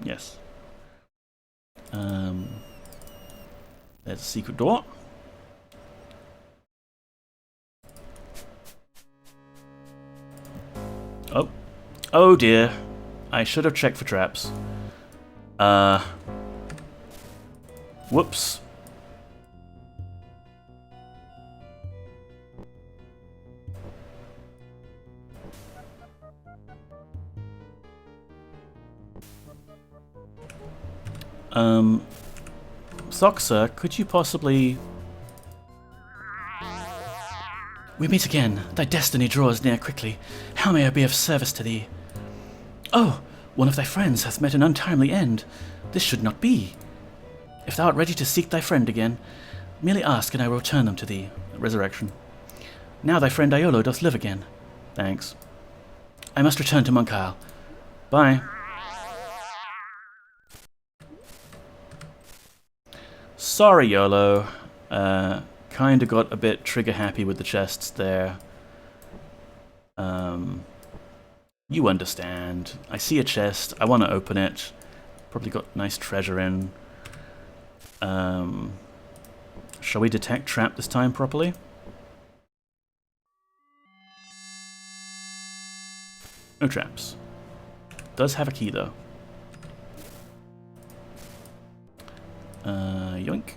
yes. There's a secret door. Oh. Oh dear. I should have checked for traps. Whoops. Soxa, could you possibly... We meet again. Thy destiny draws near quickly. How may I be of service to thee? Oh, one of thy friends hath met an untimely end. This should not be. If thou art ready to seek thy friend again, merely ask and I will return them to thee. Resurrection. Now thy friend Iolo doth live again. Thanks. I must return to Monk Isle. Bye. Sorry, YOLO. Kinda got a bit trigger happy with the chests there. You understand. I see a chest. I want to open it. Probably got nice treasure in. Shall we detect trap this time properly? No traps. Does have a key though. Yoink.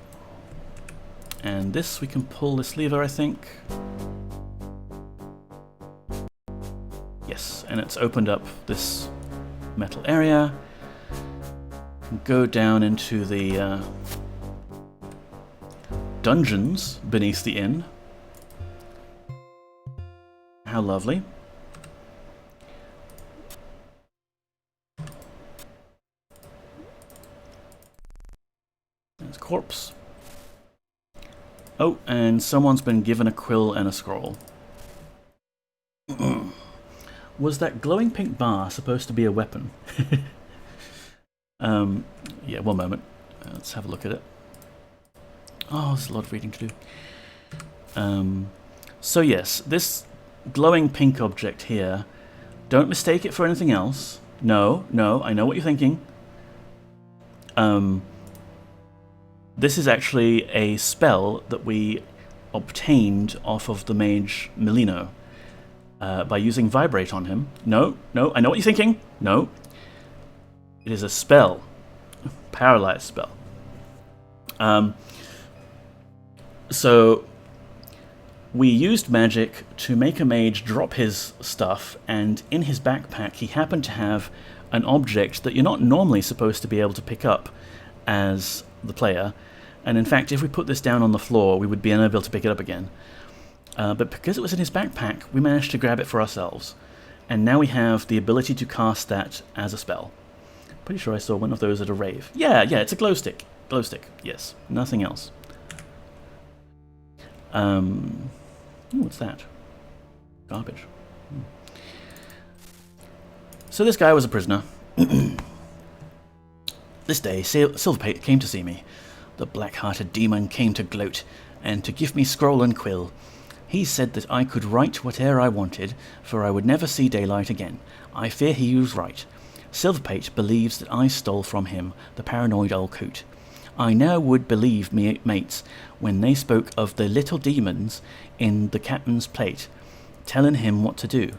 And this, we can pull this lever, I think. Yes, and it's opened up this metal area. Go down into the dungeons beneath the inn. How lovely. There's a corpse. Oh, and someone's been given a quill and a scroll. Was that glowing pink bar supposed to be a weapon? Yeah, one moment. Let's have a look at it. Oh, there's a lot of reading to do. So yes, this glowing pink object here, don't mistake it for anything else. No, no, I know what you're thinking. This is actually a spell that we obtained off of the mage Melino by using Vibrate on him. No, no, I know what you're thinking. No. It is a spell. Paralyzed spell. So we used magic to make a mage drop his stuff, and in his backpack he happened to have an object that you're not normally supposed to be able to pick up as the player, and in fact if we put this down on the floor we would be unable to pick it up again. But because it was in his backpack, we managed to grab it for ourselves, and now we have the ability to cast that as a spell. Pretty sure I saw one of those at a rave. Yeah, it's a glow stick. Glow stick, yes, nothing else. Ooh, what's that? Garbage. So this guy was a prisoner. This day, Silverpate came to see me. The black-hearted demon came to gloat, and to give me scroll and quill. He said that I could write whate'er I wanted, for I would never see daylight again. I fear he was right. Silverpate believes that I stole from him, the paranoid old coot. I now would believe me mates when they spoke of the little demons in the captain's plate, telling him what to do.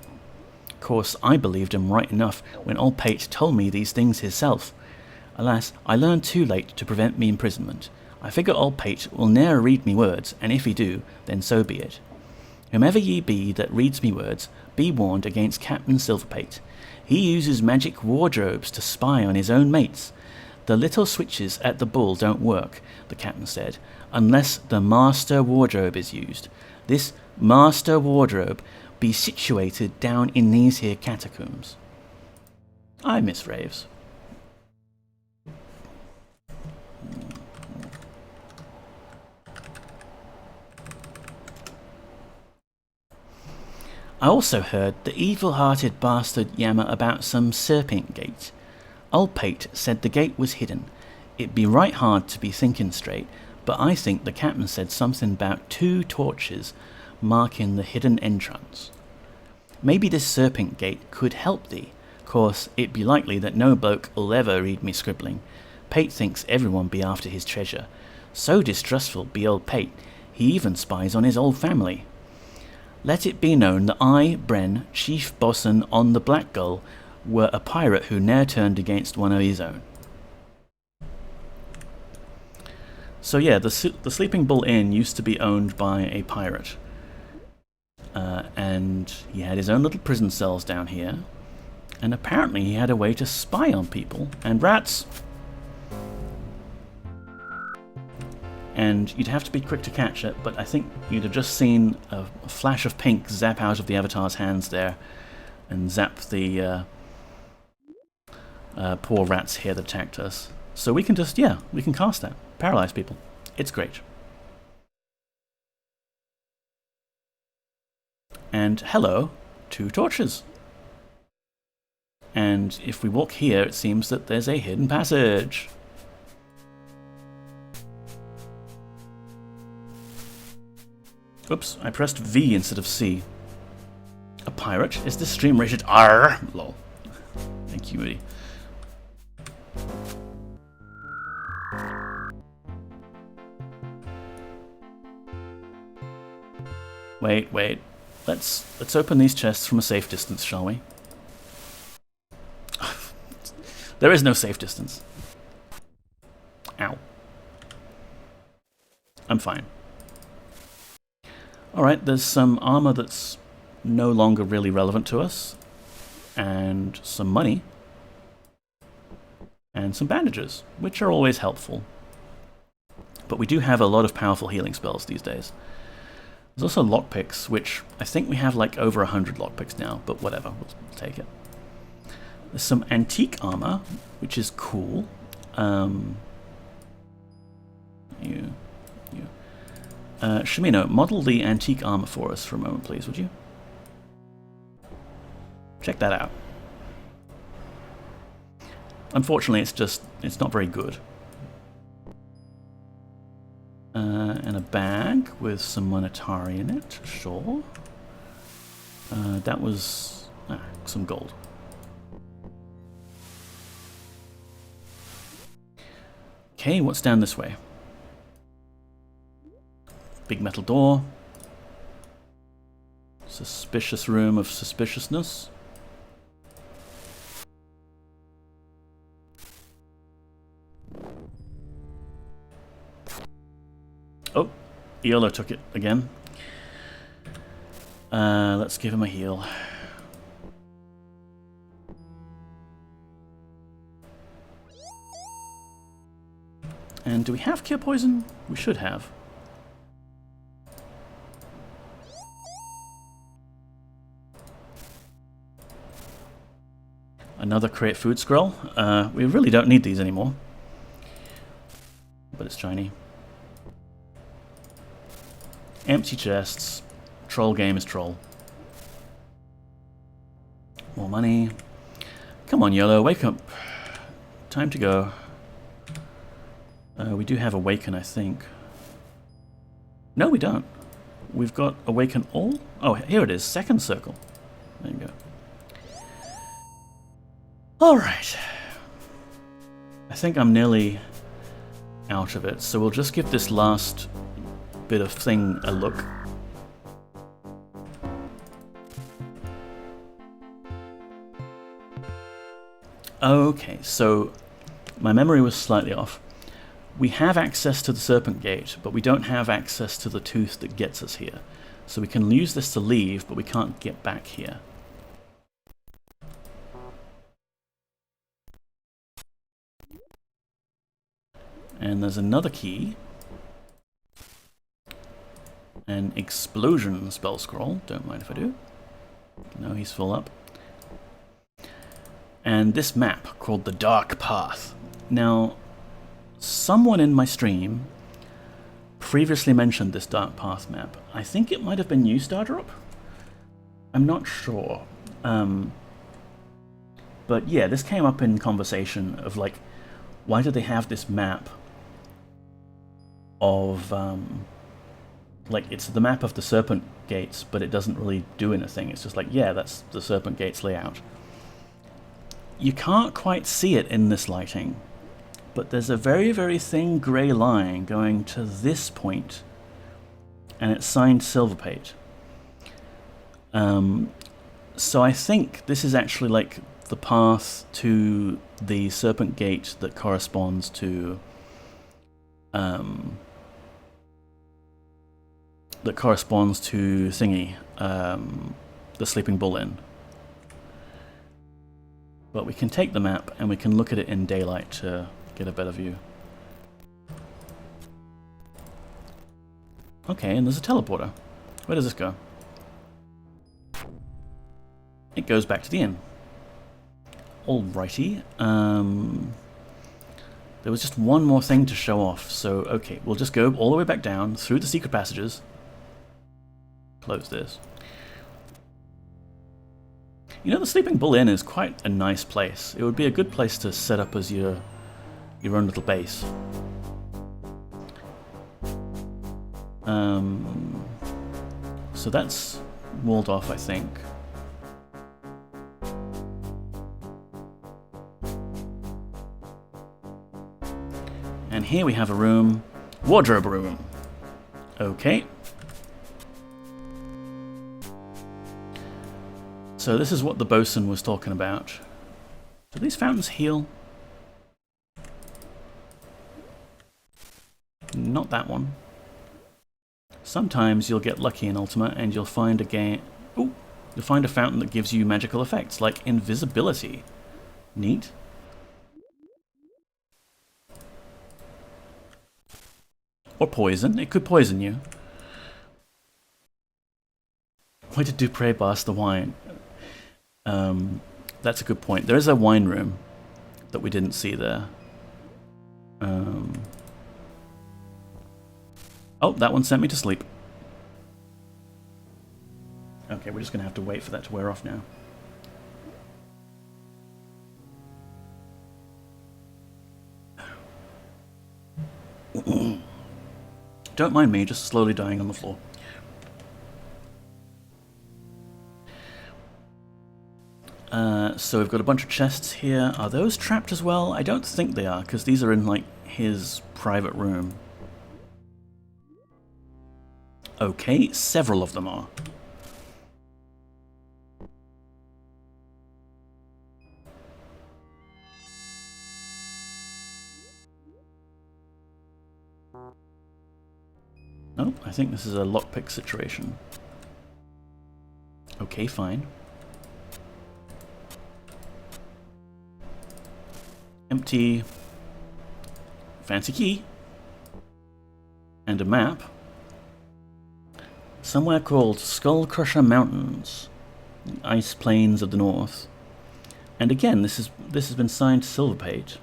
Course, I believed him right enough when old Pate told me these things hisself. Alas, I learned too late to prevent me imprisonment. I figure old Pate will ne'er read me words, and if he do, then so be it. Whomever ye be that reads me words, be warned against Captain Silverpate. He uses magic wardrobes to spy on his own mates. The little switches at the bull don't work, the captain said, unless the master wardrobe is used. This master wardrobe be situated down in these here catacombs. I miss raves. I also heard the evil-hearted bastard yammer about some Serpent gate. Old Pate said the gate was hidden. It'd be right hard to be thinking straight, but I think the captain said something about 2 torches marking the hidden entrance. Maybe this Serpent gate could help thee. Course, it be likely that no bloke'll ever read me scribbling. Pate thinks everyone be after his treasure. So distrustful be old Pate, he even spies on his old family. Let it be known that I, Bren, chief bosun on the Black Gull, were a pirate who ne'er turned against one of his own. So yeah, the Sleeping Bull Inn used to be owned by a pirate. And he had his own little prison cells down here. And apparently he had a way to spy on people and rats. And you'd have to be quick to catch it, but I think you'd have just seen a flash of pink zap out of the Avatar's hands there and zap the poor rats here that attacked us. So we can just, yeah, we can cast that. Paralyze people. It's great. And hello, 2 torches. And if we walk here, it seems that there's a hidden passage. Oops, I pressed V instead of C. A pirate? Is this stream rated R? Lol. Thank you, Moody. Wait. Let's open these chests from a safe distance, shall we? There is no safe distance. Ow. I'm fine. Alright, there's some armor that's no longer really relevant to us, and some money, and some bandages, which are always helpful. But we do have a lot of powerful healing spells these days. There's also lockpicks, which I think we have like over 100 lockpicks now, but whatever, we'll take it. There's some antique armor, which is cool. Shimino, model the antique armor for us for a moment, please, would you? Check that out. Unfortunately, it's not very good. And a bag with some monetary in it, sure. That was some gold. Okay, what's down this way? Big metal door. Suspicious room of suspiciousness. Oh, Eolo took it again. Let's give him a heal. And do we have cure poison? We should have. Another create food scroll. We really don't need these anymore. But it's shiny. Empty chests. Troll game is troll. More money. Come on, Yellow, wake up. Time to go. We do have Awaken, I think. No, we don't. We've got Awaken All? Oh, here it is. Second circle. There you go. Alright. I think I'm nearly out of it, so we'll just give this last bit of thing a look. Okay, so my memory was slightly off. We have access to the Serpent Gate, but we don't have access to the tooth that gets us here. So we can use this to leave, but we can't get back here. And there's another key. An explosion spell scroll. Don't mind if I do. No, he's full up. And this map called the Dark Path. Now, someone in my stream previously mentioned this Dark Path map. I think it might have been you, Stardrop. I'm not sure. But yeah, this came up in conversation of like, why do they have this map of, like, it's the map of the Serpent Gates, but it doesn't really do anything. It's just like, yeah, that's the Serpent Gates layout. You can't quite see it in this lighting, but there's a very, very thin grey line going to this point, and it's signed Silverpate. So I think this is actually like the path to the Serpent Gate that corresponds to thingy, the Sleeping Bull Inn. But we can take the map and we can look at it in daylight to get a better view. Okay, and there's a teleporter. Where does this go? It goes back to the inn. Alrighty. There was just one more thing to show off, so okay, we'll just go all the way back down through the secret passages. Close this. You know, the Sleeping Bull Inn is quite a nice place. It would be a good place to set up as your own little base. So that's walled off, I think. And here we have a room, wardrobe room. Okay. So this is what the bosun was talking about. Do these fountains heal? Not that one. Sometimes you'll get lucky in Ultima and you'll find a game. Ooh, you'll find a fountain that gives you magical effects like invisibility. Neat. Or poison. It could poison you. Why did Dupre blast the wine? That's a good point. There is a wine room that we didn't see there. Oh, that one sent me to sleep. Okay, we're just going to have to wait for that to wear off now. Don't mind me, just slowly dying on the floor. So we've got a bunch of chests here. Are those trapped as well? I don't think they are, because these are in, like, his private room. Okay, several of them are. Oh, I think this is a lockpick situation. Okay, fine. Empty. Fancy key. And a map. Somewhere called Skull Crusher Mountains. Ice Plains of the North. And again, this has been signed to Silverpate.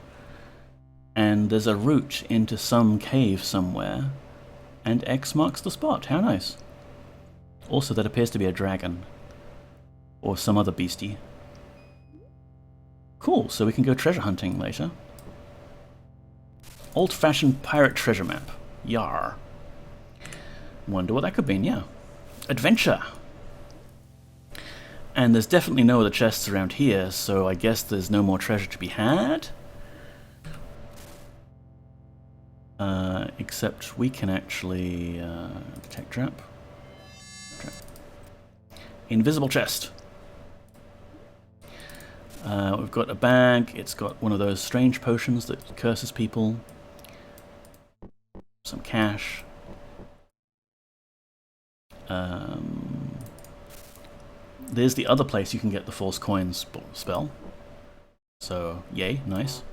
And there's a route into some cave somewhere. And X marks the spot. How nice. Also, that appears to be a dragon. Or some other beastie. Cool, so we can go treasure hunting later. Old-fashioned pirate treasure map. Yar. Wonder what that could mean, yeah. Adventure! And there's definitely no other chests around here, so I guess there's no more treasure to be had. Except we can actually... tech trap. Invisible chest. We've got a bag. It's got one of those strange potions that curses people. Some cash. There's the other place you can get the false coins spell. So, yay, nice.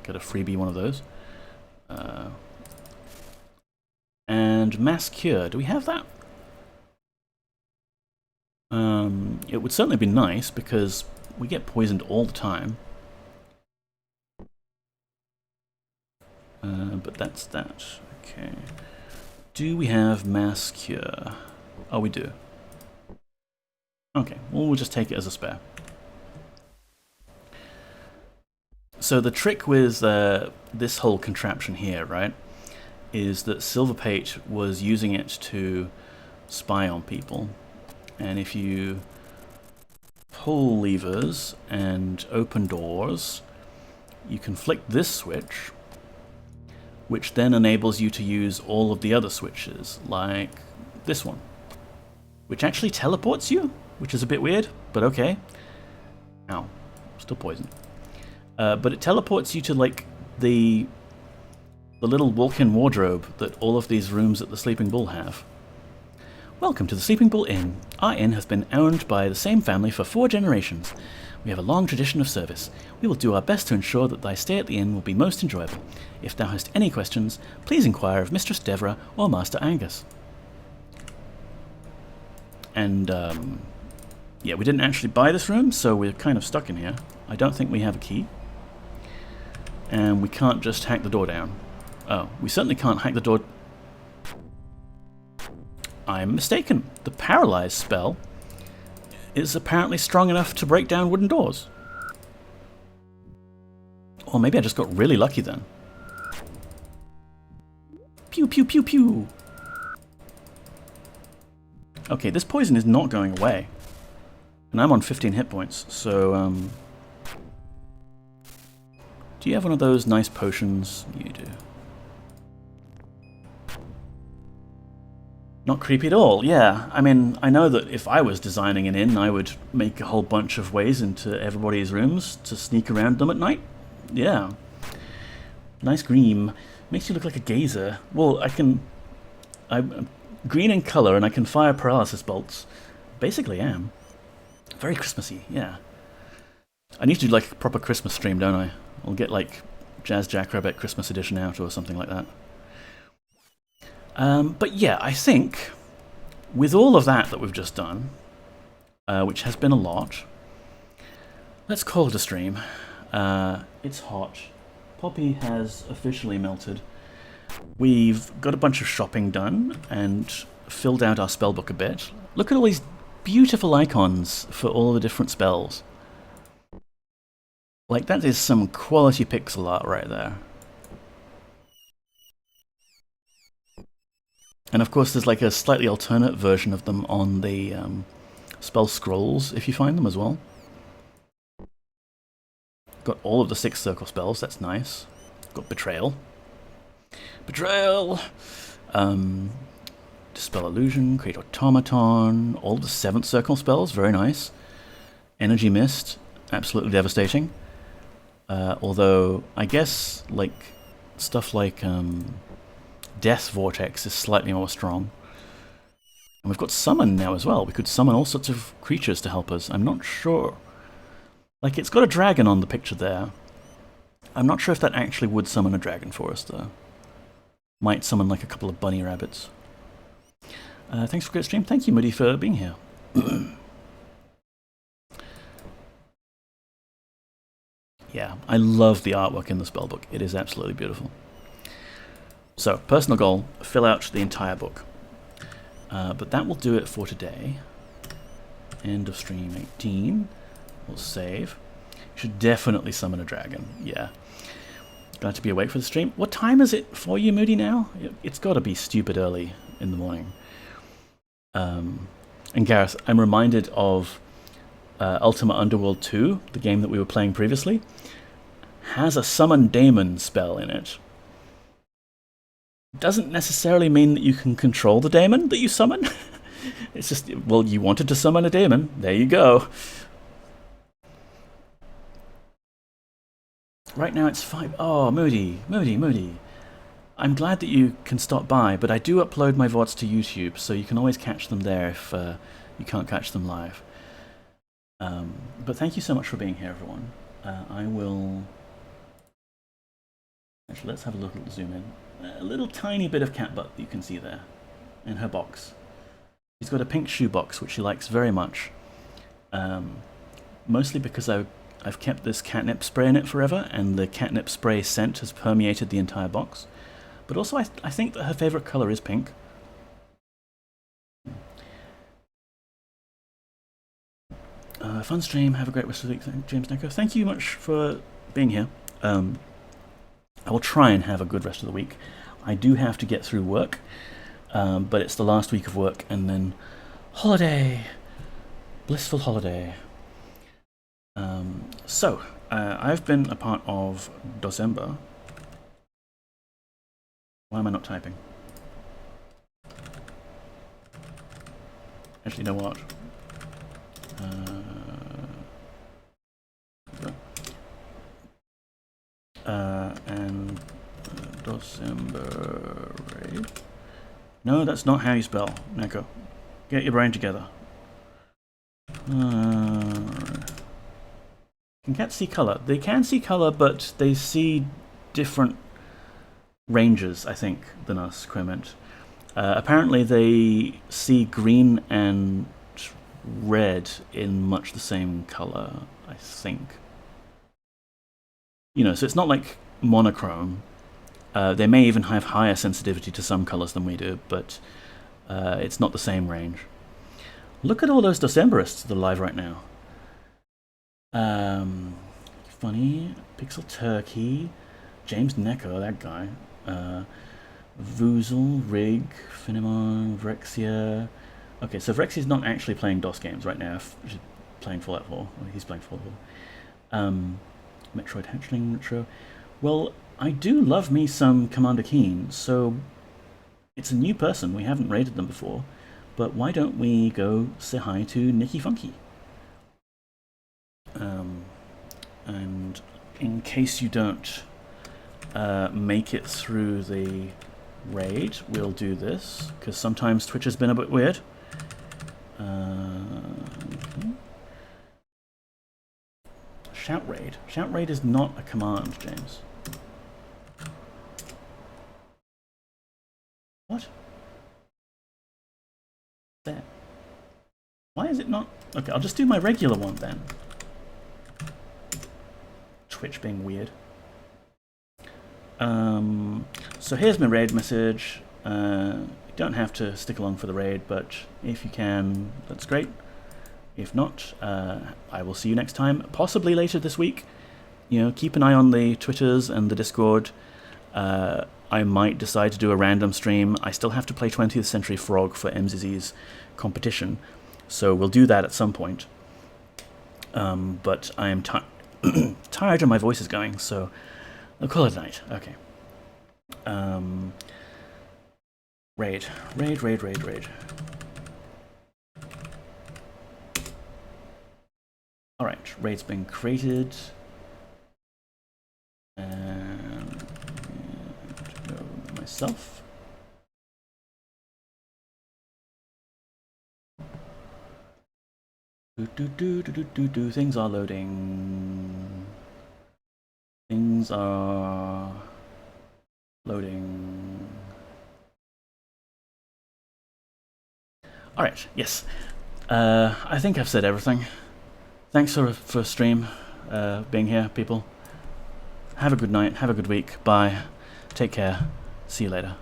Get a freebie one of those. And mass cure. Do we have that? It would certainly be nice because we get poisoned all the time. But that's that. Okay. Do we have mass cure? Oh, we do. Okay, well, we'll just take it as a spare. So the trick with this whole contraption here, right, is that Silverpate was using it to spy on people. And if you pull levers and open doors, you can flick this switch, which then enables you to use all of the other switches, like this one, which actually teleports you, which is a bit weird, but okay. Ow, still poisoned. But it teleports you to like the little walk-in wardrobe that all of these rooms at the Sleeping Bull have. Welcome to the Sleeping Bull Inn. Our inn has been owned by the same family for 4 generations. We have a long tradition of service. We will do our best to ensure that thy stay at the inn will be most enjoyable. If thou hast any questions, please inquire of Mistress Devra or Master Angus. And, yeah, we didn't actually buy this room, so we're kind of stuck in here. I don't think we have a key. And we can't just hack the door down. Oh, we certainly can't hack the door... I'm mistaken. The Paralyze spell is apparently strong enough to break down wooden doors. Or maybe I just got really lucky then. Pew, pew, pew, pew. Okay, this poison is not going away. And I'm on 15 hit points, so, do you have one of those nice potions? You do. Not creepy at all, yeah. I mean, I know that if I was designing an inn, I would make a whole bunch of ways into everybody's rooms to sneak around them at night. Yeah. Nice green. Makes you look like a gazer. Well, I'm green in color and I can fire paralysis bolts. Basically am. Very Christmassy, yeah. I need to do like a proper Christmas stream, don't I? I'll get like Jazz Jackrabbit Christmas edition out or something like that. But yeah, I think with all of that we've just done, which has been a lot, let's call it a stream. It's hot. Poppy has officially melted. We've got a bunch of shopping done and filled out our spellbook a bit. Look at all these beautiful icons for all the different spells. Like, that is some quality pixel art right there. And of course there's like a slightly alternate version of them on the spell scrolls, if you find them as well. Got all of the 6 circle spells, that's nice. Got Betrayal. Betrayal! Dispel Illusion, Create Automaton, all of the 7th circle spells, very nice. Energy Mist, absolutely devastating. Although, I guess, like, stuff like Death Vortex is slightly more strong. And we've got Summon now as well. We could summon all sorts of creatures to help us. I'm not sure. Like, it's got a dragon on the picture there. I'm not sure if that actually would summon a dragon for us, though. Might summon, like, a couple of bunny rabbits. Thanks for a great stream. Thank you, Moody, for being here. Yeah, I love the artwork in the spellbook. It is absolutely beautiful. So, personal goal, fill out the entire book. But that will do it for today. End of stream 18. We'll save. Should definitely summon a dragon. Yeah. Glad to be awake for the stream. What time is it for you, Moody, now? It's got to be stupid early in the morning. And Gareth, I'm reminded of Ultima Underworld 2, the game that we were playing previously, has a summon daemon spell in it. Doesn't necessarily mean that you can control the daemon that you summon. It's just, well, you wanted to summon a daemon. There you go. Right now it's 5. Oh, Moody. I'm glad that you can stop by, but I do upload my VODs to YouTube, so you can always catch them there if you can't catch them live. But thank you so much for being here, everyone. I will... Actually, let's have a look at the zoom in. A little tiny bit of cat butt that you can see there in her box. She's got a pink shoe box, which she likes very much. Mostly because I've kept this catnip spray in it forever, and the catnip spray scent has permeated the entire box. But also, I think that her favourite colour is pink. Fun stream. Have a great rest of the week, James Neko. Thank you much for being here. I will try and have a good rest of the week. I do have to get through work, but it's the last week of work, and then holiday. Blissful holiday. So, I've been a part of December. Why am I not typing? Actually, you know what? And December raid. No, that's not how you spell, Neko. Get your brain together. Can cats see colour? They can see colour, but they see different ranges, I think, than us, Clement. Apparently they see green and red in much the same colour, I think. You know, so it's not like monochrome. They may even have higher sensitivity to some colours than we do, but it's not the same range. Look at all those Decemberists that are live right now. Funny, Pixel Turkey, James Neko, that guy. Vuzel, Rig, Finimon, Vrexia. Okay, so Vrexia's not actually playing DOS games right now. She's playing Fallout 4. Well, he's playing Fallout 4. Metroid Hatchling Retro. Well, I do love me some Commander Keen, so it's a new person. We haven't raided them before. But why don't we go say hi to Nikki Funky? And in case you don't make it through the raid, we'll do this, because sometimes Twitch has been a bit weird. Okay. Shout raid. Shout raid is not a command, James. What? There. Why is it not? Okay, I'll just do my regular one then. Twitch being weird. So here's my raid message. You don't have to stick along for the raid, but if you can, that's great. If not, I will see you next time, possibly later this week. You know, keep an eye on the Twitters and the Discord. I might decide to do a random stream. I still have to play 20th Century Frog for MZZ's competition, so we'll do that at some point. But I am tired and my voice is going, so I'll call it a night. Okay. Raid. Alright, raid's been created. And go myself. Things are loading. Things are loading. Alright, yes. I think I've said everything. Thanks for stream, being here, people. Have a good night, have a good week. Bye. Take care. See you later.